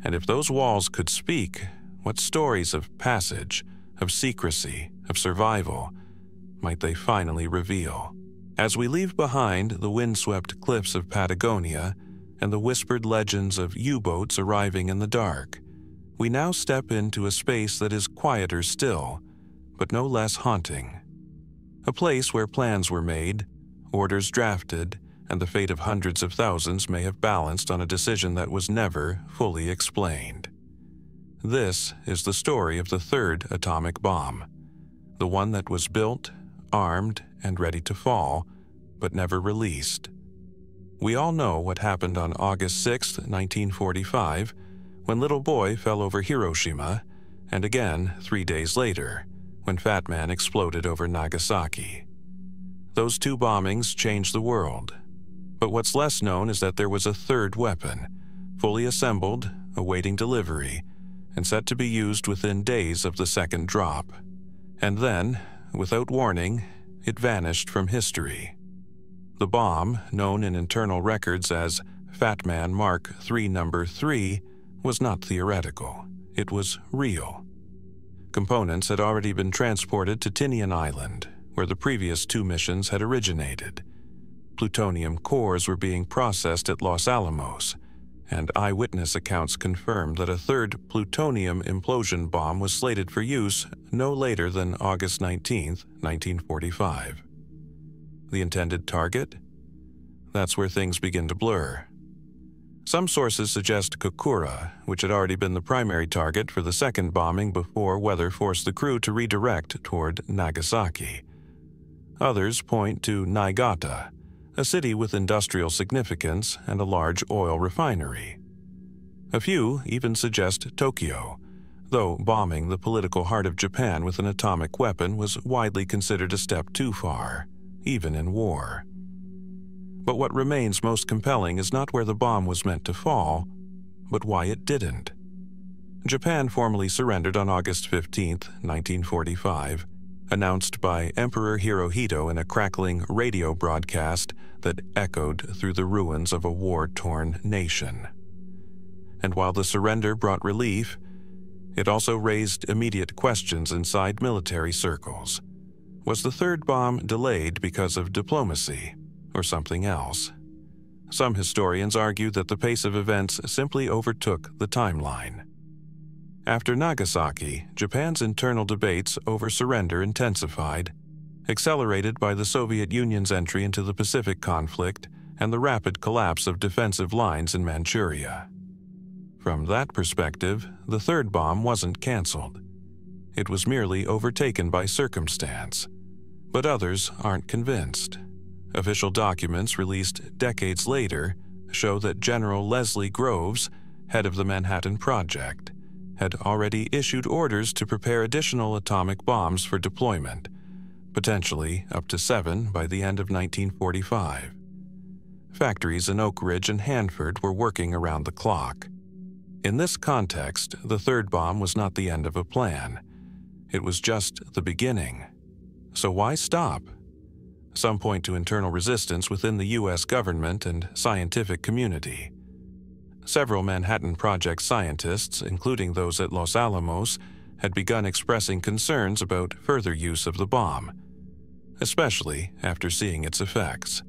And if those walls could speak, what stories of passage, of secrecy, of survival might they finally reveal? As we leave behind the windswept cliffs of Patagonia and the whispered legends of U-boats arriving in the dark, we now step into a space that is quieter still, but no less haunting. A place where plans were made, orders drafted, and the fate of hundreds of thousands may have balanced on a decision that was never fully explained. This is the story of the third atomic bomb, the one that was built, armed, and ready to fall, but never released. We all know what happened on August 6, 1945, when Little Boy fell over Hiroshima, and again 3 days later, when Fat Man exploded over Nagasaki. Those two bombings changed the world. But what's less known is that there was a third weapon, fully assembled, awaiting delivery, and set to be used within days of the second drop. And then, without warning, it vanished from history. The bomb, known in internal records as Fat Man Mark III No. 3, was not theoretical. It was real. Components had already been transported to Tinian Island, where the previous two missions had originated. Plutonium cores were being processed at Los Alamos, and eyewitness accounts confirmed that a third plutonium implosion bomb was slated for use no later than August 19, 1945. The intended target? That's where things begin to blur. Some sources suggest Kokura, which had already been the primary target for the second bombing before weather forced the crew to redirect toward Nagasaki. Others point to Niigata, a city with industrial significance and a large oil refinery. A few even suggest Tokyo, though bombing the political heart of Japan with an atomic weapon was widely considered a step too far, even in war. But what remains most compelling is not where the bomb was meant to fall, but why it didn't. Japan formally surrendered on August 15, 1945, announced by Emperor Hirohito in a crackling radio broadcast that echoed through the ruins of a war-torn nation. And while the surrender brought relief, it also raised immediate questions inside military circles. Was the third bomb delayed because of diplomacy, or something else? Some historians argue that the pace of events simply overtook the timeline. After Nagasaki, Japan's internal debates over surrender intensified, accelerated by the Soviet Union's entry into the Pacific conflict and the rapid collapse of defensive lines in Manchuria. From that perspective, the third bomb wasn't canceled. It was merely overtaken by circumstance. But others aren't convinced. Official documents released decades later show that General Leslie Groves, head of the Manhattan Project, had already issued orders to prepare additional atomic bombs for deployment, potentially up to 7 by the end of 1945. Factories in Oak Ridge and Hanford were working around the clock. In this context, the third bomb was not the end of a plan. It was just the beginning. So why stop? Some point to internal resistance within the U.S. government and scientific community. Several Manhattan Project scientists, including those at Los Alamos, had begun expressing concerns about further use of the bomb, especially after seeing its effects.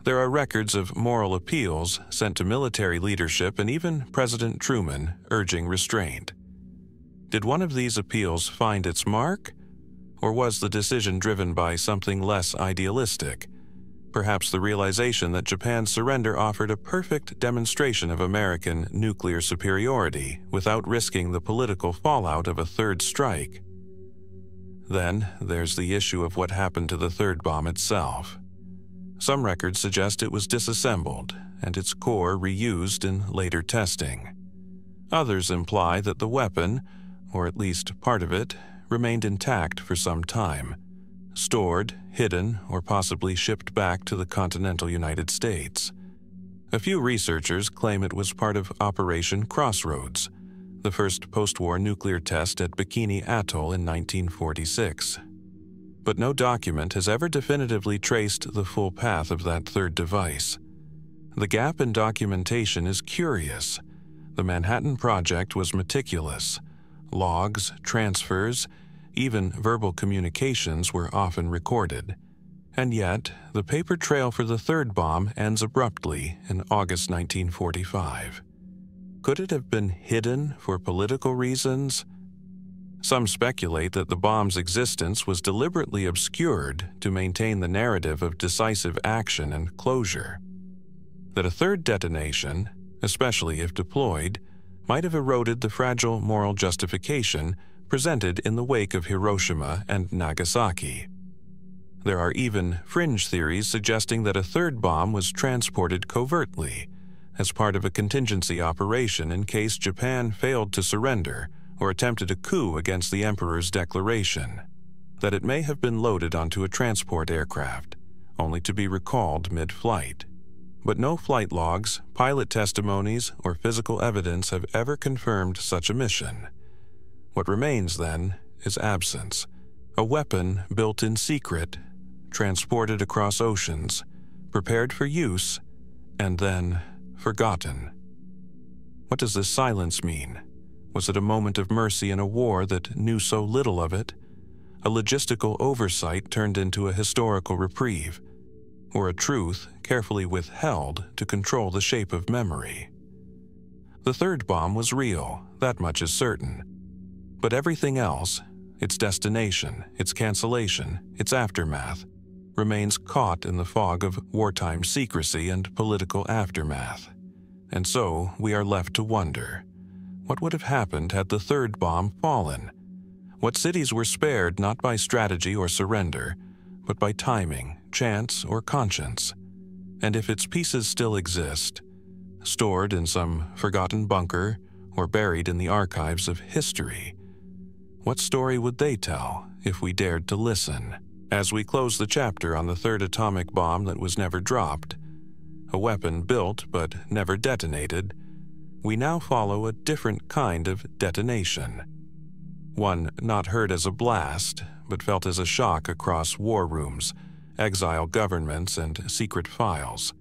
There are records of moral appeals sent to military leadership and even President Truman urging restraint. Did one of these appeals find its mark? Or was the decision driven by something less idealistic? Perhaps the realization that Japan's surrender offered a perfect demonstration of American nuclear superiority without risking the political fallout of a third strike. Then there's the issue of what happened to the third bomb itself. Some records suggest it was disassembled and its core reused in later testing. Others imply that the weapon, or at least part of it, remained intact for some time, stored, hidden, or possibly shipped back to the continental United States. A few researchers claim it was part of Operation Crossroads, the first post-war nuclear test at Bikini Atoll in 1946. But no document has ever definitively traced the full path of that third device. The gap in documentation is curious. The Manhattan Project was meticulous. Logs, transfers, even verbal communications were often recorded. And yet, the paper trail for the third bomb ends abruptly in August 1945. Could it have been hidden for political reasons? Some speculate that the bomb's existence was deliberately obscured to maintain the narrative of decisive action and closure. That a third detonation, especially if deployed, might have eroded the fragile moral justification presented in the wake of Hiroshima and Nagasaki. There are even fringe theories suggesting that a third bomb was transported covertly, as part of a contingency operation in case Japan failed to surrender or attempted a coup against the Emperor's declaration, that it may have been loaded onto a transport aircraft, only to be recalled mid-flight. But no flight logs, pilot testimonies, or physical evidence have ever confirmed such a mission. What remains, then, is absence, a weapon built in secret, transported across oceans, prepared for use, and then forgotten. What does this silence mean? Was it a moment of mercy in a war that knew so little of it? A logistical oversight turned into a historical reprieve? Or a truth carefully withheld to control the shape of memory? The third bomb was real, that much is certain. But everything else, its destination, its cancellation, its aftermath, remains caught in the fog of wartime secrecy and political aftermath. And so we are left to wonder, what would have happened had the third bomb fallen? What cities were spared not by strategy or surrender, but by timing, chance, or conscience? And if its pieces still exist, stored in some forgotten bunker or buried in the archives of history, what story would they tell if we dared to listen? As we close the chapter on the third atomic bomb that was never dropped, a weapon built but never detonated, we now follow a different kind of detonation. One not heard as a blast, but felt as a shock across war rooms, exile governments, and secret files.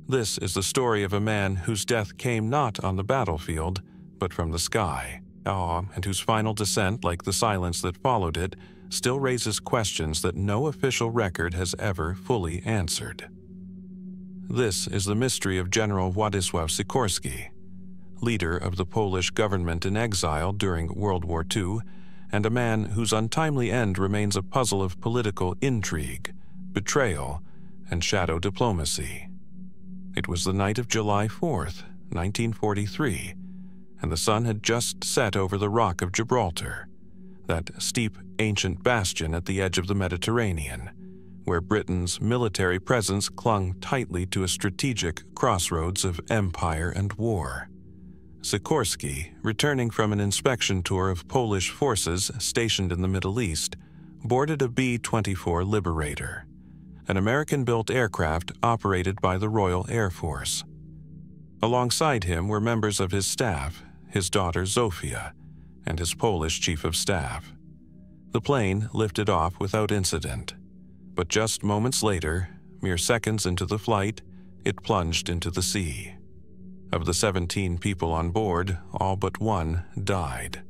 This is the story of a man whose death came not on the battlefield, but from the sky, and whose final descent, like the silence that followed it, still raises questions that no official record has ever fully answered. This is the mystery of General Władysław Sikorski, leader of the Polish government in exile during World War II, and a man whose untimely end remains a puzzle of political intrigue, betrayal, and shadow diplomacy. It was the night of July 4th, 1943, and the sun had just set over the Rock of Gibraltar, that steep ancient bastion at the edge of the Mediterranean, where Britain's military presence clung tightly to a strategic crossroads of empire and war. Sikorski, returning from an inspection tour of Polish forces stationed in the Middle East, boarded a B-24 Liberator, an American-built aircraft operated by the Royal Air Force. Alongside him were members of his staff, his daughter Zofia, and his Polish chief of staff. The plane lifted off without incident, but just moments later, mere seconds into the flight, it plunged into the sea. Of the 17 people on board, all but one died.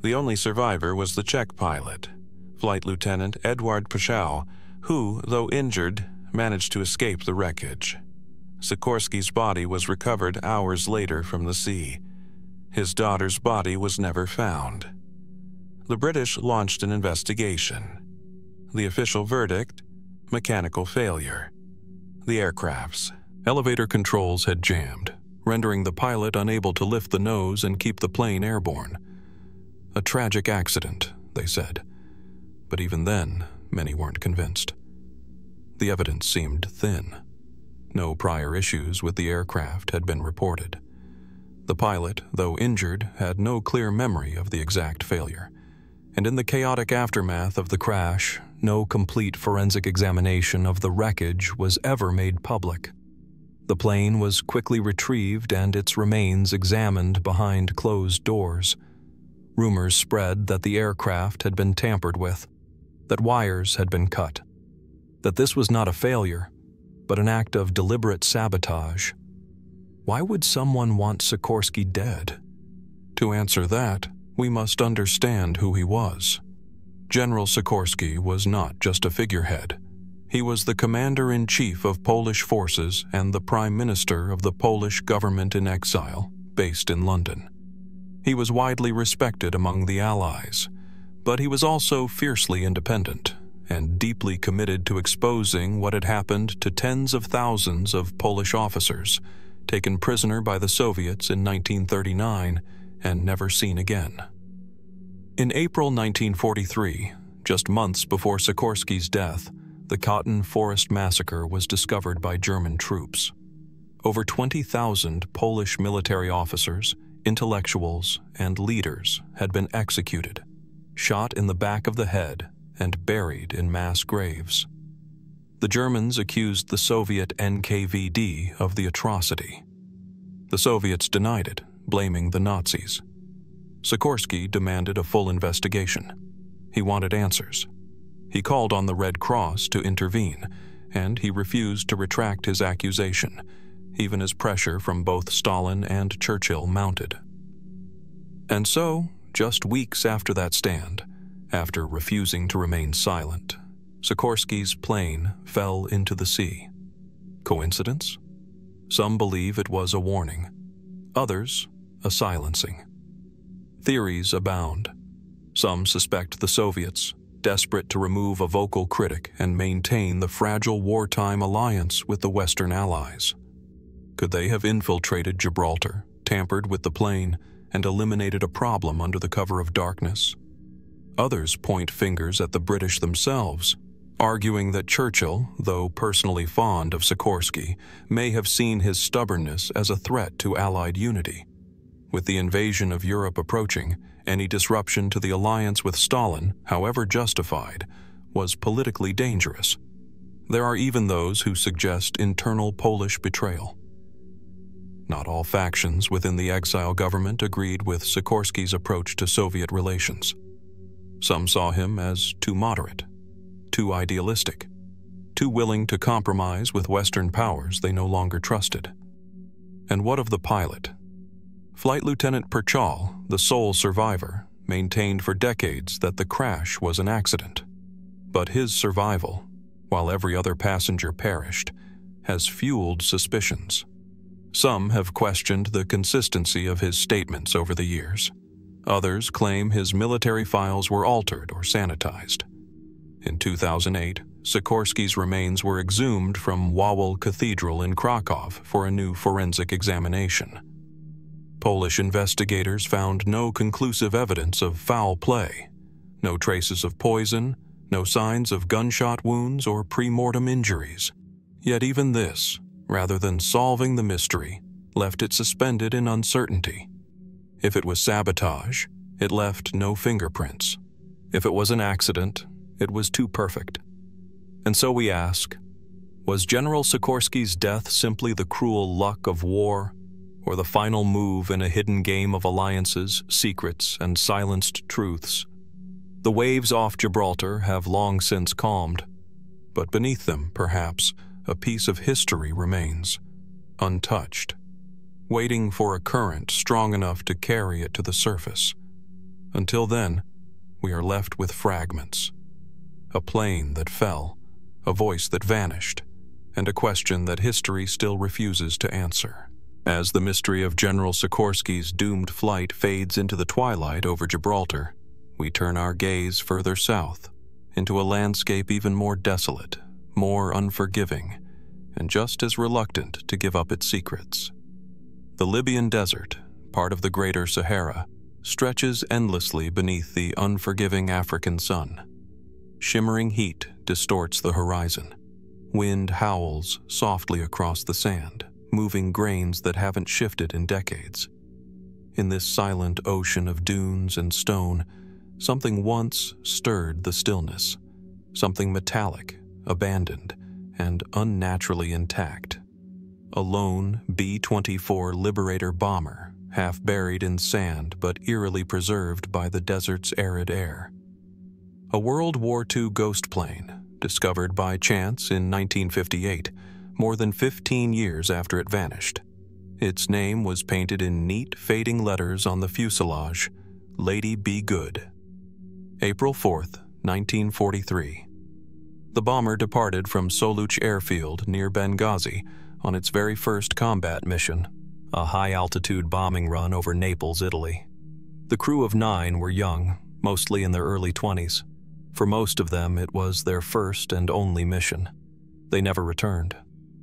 The only survivor was the Czech pilot, Flight Lieutenant Edward Pszczał, who, though injured, managed to escape the wreckage. Sikorski's body was recovered hours later from the sea. His daughter's body was never found. The British launched an investigation. The official verdict: mechanical failure. The aircraft's elevator controls had jammed, rendering the pilot unable to lift the nose and keep the plane airborne. A tragic accident, they said. But even then, many weren't convinced. The evidence seemed thin. No prior issues with the aircraft had been reported. The pilot, though injured, had no clear memory of the exact failure. and in the chaotic aftermath of the crash, no complete forensic examination of the wreckage was ever made public. The plane was quickly retrieved and its remains examined behind closed doors. Rumors spread that the aircraft had been tampered with, that wires had been cut, that this was not a failure, but an act of deliberate sabotage. Why would someone want Sikorski dead? To answer that, we must understand who he was. General Sikorski was not just a figurehead. He was the commander-in-chief of Polish forces and the prime minister of the Polish government in exile, based in London. He was widely respected among the Allies, but he was also fiercely independent and deeply committed to exposing what had happened to tens of thousands of Polish officers, taken prisoner by the Soviets in 1939 and never seen again. In April 1943, just months before Sikorski's death, the Cotton Forest Massacre was discovered by German troops. Over 20,000 Polish military officers, intellectuals, and leaders had been executed, shot in the back of the head, and buried in mass graves. The Germans accused the Soviet NKVD of the atrocity. The Soviets denied it, blaming the Nazis. Sikorski demanded a full investigation. He wanted answers. He called on the Red Cross to intervene, and he refused to retract his accusation, even as pressure from both Stalin and Churchill mounted. And so, just weeks after that stand, after refusing to remain silent, Sikorski's plane fell into the sea. Coincidence? Some believe it was a warning. Others, a silencing. Theories abound. Some suspect the Soviets, desperate to remove a vocal critic and maintain the fragile wartime alliance with the Western Allies. Could they have infiltrated Gibraltar, tampered with the plane, and eliminated a problem under the cover of darkness? Others point fingers at the British themselves, arguing that Churchill, though personally fond of Sikorski, may have seen his stubbornness as a threat to Allied unity. With the invasion of Europe approaching, any disruption to the alliance with Stalin, however justified, was politically dangerous. There are even those who suggest internal Polish betrayal. Not all factions within the exile government agreed with Sikorski's approach to Soviet relations. Some saw him as too moderate, too idealistic, too willing to compromise with Western powers they no longer trusted. And what of the pilot? Flight Lieutenant Perchal, the sole survivor, maintained for decades that the crash was an accident. But his survival, while every other passenger perished, has fueled suspicions. Some have questioned the consistency of his statements over the years. Others claim his military files were altered or sanitized. In 2008, Sikorski's remains were exhumed from Wawel Cathedral in Krakow for a new forensic examination. Polish investigators found no conclusive evidence of foul play, no traces of poison, no signs of gunshot wounds or pre-mortem injuries. Yet even this, rather than solving the mystery, left it suspended in uncertainty. If it was sabotage, it left no fingerprints. If it was an accident, it was too perfect. And so we ask, was General Sikorski's death simply the cruel luck of war, or the final move in a hidden game of alliances, secrets, and silenced truths? The waves off Gibraltar have long since calmed, but beneath them, perhaps, a piece of history remains, untouched, waiting for a current strong enough to carry it to the surface. Until then, we are left with fragments. A plane that fell, a voice that vanished, and a question that history still refuses to answer. As the mystery of General Sikorski's doomed flight fades into the twilight over Gibraltar, we turn our gaze further south, into a landscape even more desolate, more unforgiving, and just as reluctant to give up its secrets. The Libyan desert, part of the Greater Sahara, stretches endlessly beneath the unforgiving African sun. Shimmering heat distorts the horizon. Wind howls softly across the sand, moving grains that haven't shifted in decades. In this silent ocean of dunes and stone, Something once stirred the stillness, something metallic, abandoned, and unnaturally intact. A lone B-24 Liberator bomber, half buried in sand but eerily preserved by the desert's arid air. A World War II ghost plane, discovered by chance in 1958, more than 15 years after it vanished. Its name was painted in neat, fading letters on the fuselage, Lady Be Good. April 4th, 1943. The bomber departed from Soluch Airfield near Benghazi on its very first combat mission, a high-altitude bombing run over Naples, Italy. The crew of 9 were young, mostly in their early 20s. For most of them, it was their first and only mission. They never returned.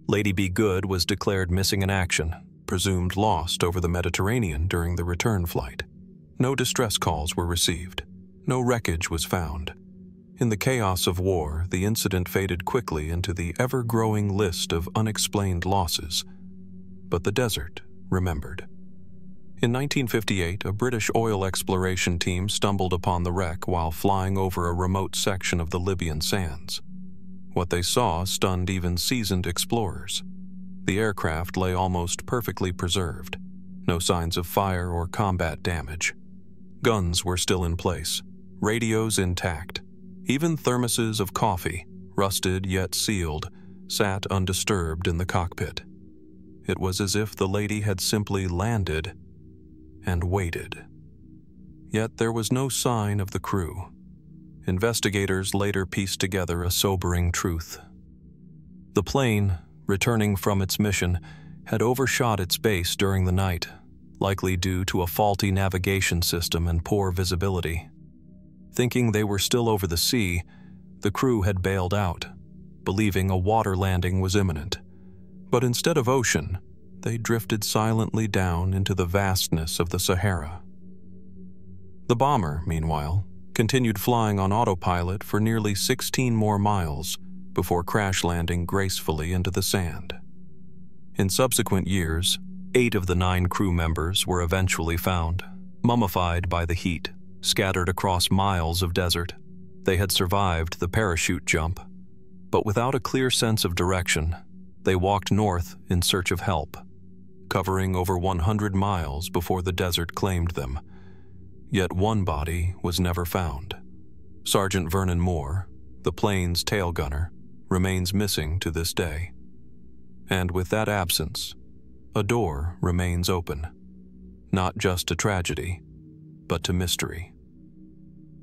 Lady Be Good was declared missing in action, presumed lost over the Mediterranean during the return flight. No distress calls were received. No wreckage was found. In the chaos of war, the incident faded quickly into the ever-growing list of unexplained losses. But the desert remembered. In 1958, a British oil exploration team stumbled upon the wreck while flying over a remote section of the Libyan sands. What they saw stunned even seasoned explorers. The aircraft lay almost perfectly preserved. No signs of fire or combat damage. Guns were still in place, radios intact. Even thermoses of coffee, rusted yet sealed, sat undisturbed in the cockpit. It was as if the lady had simply landed and waited. Yet there was no sign of the crew. Investigators later pieced together a sobering truth. The plane, returning from its mission, had overshot its base during the night, likely due to a faulty navigation system and poor visibility. Thinking they were still over the sea, the crew had bailed out, believing a water landing was imminent. But instead of ocean, they drifted silently down into the vastness of the Sahara. The bomber, meanwhile, continued flying on autopilot for nearly 16 more miles before crash landing gracefully into the sand. In subsequent years, 8 of the 9 crew members were eventually found, mummified by the heat, scattered across miles of desert. They had survived the parachute jump, but without a clear sense of direction, they walked north in search of help, covering over 100 miles before the desert claimed them. Yet one body was never found. Sergeant Vernon Moore, the plane's tail gunner, remains missing to this day. And with that absence, a door remains open, not just to tragedy, but to mystery.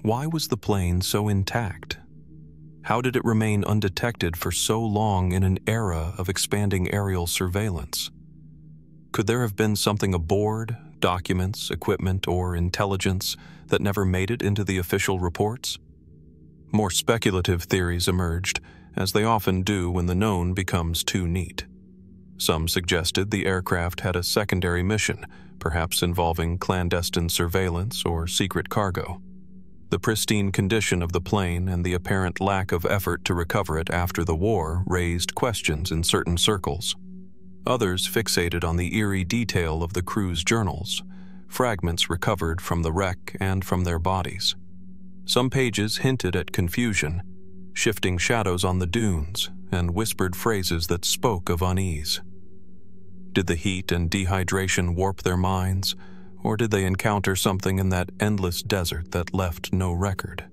Why was the plane so intact? How did it remain undetected for so long in an era of expanding aerial surveillance? Could there have been something aboard, documents, equipment, or intelligence that never made it into the official reports? More speculative theories emerged, as they often do when the known becomes too neat. Some suggested the aircraft had a secondary mission, perhaps involving clandestine surveillance or secret cargo. The pristine condition of the plane and the apparent lack of effort to recover it after the war raised questions in certain circles. Others fixated on the eerie detail of the crew's journals, fragments recovered from the wreck and from their bodies. Some pages hinted at confusion, shifting shadows on the dunes, and whispered phrases that spoke of unease. Did the heat and dehydration warp their minds, or did they encounter something in that endless desert that left no record?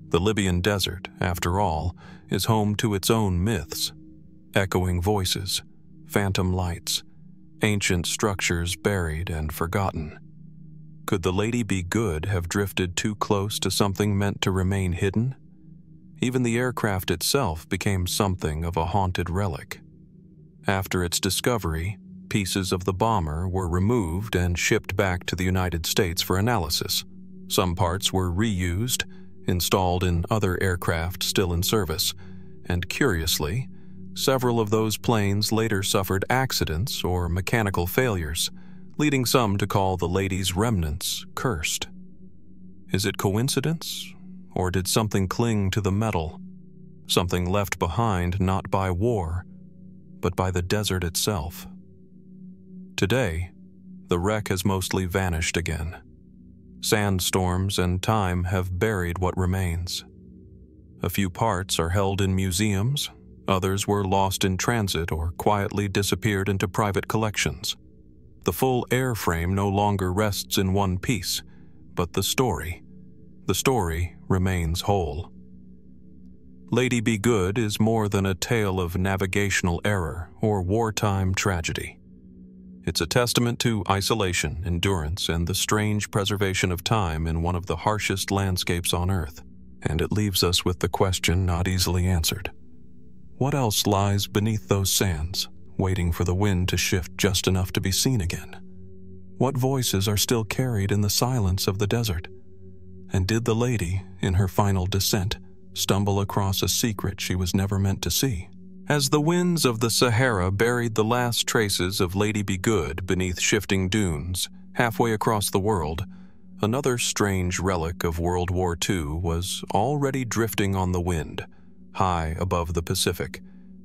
The Libyan desert, after all, is home to its own myths, echoing voices, phantom lights, ancient structures buried and forgotten. Could the Lady Be Good have drifted too close to something meant to remain hidden? Even the aircraft itself became something of a haunted relic. After its discovery, pieces of the bomber were removed and shipped back to the United States for analysis. Some parts were reused, installed in other aircraft still in service, and curiously, several of those planes later suffered accidents or mechanical failures, leading some to call the lady's remnants cursed. Is it coincidence, or did something cling to the metal? Something left behind not by war, but by the desert itself. Today, the wreck has mostly vanished again. Sandstorms and time have buried what remains. A few parts are held in museums, others were lost in transit or quietly disappeared into private collections. The full airframe no longer rests in one piece, but the story remains whole. Lady Be Good is more than a tale of navigational error or wartime tragedy. It's a testament to isolation, endurance, and the strange preservation of time in one of the harshest landscapes on Earth. And it leaves us with the question not easily answered. What else lies beneath those sands, waiting for the wind to shift just enough to be seen again? What voices are still carried in the silence of the desert? And did the lady, in her final descent, stumble across a secret she was never meant to see? As the winds of the Sahara buried the last traces of Lady Be Good beneath shifting dunes, halfway across the world, another strange relic of World War II was already drifting on the wind, high above the Pacific,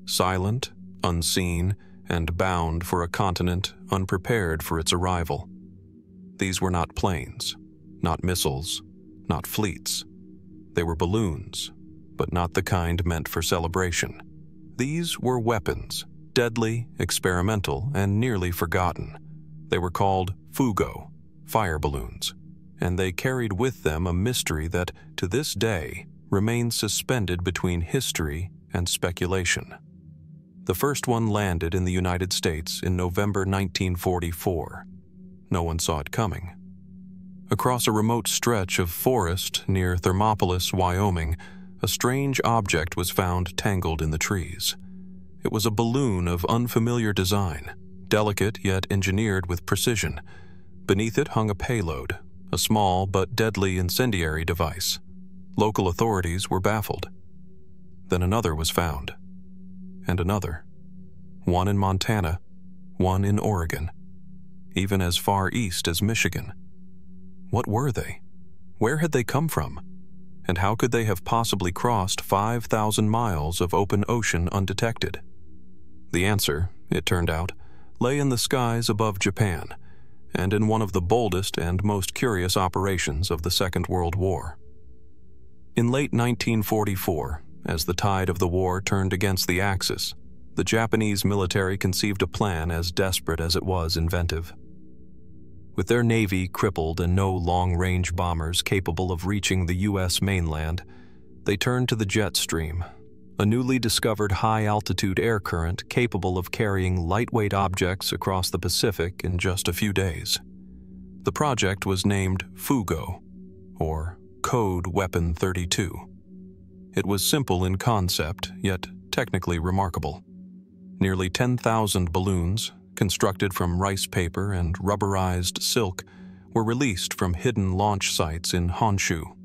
silent, unseen, and bound for a continent unprepared for its arrival. These were not planes, not missiles, not fleets. They were balloons, but not the kind meant for celebration. These were weapons, deadly, experimental, and nearly forgotten. They were called Fugo, fire balloons, and they carried with them a mystery that, to this day, remains suspended between history and speculation. The first one landed in the United States in November 1944. No one saw it coming. Across a remote stretch of forest near Thermopolis, Wyoming, a strange object was found tangled in the trees. It was a balloon of unfamiliar design, delicate yet engineered with precision. Beneath it hung a payload, a small but deadly incendiary device. Local authorities were baffled. Then another was found. And another. One in Montana, one in Oregon, even as far east as Michigan. What were they? Where had they come from? And how could they have possibly crossed 5,000 miles of open ocean undetected? The answer, it turned out, lay in the skies above Japan, and in one of the boldest and most curious operations of the Second World War. In late 1944, as the tide of the war turned against the Axis, the Japanese military conceived a plan as desperate as it was inventive. With their navy crippled and no long-range bombers capable of reaching the U.S. mainland, they turned to the jet stream, a newly discovered high-altitude air current capable of carrying lightweight objects across the Pacific in just a few days. The project was named Fugo, or Code Weapon 32. It was simple in concept, yet technically remarkable. Nearly 10,000 balloons, constructed from rice paper and rubberized silk, were released from hidden launch sites in Honshu.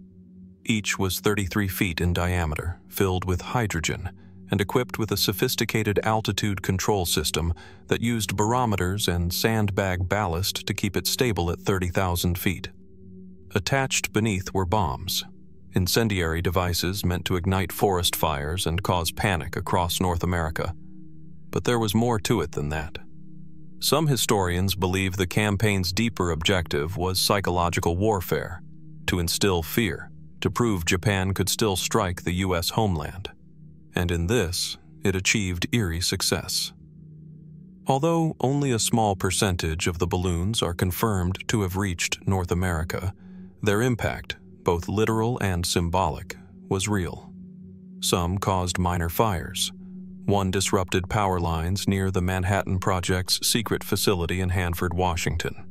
Each was 33 feet in diameter, filled with hydrogen, and equipped with a sophisticated altitude control system that used barometers and sandbag ballast to keep it stable at 30,000 feet. Attached beneath were bombs, incendiary devices meant to ignite forest fires and cause panic across North America. But there was more to it than that. Some historians believe the campaign's deeper objective was psychological warfare, to instill fear, to prove Japan could still strike the U.S. homeland. And in this, it achieved eerie success. Although only a small percentage of the balloons are confirmed to have reached North America, their impact, both literal and symbolic, was real. Some caused minor fires. One disrupted power lines near the Manhattan Project's secret facility in Hanford, Washington.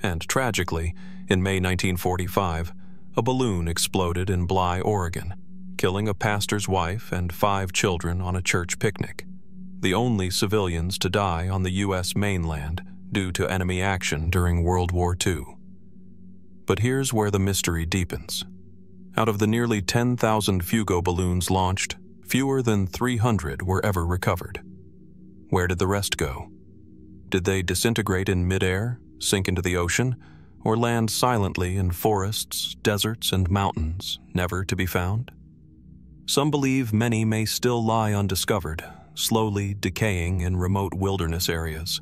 And tragically, in May 1945, a balloon exploded in Bly, Oregon, killing a pastor's wife and 5 children on a church picnic, the only civilians to die on the U.S. mainland due to enemy action during World War II. But here's where the mystery deepens. Out of the nearly 10,000 Fugo balloons launched, fewer than 300 were ever recovered. Where did the rest go? Did they disintegrate in midair, sink into the ocean, or land silently in forests, deserts, and mountains, never to be found? Some believe many may still lie undiscovered, slowly decaying in remote wilderness areas.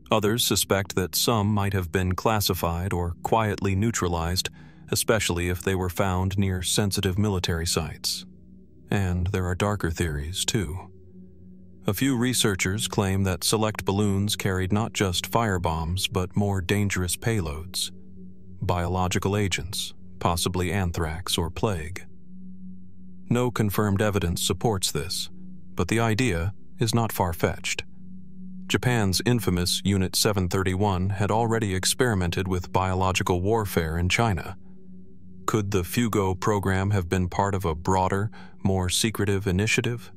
Others suspect that some might have been classified or quietly neutralized, especially if they were found near sensitive military sites. And there are darker theories, too. A few researchers claim that select balloons carried not just firebombs but more dangerous payloads. Biological agents, possibly anthrax or plague. No confirmed evidence supports this, but the idea is not far-fetched. Japan's infamous Unit 731 had already experimented with biological warfare in China. Could the Fugo program have been part of a broader, more secretive initiative?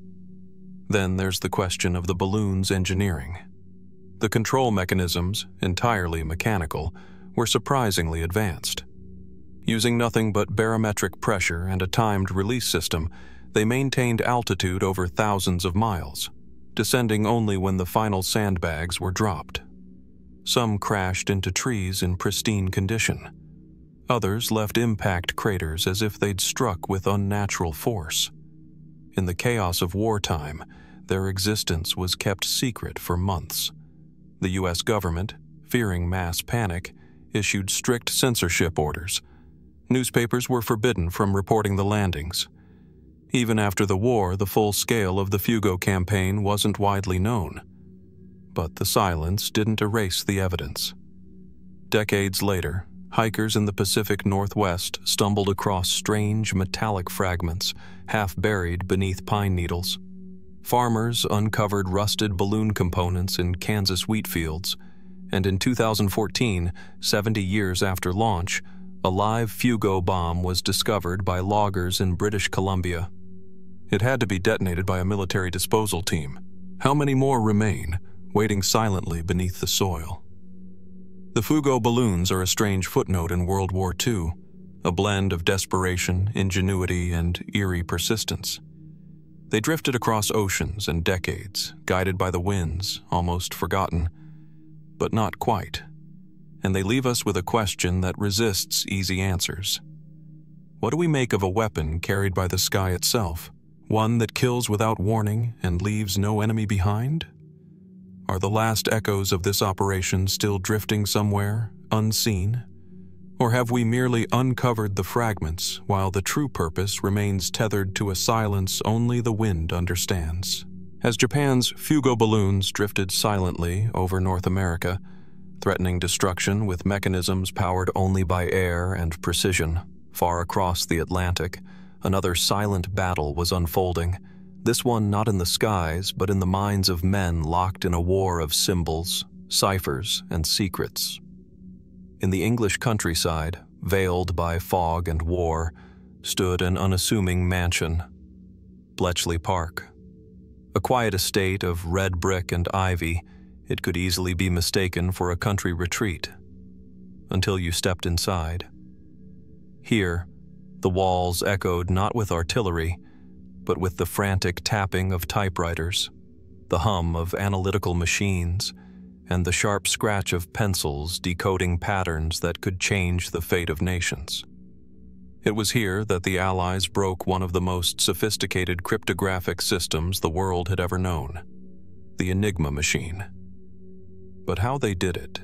Then there's the question of the balloon's engineering. The control mechanisms, entirely mechanical, were surprisingly advanced. Using nothing but barometric pressure and a timed release system, they maintained altitude over thousands of miles, descending only when the final sandbags were dropped. Some crashed into trees in pristine condition. Others left impact craters as if they'd struck with unnatural force. In the chaos of wartime, their existence was kept secret for months. The U.S. government, fearing mass panic, issued strict censorship orders. Newspapers were forbidden from reporting the landings. Even after the war, the full scale of the Fugo campaign wasn't widely known. But the silence didn't erase the evidence. Decades later, hikers in the Pacific Northwest stumbled across strange metallic fragments, half buried beneath pine needles. Farmers uncovered rusted balloon components in Kansas wheat fields, and in 2014, 70 years after launch, a live Fugo bomb was discovered by loggers in British Columbia. It had to be detonated by a military disposal team. How many more remain, waiting silently beneath the soil? The Fugo balloons are a strange footnote in World War II, a blend of desperation, ingenuity, and eerie persistence. They drifted across oceans and decades, guided by the winds, almost forgotten, but not quite. And they leave us with a question that resists easy answers. What do we make of a weapon carried by the sky itself? One that kills without warning and leaves no enemy behind? Are the last echoes of this operation still drifting somewhere, unseen? Or have we merely uncovered the fragments while the true purpose remains tethered to a silence only the wind understands? As Japan's Fugo balloons drifted silently over North America, threatening destruction with mechanisms powered only by air and precision, far across the Atlantic, another silent battle was unfolding, this one not in the skies but in the minds of men locked in a war of symbols, ciphers, and secrets. In the English countryside, veiled by fog and war, stood an unassuming mansion, Bletchley Park. A quiet estate of red brick and ivy, it could easily be mistaken for a country retreat, until you stepped inside. Here, the walls echoed not with artillery, but with the frantic tapping of typewriters, the hum of analytical machines, and the sharp scratch of pencils decoding patterns that could change the fate of nations. It was here that the Allies broke one of the most sophisticated cryptographic systems the world had ever known, the Enigma machine. But how they did it,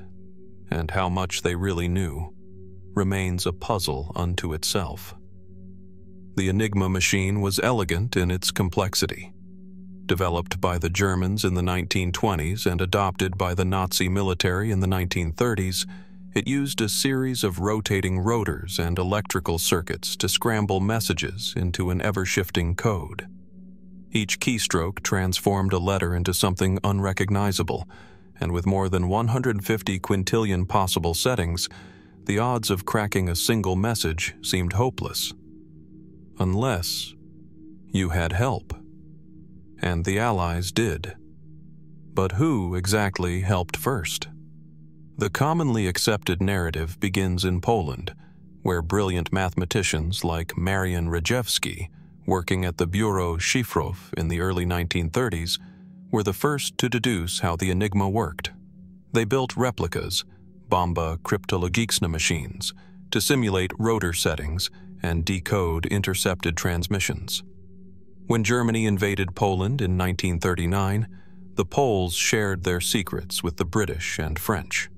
and how much they really knew, remains a puzzle unto itself. The Enigma machine was elegant in its complexity. Developed by the Germans in the 1920s and adopted by the Nazi military in the 1930s, it used a series of rotating rotors and electrical circuits to scramble messages into an ever-shifting code. Each keystroke transformed a letter into something unrecognizable, and with more than 150 quintillion possible settings, the odds of cracking a single message seemed hopeless. Unless you had help. And the Allies did. But who exactly helped first? The commonly accepted narrative begins in Poland, where brilliant mathematicians like Marian Rejewski, working at the Bureau Szyfrów in the early 1930s, were the first to deduce how the Enigma worked. They built replicas, Bomba Kryptologiczna machines, to simulate rotor settings and decode intercepted transmissions. When Germany invaded Poland in 1939, the Poles shared their secrets with the British and French.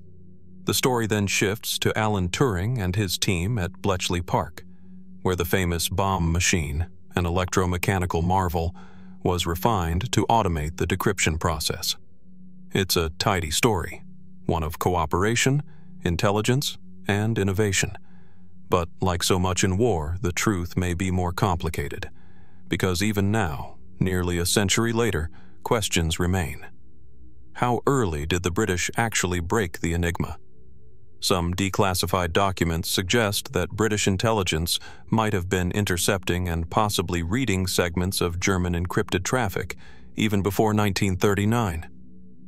The story then shifts to Alan Turing and his team at Bletchley Park, where the famous bomb machine, an electromechanical marvel, was refined to automate the decryption process. It's a tidy story, one of cooperation, intelligence, and innovation. But like so much in war, the truth may be more complicated, because even now, nearly a century later, questions remain. How early did the British actually break the Enigma? Some declassified documents suggest that British intelligence might have been intercepting and possibly reading segments of German encrypted traffic even before 1939.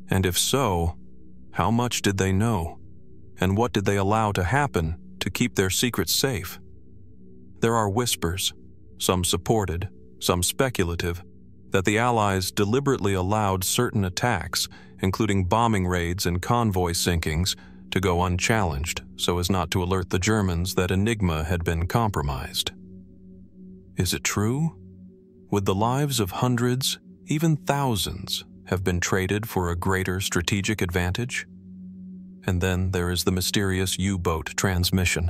And if so, how much did they know? And what did they allow to happen to keep their secrets safe? There are whispers, some supported, some speculative, that the Allies deliberately allowed certain attacks, including bombing raids and convoy sinkings, to go unchallenged so as not to alert the Germans that Enigma had been compromised. Is it true? Would the lives of hundreds, even thousands, have been traded for a greater strategic advantage? And then there is the mysterious U-boat transmission.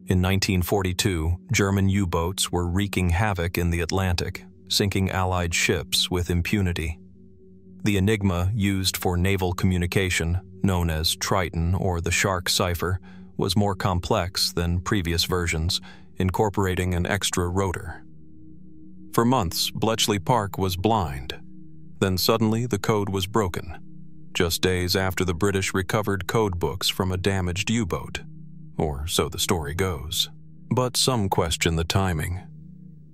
In 1942, German U-boats were wreaking havoc in the Atlantic, sinking Allied ships with impunity. The Enigma used for naval communication, known as Triton or the Shark cipher, was more complex than previous versions, incorporating an extra rotor. For months, Bletchley Park was blind. Then suddenly the code was broken, just days after the British recovered code books from a damaged U-boat, or so the story goes. But some question the timing.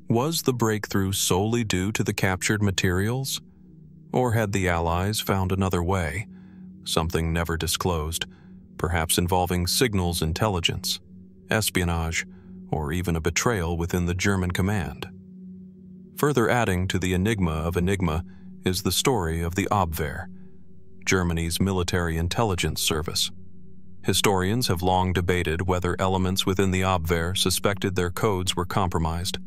Was the breakthrough solely due to the captured materials? Or had the Allies found another way, something never disclosed, perhaps involving signals intelligence, espionage, or even a betrayal within the German command? Further adding to the enigma of Enigma is the story of the Abwehr, Germany's military intelligence service. Historians have long debated whether elements within the Abwehr suspected their codes were compromised.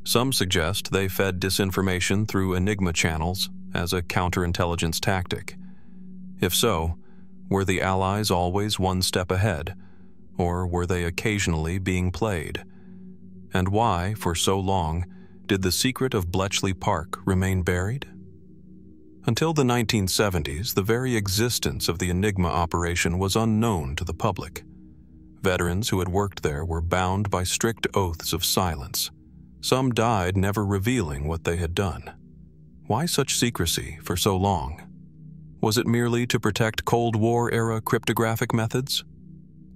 Some suggest they fed disinformation through Enigma channels as a counterintelligence tactic. If so, were the Allies always one step ahead, or were they occasionally being played? And why, for so long, did the secret of Bletchley Park remain buried? Until the 1970s, the very existence of the Enigma operation was unknown to the public. Veterans who had worked there were bound by strict oaths of silence. Some died never revealing what they had done. Why such secrecy for so long? Was it merely to protect Cold War-era cryptographic methods?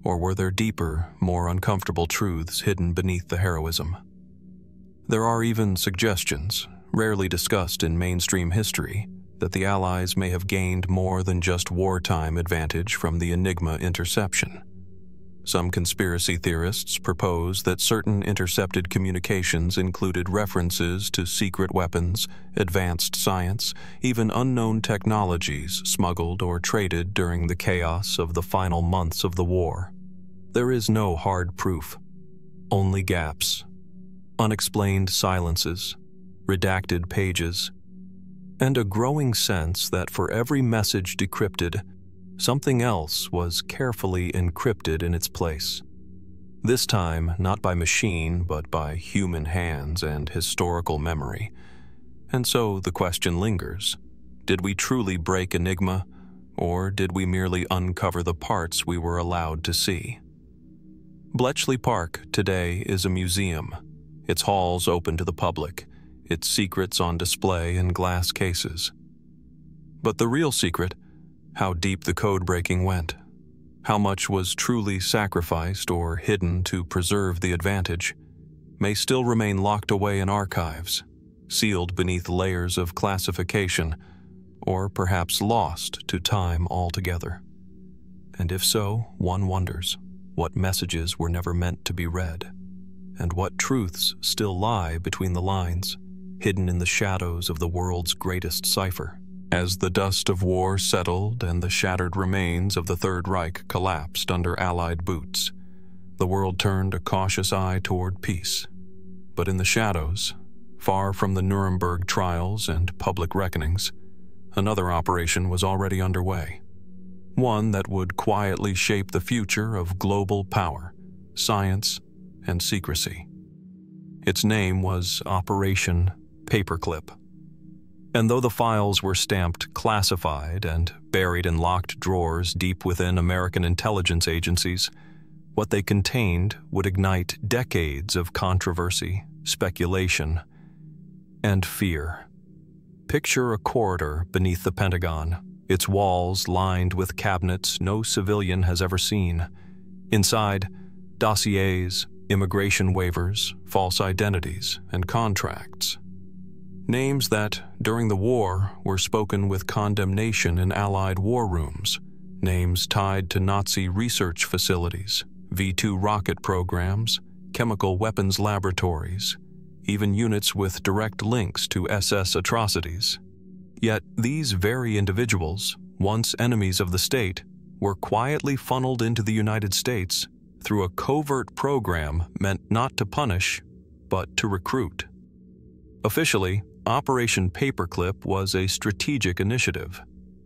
Or were there deeper, more uncomfortable truths hidden beneath the heroism? There are even suggestions, rarely discussed in mainstream history, that the Allies may have gained more than just wartime advantage from the Enigma interception. Some conspiracy theorists propose that certain intercepted communications included references to secret weapons, advanced science, even unknown technologies smuggled or traded during the chaos of the final months of the war. There is no hard proof, only gaps, unexplained silences, redacted pages, and a growing sense that for every message decrypted, something else was carefully encrypted in its place. This time, not by machine, but by human hands and historical memory. And so the question lingers: did we truly break Enigma, or did we merely uncover the parts we were allowed to see? Bletchley Park today is a museum, its halls open to the public, its secrets on display in glass cases. But the real secret, how deep the code-breaking went, how much was truly sacrificed or hidden to preserve the advantage, may still remain locked away in archives, sealed beneath layers of classification, or perhaps lost to time altogether. And if so, one wonders what messages were never meant to be read, and what truths still lie between the lines, hidden in the shadows of the world's greatest cipher. As the dust of war settled and the shattered remains of the Third Reich collapsed under Allied boots, the world turned a cautious eye toward peace. But in the shadows, far from the Nuremberg trials and public reckonings, another operation was already underway. one that would quietly shape the future of global power, science, and secrecy. Its name was Operation Paperclip. And though the files were stamped classified and buried in locked drawers deep within American intelligence agencies, what they contained would ignite decades of controversy, speculation, and fear. Picture a corridor beneath the Pentagon, its walls lined with cabinets no civilian has ever seen. Inside, dossiers, immigration waivers, false identities, and contracts. Names that, during the war, were spoken with condemnation in Allied war rooms. Names tied to Nazi research facilities, V2 rocket programs, chemical weapons laboratories, even units with direct links to SS atrocities. Yet these very individuals, once enemies of the state, were quietly funneled into the United States through a covert program meant not to punish, but to recruit. Officially, Operation Paperclip was a strategic initiative.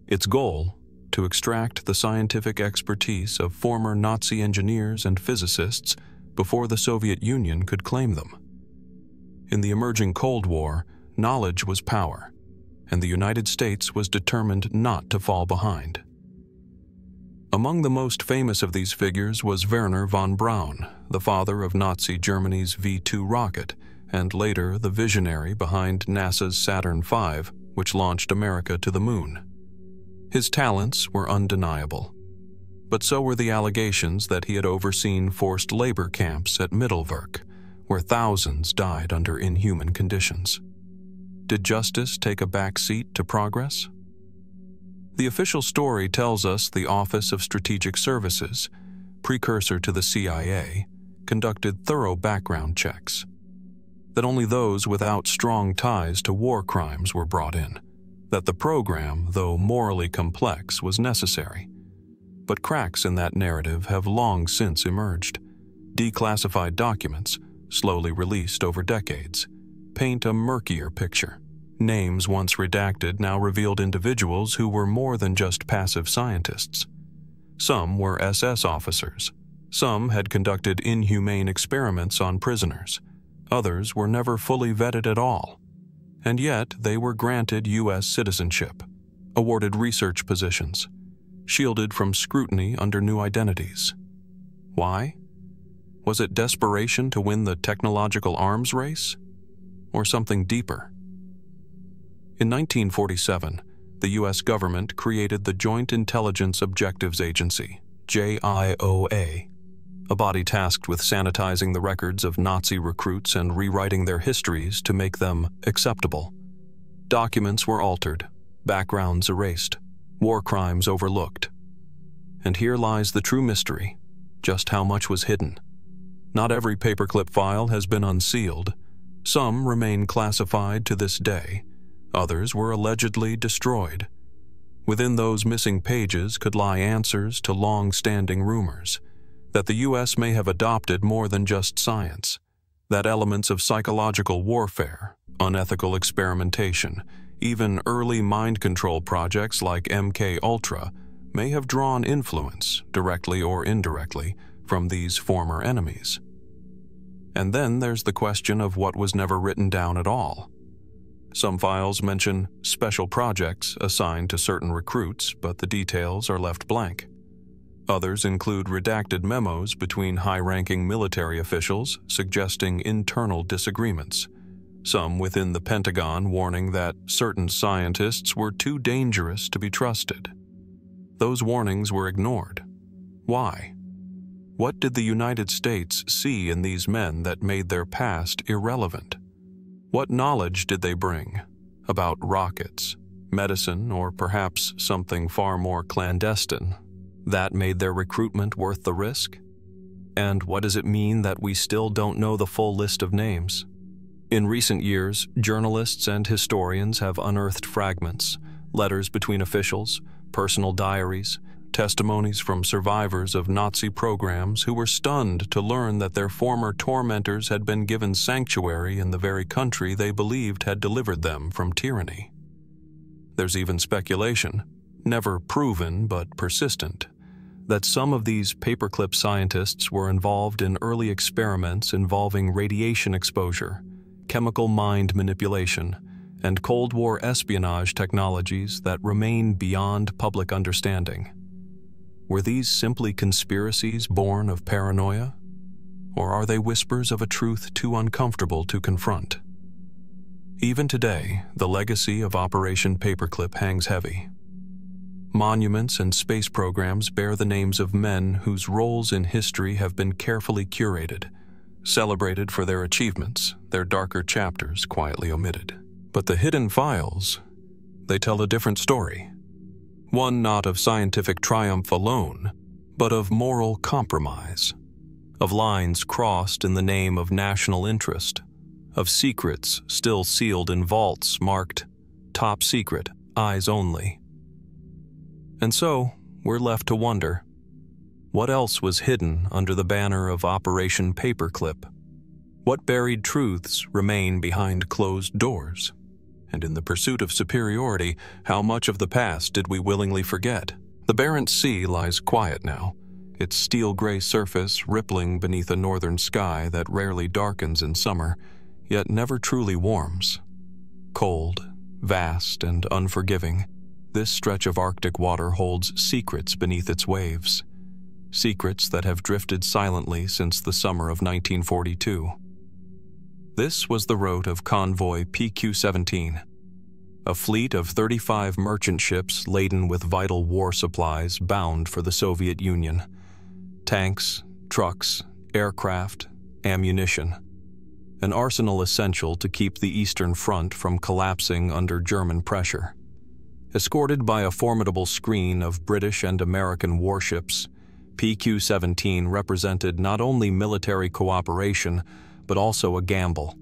Its goal, to extract the scientific expertise of former Nazi engineers and physicists before the Soviet Union could claim them. In the emerging Cold War, knowledge was power, and the United States was determined not to fall behind. Among the most famous of these figures was Wernher von Braun, the father of Nazi Germany's V2 rocket, and later the visionary behind NASA's Saturn V, which launched America to the moon. His talents were undeniable, but so were the allegations that he had overseen forced labor camps at Mittelwerk, where thousands died under inhuman conditions. Did justice take a back seat to progress? The official story tells us the Office of Strategic Services, precursor to the CIA, conducted thorough background checks. That only those without strong ties to war crimes were brought in. That the program, though morally complex, was necessary. But cracks in that narrative have long since emerged. Declassified documents, slowly released over decades, paint a murkier picture. Names once redacted now revealed individuals who were more than just passive scientists. Some were SS officers. Some had conducted inhumane experiments on prisoners. Others were never fully vetted at all. And yet they were granted U.S. citizenship, awarded research positions, shielded from scrutiny under new identities. Why? Was it desperation to win the technological arms race? Or something deeper? In 1947, the U.S. government created the Joint Intelligence Objectives Agency, JIOA, a body tasked with sanitizing the records of Nazi recruits and rewriting their histories to make them acceptable. Documents were altered, backgrounds erased, war crimes overlooked. And here lies the true mystery, just how much was hidden. Not every paperclip file has been unsealed. Some remain classified to this day. Others were allegedly destroyed. Within those missing pages could lie answers to long-standing rumors that the U.S. may have adopted more than just science, that elements of psychological warfare, unethical experimentation, even early mind control projects like MK-Ultra may have drawn influence, directly or indirectly, from these former enemies. And then there's the question of what was never written down at all. Some files mention special projects assigned to certain recruits, but the details are left blank. Others include redacted memos between high-ranking military officials suggesting internal disagreements, some within the Pentagon warning that certain scientists were too dangerous to be trusted. Those warnings were ignored. Why? What did the United States see in these men that made their past irrelevant? What knowledge did they bring about rockets, medicine, or perhaps something far more clandestine that made their recruitment worth the risk? And what does it mean that we still don't know the full list of names? In recent years, journalists and historians have unearthed fragments, letters between officials, personal diaries, testimonies from survivors of Nazi programs who were stunned to learn that their former tormentors had been given sanctuary in the very country they believed had delivered them from tyranny. There's even speculation, never proven but persistent, that some of these paperclip scientists were involved in early experiments involving radiation exposure, chemical mind manipulation, and Cold War espionage technologies that remain beyond public understanding. Were these simply conspiracies born of paranoia? Or are they whispers of a truth too uncomfortable to confront? Even today, the legacy of Operation Paperclip hangs heavy. Monuments and space programs bear the names of men whose roles in history have been carefully curated, celebrated for their achievements, their darker chapters quietly omitted. But the hidden files, they tell a different story. One not of scientific triumph alone, but of moral compromise, of lines crossed in the name of national interest, of secrets still sealed in vaults marked top secret, eyes only. And so, we're left to wonder, what else was hidden under the banner of Operation Paperclip? What buried truths remain behind closed doors? And in the pursuit of superiority, how much of the past did we willingly forget? The Barents Sea lies quiet now, its steel-gray surface rippling beneath a northern sky that rarely darkens in summer, yet never truly warms. Cold, vast, and unforgiving, this stretch of Arctic water holds secrets beneath its waves, secrets that have drifted silently since the summer of 1942. This was the route of Convoy PQ-17, a fleet of 35 merchant ships laden with vital war supplies bound for the Soviet Union. Tanks, trucks, aircraft, ammunition. An arsenal essential to keep the Eastern Front from collapsing under German pressure. Escorted by a formidable screen of British and American warships, PQ-17 represented not only military cooperation, but also a gamble,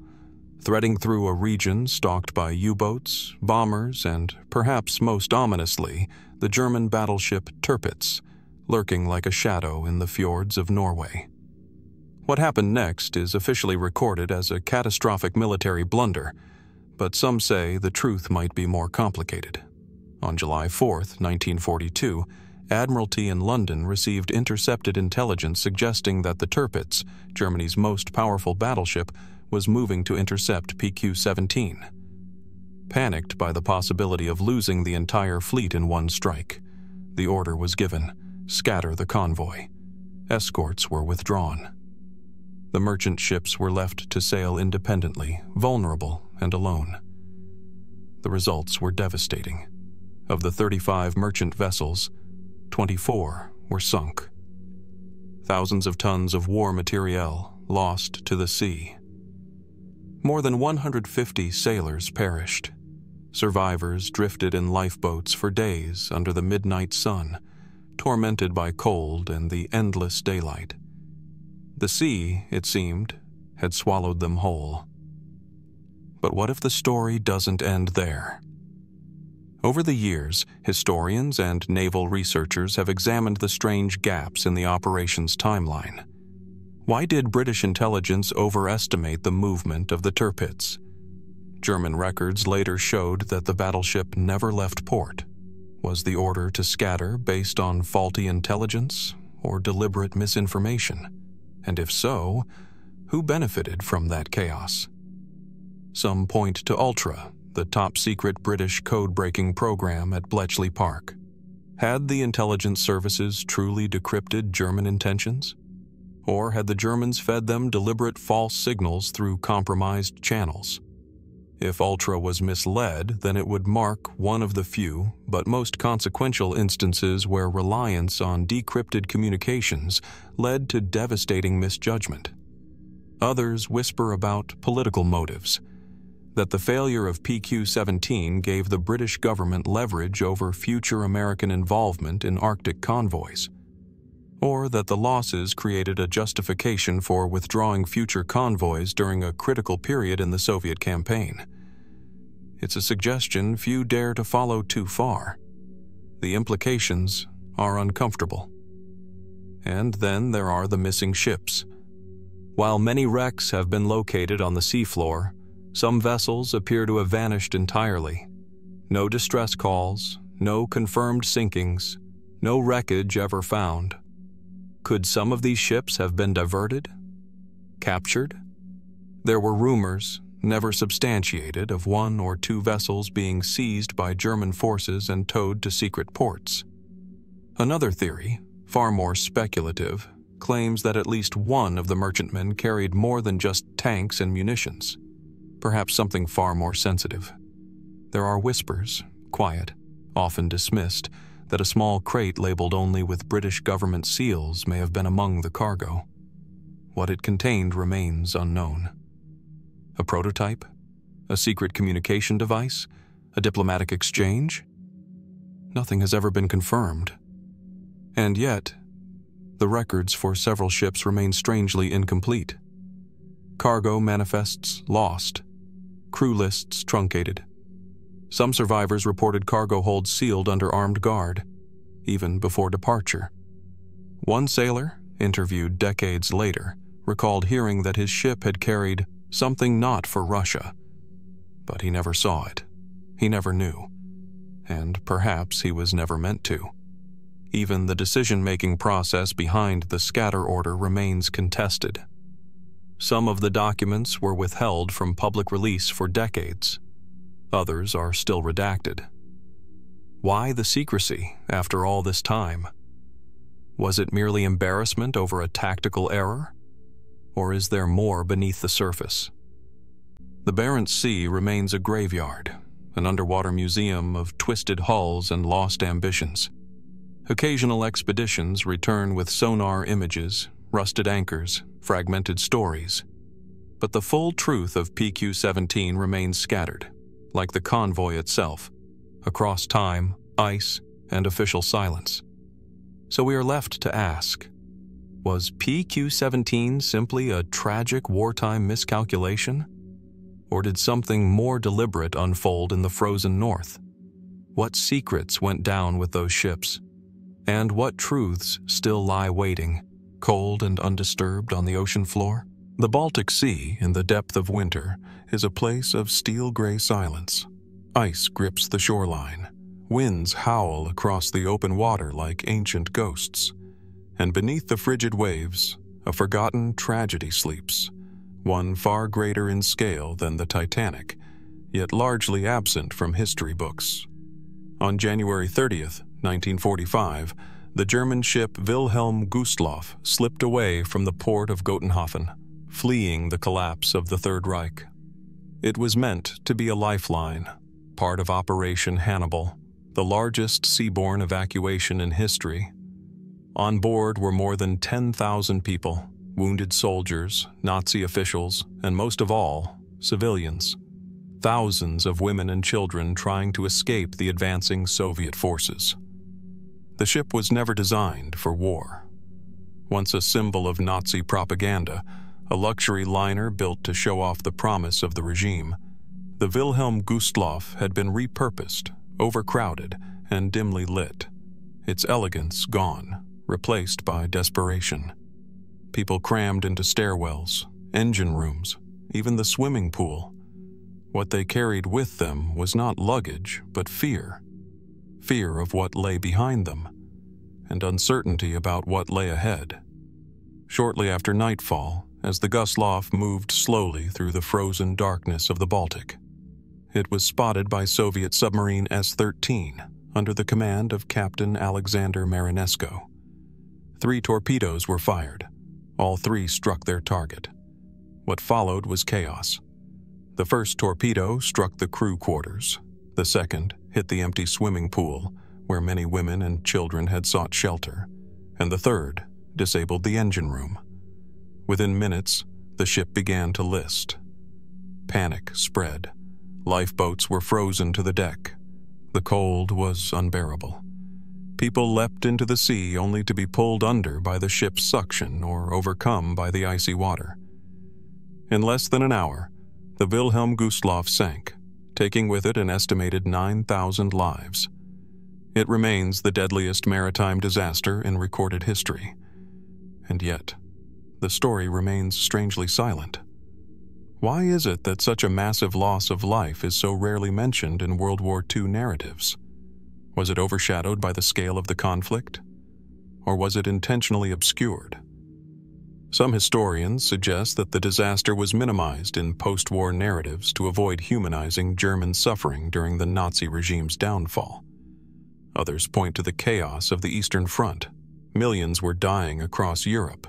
threading through a region stalked by U-boats, bombers, and, perhaps most ominously, the German battleship Toplitz, lurking like a shadow in the fjords of Norway. What happened next is officially recorded as a catastrophic military blunder, but some say the truth might be more complicated. On July 4, 1942, Admiralty in London received intercepted intelligence suggesting that the Toplitz, Germany's most powerful battleship, was moving to intercept PQ-17. Panicked by the possibility of losing the entire fleet in one strike, the order was given: scatter the convoy. Escorts were withdrawn. The merchant ships were left to sail independently, vulnerable and alone. The results were devastating. Of the 35 merchant vessels, 24 were sunk. Thousands of tons of war materiel lost to the sea. More than 150 sailors perished. Survivors drifted in lifeboats for days under the midnight sun, tormented by cold and the endless daylight. The sea, it seemed, had swallowed them whole. But what if the story doesn't end there? Over the years, historians and naval researchers have examined the strange gaps in the operation's timeline. Why did British intelligence overestimate the movement of the Toplitz? German records later showed that the battleship never left port. Was the order to scatter based on faulty intelligence or deliberate misinformation? And if so, who benefited from that chaos? Some point to Ultra, the top-secret British code-breaking program at Bletchley Park. Had the intelligence services truly decrypted German intentions? Or had the Germans fed them deliberate false signals through compromised channels? If Ultra was misled, then it would mark one of the few, but most consequential instances where reliance on decrypted communications led to devastating misjudgment. Others whisper about political motives, that the failure of PQ-17 gave the British government leverage over future American involvement in Arctic convoys, or that the losses created a justification for withdrawing future convoys during a critical period in the Soviet campaign. It's a suggestion few dare to follow too far. The implications are uncomfortable. And then there are the missing ships. While many wrecks have been located on the seafloor, some vessels appear to have vanished entirely. No distress calls, no confirmed sinkings, no wreckage ever found. Could some of these ships have been diverted? Captured? There were rumors, never substantiated, of 1 or 2 vessels being seized by German forces and towed to secret ports. Another theory, far more speculative, claims that at least one of the merchantmen carried more than just tanks and munitions, perhaps something far more sensitive. There are whispers, quiet, often dismissed, that a small crate labeled only with British government seals may have been among the cargo. What it contained remains unknown. A prototype? A secret communication device? A diplomatic exchange? Nothing has ever been confirmed. And yet, the records for several ships remain strangely incomplete. Cargo manifests lost. Crew lists truncated. Some survivors reported cargo holds sealed under armed guard, even before departure. One sailor, interviewed decades later, recalled hearing that his ship had carried something not for Russia, but he never saw it. He never knew, and perhaps he was never meant to. Even the decision-making process behind the scatter order remains contested. Some of the documents were withheld from public release for decades. Others are still redacted. Why the secrecy after all this time? Was it merely embarrassment over a tactical error? Or is there more beneath the surface? The Barents Sea remains a graveyard, an underwater museum of twisted hulls and lost ambitions. Occasional expeditions return with sonar images, rusted anchors, fragmented stories. But the full truth of PQ-17 remains scattered, like the Convoy itself, across time, ice, and official silence. So we are left to ask, was PQ-17 simply a tragic wartime miscalculation? Or did something more deliberate unfold in the frozen north? What secrets went down with those ships? And what truths still lie waiting, cold and undisturbed on the ocean floor? The Baltic Sea, in the depth of winter, is a place of steel-gray silence. Ice grips the shoreline. Winds howl across the open water like ancient ghosts. And beneath the frigid waves, a forgotten tragedy sleeps, one far greater in scale than the Titanic, yet largely absent from history books. On January 30th, 1945, the German ship Wilhelm Gustloff slipped away from the port of Gotenhofen, fleeing the collapse of the Third Reich. It was meant to be a lifeline, part of Operation Hannibal, the largest seaborne evacuation in history. On board were more than 10,000 people, wounded soldiers, Nazi officials, and most of all, civilians. Thousands of women and children trying to escape the advancing Soviet forces. The ship was never designed for war. Once a symbol of Nazi propaganda, a luxury liner built to show off the promise of the regime, the Wilhelm Gustloff had been repurposed, overcrowded, and dimly lit. Its elegance gone, replaced by desperation. People crammed into stairwells, engine rooms, even the swimming pool. What they carried with them was not luggage, but fear. Fear of what lay behind them, and uncertainty about what lay ahead. Shortly after nightfall, as the Gustloff moved slowly through the frozen darkness of the Baltic, it was spotted by Soviet submarine S-13 under the command of Captain Alexander Marinesko. 3 torpedoes were fired. All 3 struck their target. What followed was chaos. The first torpedo struck the crew quarters. The second hit the empty swimming pool, where many women and children had sought shelter. And the third disabled the engine room. Within minutes, the ship began to list. Panic spread. Lifeboats were frozen to the deck. The cold was unbearable. People leapt into the sea only to be pulled under by the ship's suction or overcome by the icy water. In less than an hour, the Wilhelm Gustloff sank, taking with it an estimated 9,000 lives. It remains the deadliest maritime disaster in recorded history. And yet, the story remains strangely silent. Why is it that such a massive loss of life is so rarely mentioned in World War II narratives? Was it overshadowed by the scale of the conflict? Or was it intentionally obscured? Some historians suggest that the disaster was minimized in post-war narratives to avoid humanizing German suffering during the Nazi regime's downfall. Others point to the chaos of the Eastern Front. Millions were dying across Europe,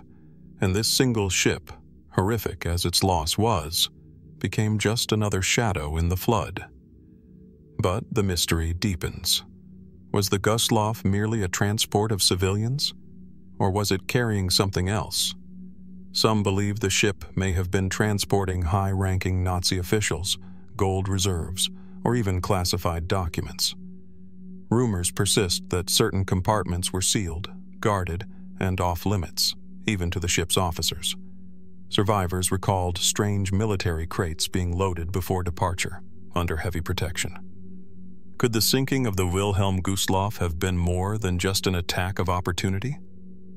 and this single ship, horrific as its loss was, became just another shadow in the flood. But the mystery deepens. Was the Gustloff merely a transport of civilians? Or was it carrying something else? Some believe the ship may have been transporting high-ranking Nazi officials, gold reserves, or even classified documents. Rumors persist that certain compartments were sealed, guarded, and off-limits, even to the ship's officers. Survivors recalled strange military crates being loaded before departure, under heavy protection. Could the sinking of the Wilhelm Gustloff have been more than just an attack of opportunity?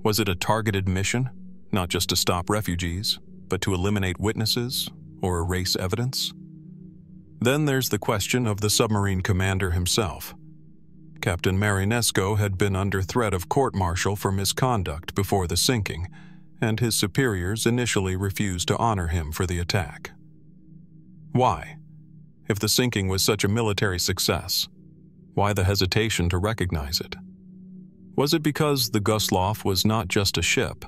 Was it a targeted mission, not just to stop refugees, but to eliminate witnesses or erase evidence? Then there's the question of the submarine commander himself. Captain Marinesco had been under threat of court-martial for misconduct before the sinking, and his superiors initially refused to honor him for the attack. Why? If the sinking was such a military success, why the hesitation to recognize it? Was it because the Gustloff was not just a ship,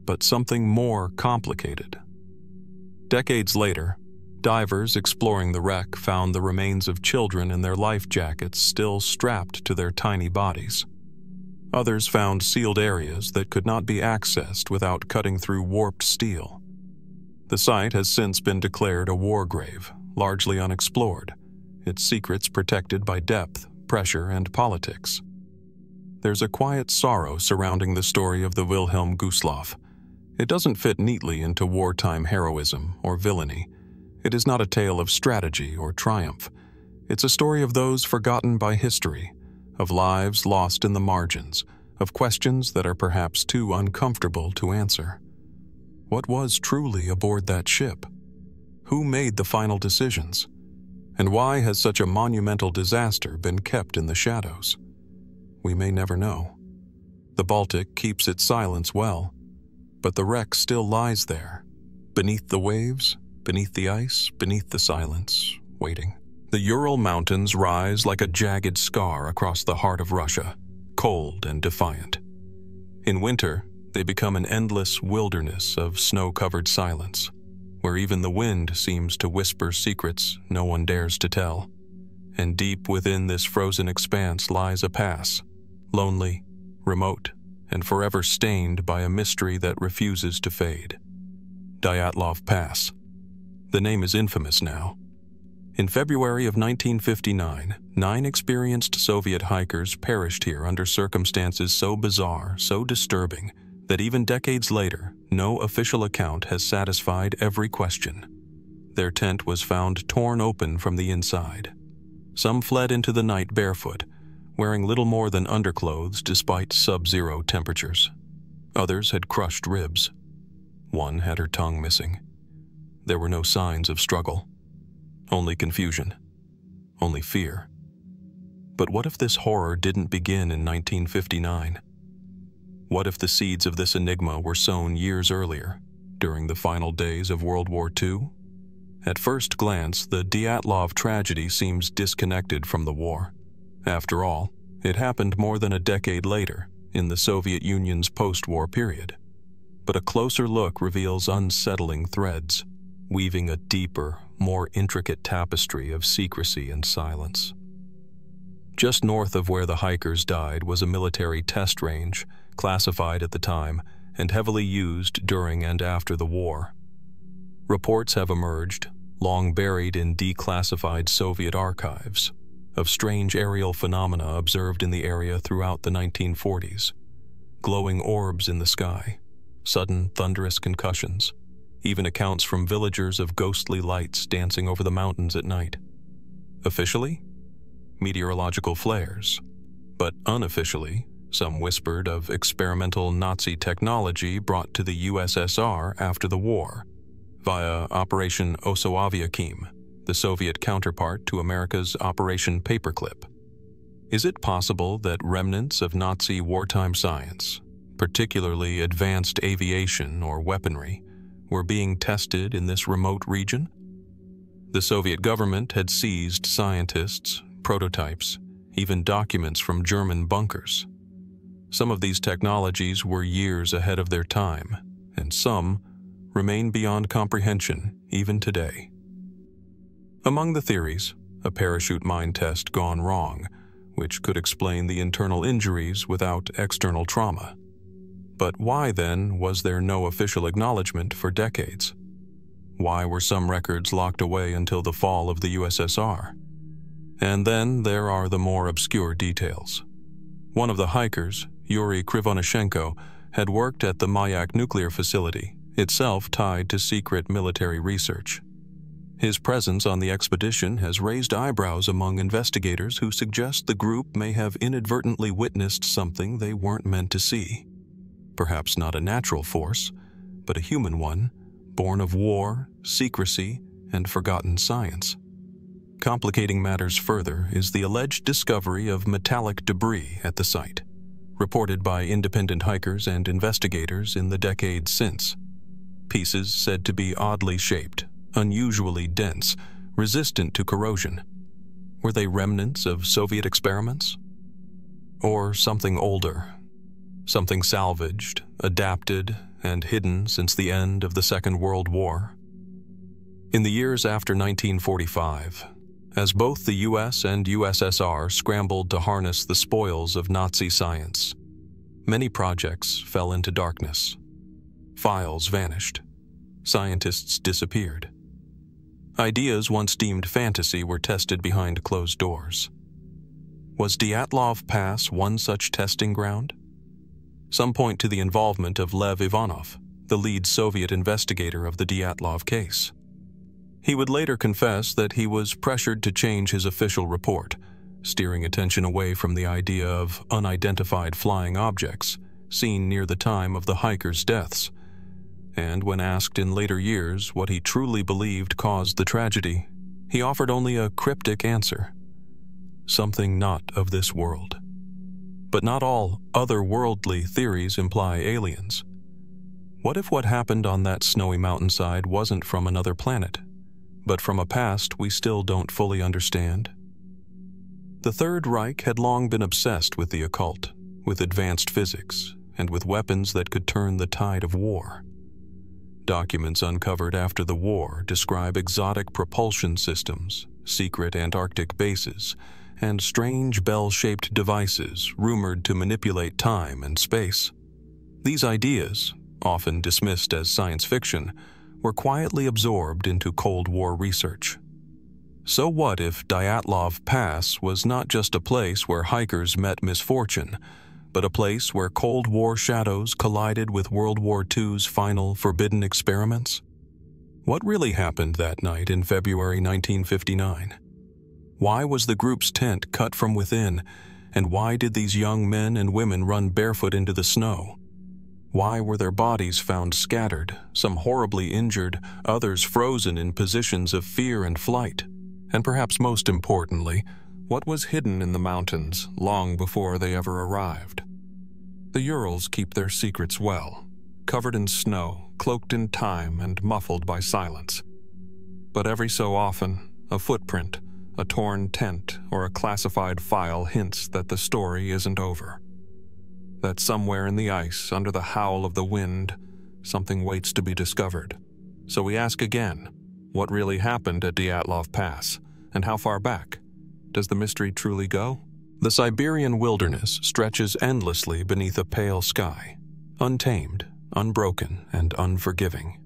but something more complicated? Decades later, divers exploring the wreck found the remains of children in their life jackets still strapped to their tiny bodies. Others found sealed areas that could not be accessed without cutting through warped steel. The site has since been declared a war grave, largely unexplored, its secrets protected by depth, pressure, and politics. There's a quiet sorrow surrounding the story of the Wilhelm Gustloff. It doesn't fit neatly into wartime heroism or villainy. It is not a tale of strategy or triumph. It's a story of those forgotten by history, of lives lost in the margins, of questions that are perhaps too uncomfortable to answer. What was truly aboard that ship? Who made the final decisions? And why has such a monumental disaster been kept in the shadows? We may never know. The Baltic keeps its silence well, but the wreck still lies there, beneath the waves, beneath the ice, beneath the silence, waiting. The Ural Mountains rise like a jagged scar across the heart of Russia, cold and defiant. In winter, they become an endless wilderness of snow-covered silence, where even the wind seems to whisper secrets no one dares to tell. And deep within this frozen expanse lies a pass, lonely, remote, and forever stained by a mystery that refuses to fade. Dyatlov Pass. The name is infamous now. In February of 1959, 9 experienced Soviet hikers perished here under circumstances so bizarre, so disturbing, that even decades later, no official account has satisfied every question. Their tent was found torn open from the inside. Some fled into the night barefoot, wearing little more than underclothes despite sub-zero temperatures. Others had crushed ribs. One had her tongue missing. There were no signs of struggle. Only confusion. Only fear. But what if this horror didn't begin in 1959? What if the seeds of this enigma were sown years earlier, during the final days of World War II? At first glance, the Dyatlov tragedy seems disconnected from the war. After all, it happened more than a decade later, in the Soviet Union's post-war period. But a closer look reveals unsettling threads, weaving a deeper, more intricate tapestry of secrecy and silence. Just north of where the hikers died was a military test range, classified at the time and heavily used during and after the war. Reports have emerged, long buried in declassified Soviet archives, of strange aerial phenomena observed in the area throughout the 1940s. Glowing orbs in the sky, sudden thunderous concussions, even accounts from villagers of ghostly lights dancing over the mountains at night. Officially, meteorological flares, but unofficially, some whispered of experimental Nazi technology brought to the USSR after the war, via Operation Osoaviakim, the Soviet counterpart to America's Operation Paperclip. Is it possible that remnants of Nazi wartime science, particularly advanced aviation or weaponry, were being tested in this remote region? The Soviet government had seized scientists, prototypes, even documents from German bunkers. Some of these technologies were years ahead of their time, and some remain beyond comprehension even today. Among the theories, a parachute mine test gone wrong, which could explain the internal injuries without external trauma. But why, then, was there no official acknowledgement for decades? Why were some records locked away until the fall of the USSR? And then there are the more obscure details. One of the hikers, Yuri Krivonishenko, had worked at the Mayak nuclear facility, itself tied to secret military research. His presence on the expedition has raised eyebrows among investigators who suggest the group may have inadvertently witnessed something they weren't meant to see. Perhaps not a natural force, but a human one, born of war, secrecy, and forgotten science. Complicating matters further is the alleged discovery of metallic debris at the site, reported by independent hikers and investigators in the decades since. Pieces said to be oddly shaped, unusually dense, resistant to corrosion. Were they remnants of Soviet experiments? Or something older? Something salvaged, adapted, and hidden since the end of the Second World War? In the years after 1945, as both the US and USSR scrambled to harness the spoils of Nazi science, many projects fell into darkness. Files vanished. Scientists disappeared. Ideas once deemed fantasy were tested behind closed doors. Was Dyatlov Pass one such testing ground? Some point to the involvement of Lev Ivanov, the lead Soviet investigator of the Dyatlov case. He would later confess that he was pressured to change his official report, steering attention away from the idea of unidentified flying objects seen near the time of the hikers' deaths. And when asked in later years what he truly believed caused the tragedy, he offered only a cryptic answer: something not of this world. But not all otherworldly theories imply aliens. What if what happened on that snowy mountainside wasn't from another planet, but from a past we still don't fully understand? The Third Reich had long been obsessed with the occult, with advanced physics, and with weapons that could turn the tide of war. Documents uncovered after the war describe exotic propulsion systems, secret Antarctic bases, and strange bell-shaped devices rumored to manipulate time and space. These ideas, often dismissed as science fiction, were quietly absorbed into Cold War research. So what if Dyatlov Pass was not just a place where hikers met misfortune, but a place where Cold War shadows collided with World War II's final forbidden experiments? What really happened that night in February 1959? Why was the group's tent cut from within, and why did these young men and women run barefoot into the snow? Why were their bodies found scattered, some horribly injured, others frozen in positions of fear and flight? And perhaps most importantly, what was hidden in the mountains long before they ever arrived? The Urals keep their secrets well, covered in snow, cloaked in time, and muffled by silence. But every so often, a footprint, a torn tent, or a classified file hints that the story isn't over. That somewhere in the ice, under the howl of the wind, something waits to be discovered. So we ask again, what really happened at Dyatlov Pass, and how far back? Does the mystery truly go? The Siberian wilderness stretches endlessly beneath a pale sky, untamed, unbroken, and unforgiving.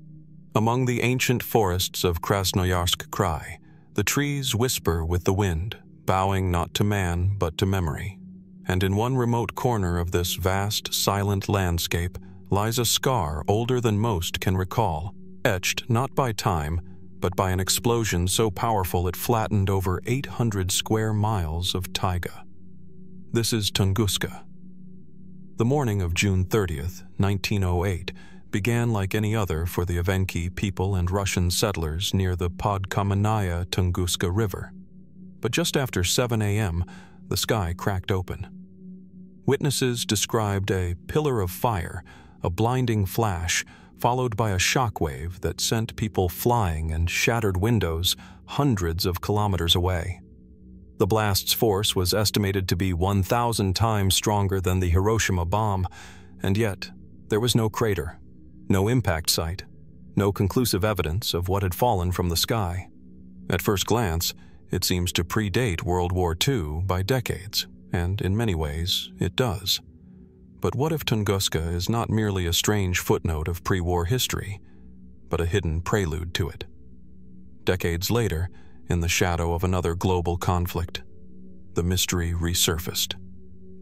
Among the ancient forests of Krasnoyarsk Krai, the trees whisper with the wind, bowing not to man but to memory. And in one remote corner of this vast, silent landscape lies a scar older than most can recall, etched not by time, but by an explosion so powerful it flattened over 800 square miles of taiga. This is Tunguska. The morning of June 30th, 1908, began like any other for the Evenki people and Russian settlers near the Podkamenaya Tunguska River. But just after 7 a.m., the sky cracked open. Witnesses described a pillar of fire, a blinding flash, followed by a shockwave that sent people flying and shattered windows hundreds of kilometers away. The blast's force was estimated to be 1,000 times stronger than the Hiroshima bomb, and yet there was no crater, no impact site, no conclusive evidence of what had fallen from the sky. At first glance, it seems to predate World War II by decades, and in many ways, it does. But what if Tunguska is not merely a strange footnote of pre-war history, but a hidden prelude to it? Decades later, in the shadow of another global conflict, the mystery resurfaced.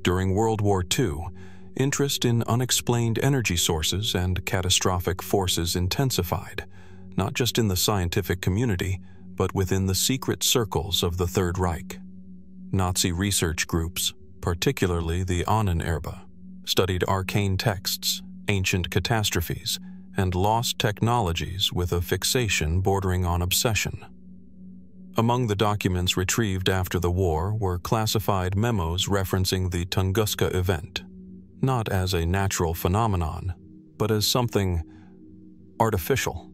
During World War II, interest in unexplained energy sources and catastrophic forces intensified, not just in the scientific community, but within the secret circles of the Third Reich. Nazi research groups, particularly the Ahnenerbe, studied arcane texts, ancient catastrophes, and lost technologies with a fixation bordering on obsession. Among the documents retrieved after the war were classified memos referencing the Tunguska event, not as a natural phenomenon, but as something artificial,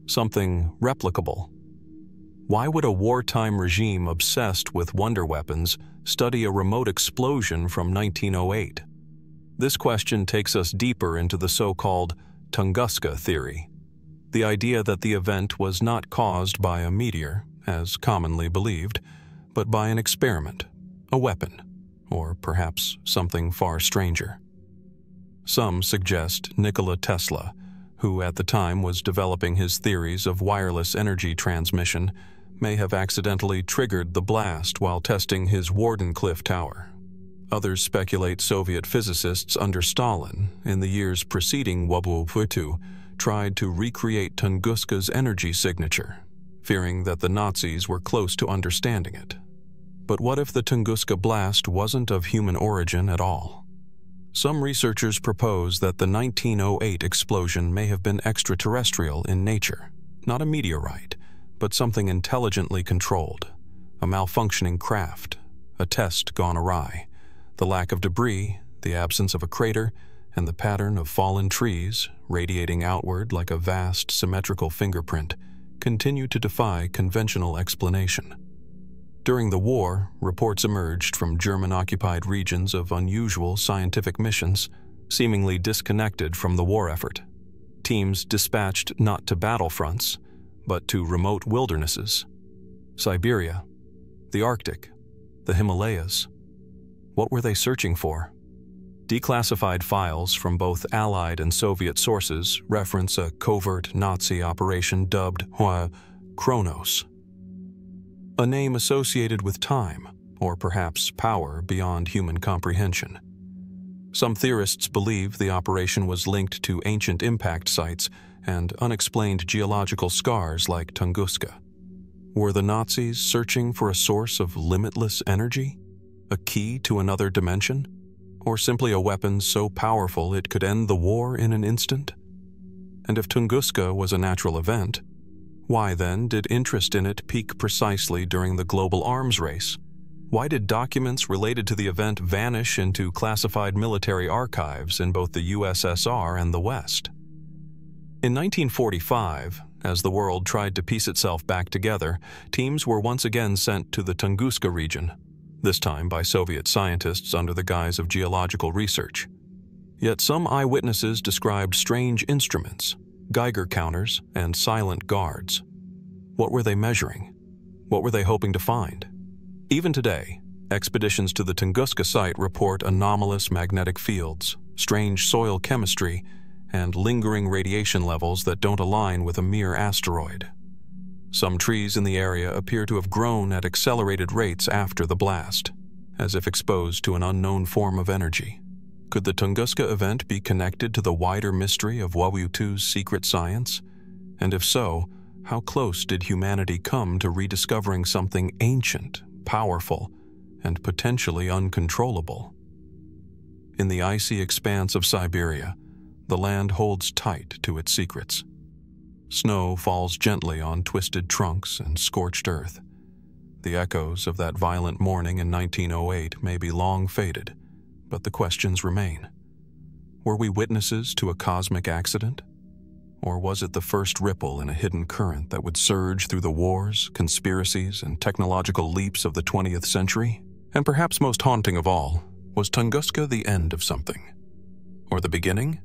something replicable. Why would a wartime regime obsessed with wonder weapons study a remote explosion from 1908? This question takes us deeper into the so-called Tunguska Theory, the idea that the event was not caused by a meteor, as commonly believed, but by an experiment, a weapon, or perhaps something far stranger. Some suggest Nikola Tesla, who at the time was developing his theories of wireless energy transmission, may have accidentally triggered the blast while testing his Wardenclyffe tower. Others speculate Soviet physicists under Stalin, in the years preceding WW2, tried to recreate Tunguska's energy signature, fearing that the Nazis were close to understanding it. But what if the Tunguska blast wasn't of human origin at all? Some researchers propose that the 1908 explosion may have been extraterrestrial in nature, not a meteorite, but something intelligently controlled, a malfunctioning craft, a test gone awry. The lack of debris, the absence of a crater, and the pattern of fallen trees, radiating outward like a vast symmetrical fingerprint, continue to defy conventional explanation. During the war, reports emerged from German-occupied regions of unusual scientific missions, seemingly disconnected from the war effort. Teams dispatched not to battlefronts, but to remote wildernesses. Siberia, the Arctic, the Himalayas. What were they searching for? Declassified files from both Allied and Soviet sources reference a covert Nazi operation dubbed Kronos, a name associated with time, or perhaps power beyond human comprehension. Some theorists believe the operation was linked to ancient impact sites and unexplained geological scars like Tunguska. Were the Nazis searching for a source of limitless energy? A key to another dimension? Or simply a weapon so powerful it could end the war in an instant? And if Tunguska was a natural event, why then did interest in it peak precisely during the global arms race? Why did documents related to the event vanish into classified military archives in both the USSR and the West? In 1945, as the world tried to piece itself back together, teams were once again sent to the Tunguska region, this time by Soviet scientists under the guise of geological research. Yet some eyewitnesses described strange instruments, Geiger counters, and silent guards. What were they measuring? What were they hoping to find? Even today, expeditions to the Tunguska site report anomalous magnetic fields, strange soil chemistry, and lingering radiation levels that don't align with a mere asteroid. Some trees in the area appear to have grown at accelerated rates after the blast, as if exposed to an unknown form of energy. Could the Tunguska event be connected to the wider mystery of WW2's secret science? And if so, how close did humanity come to rediscovering something ancient, powerful, and potentially uncontrollable? In the icy expanse of Siberia, the land holds tight to its secrets. Snow falls gently on twisted trunks and scorched earth. The echoes of that violent morning in 1908 may be long faded, but the questions remain. Were we witnesses to a cosmic accident? Or was it the first ripple in a hidden current that would surge through the wars, conspiracies, and technological leaps of the 20th century? And perhaps most haunting of all, was Tunguska the end of something? Or the beginning?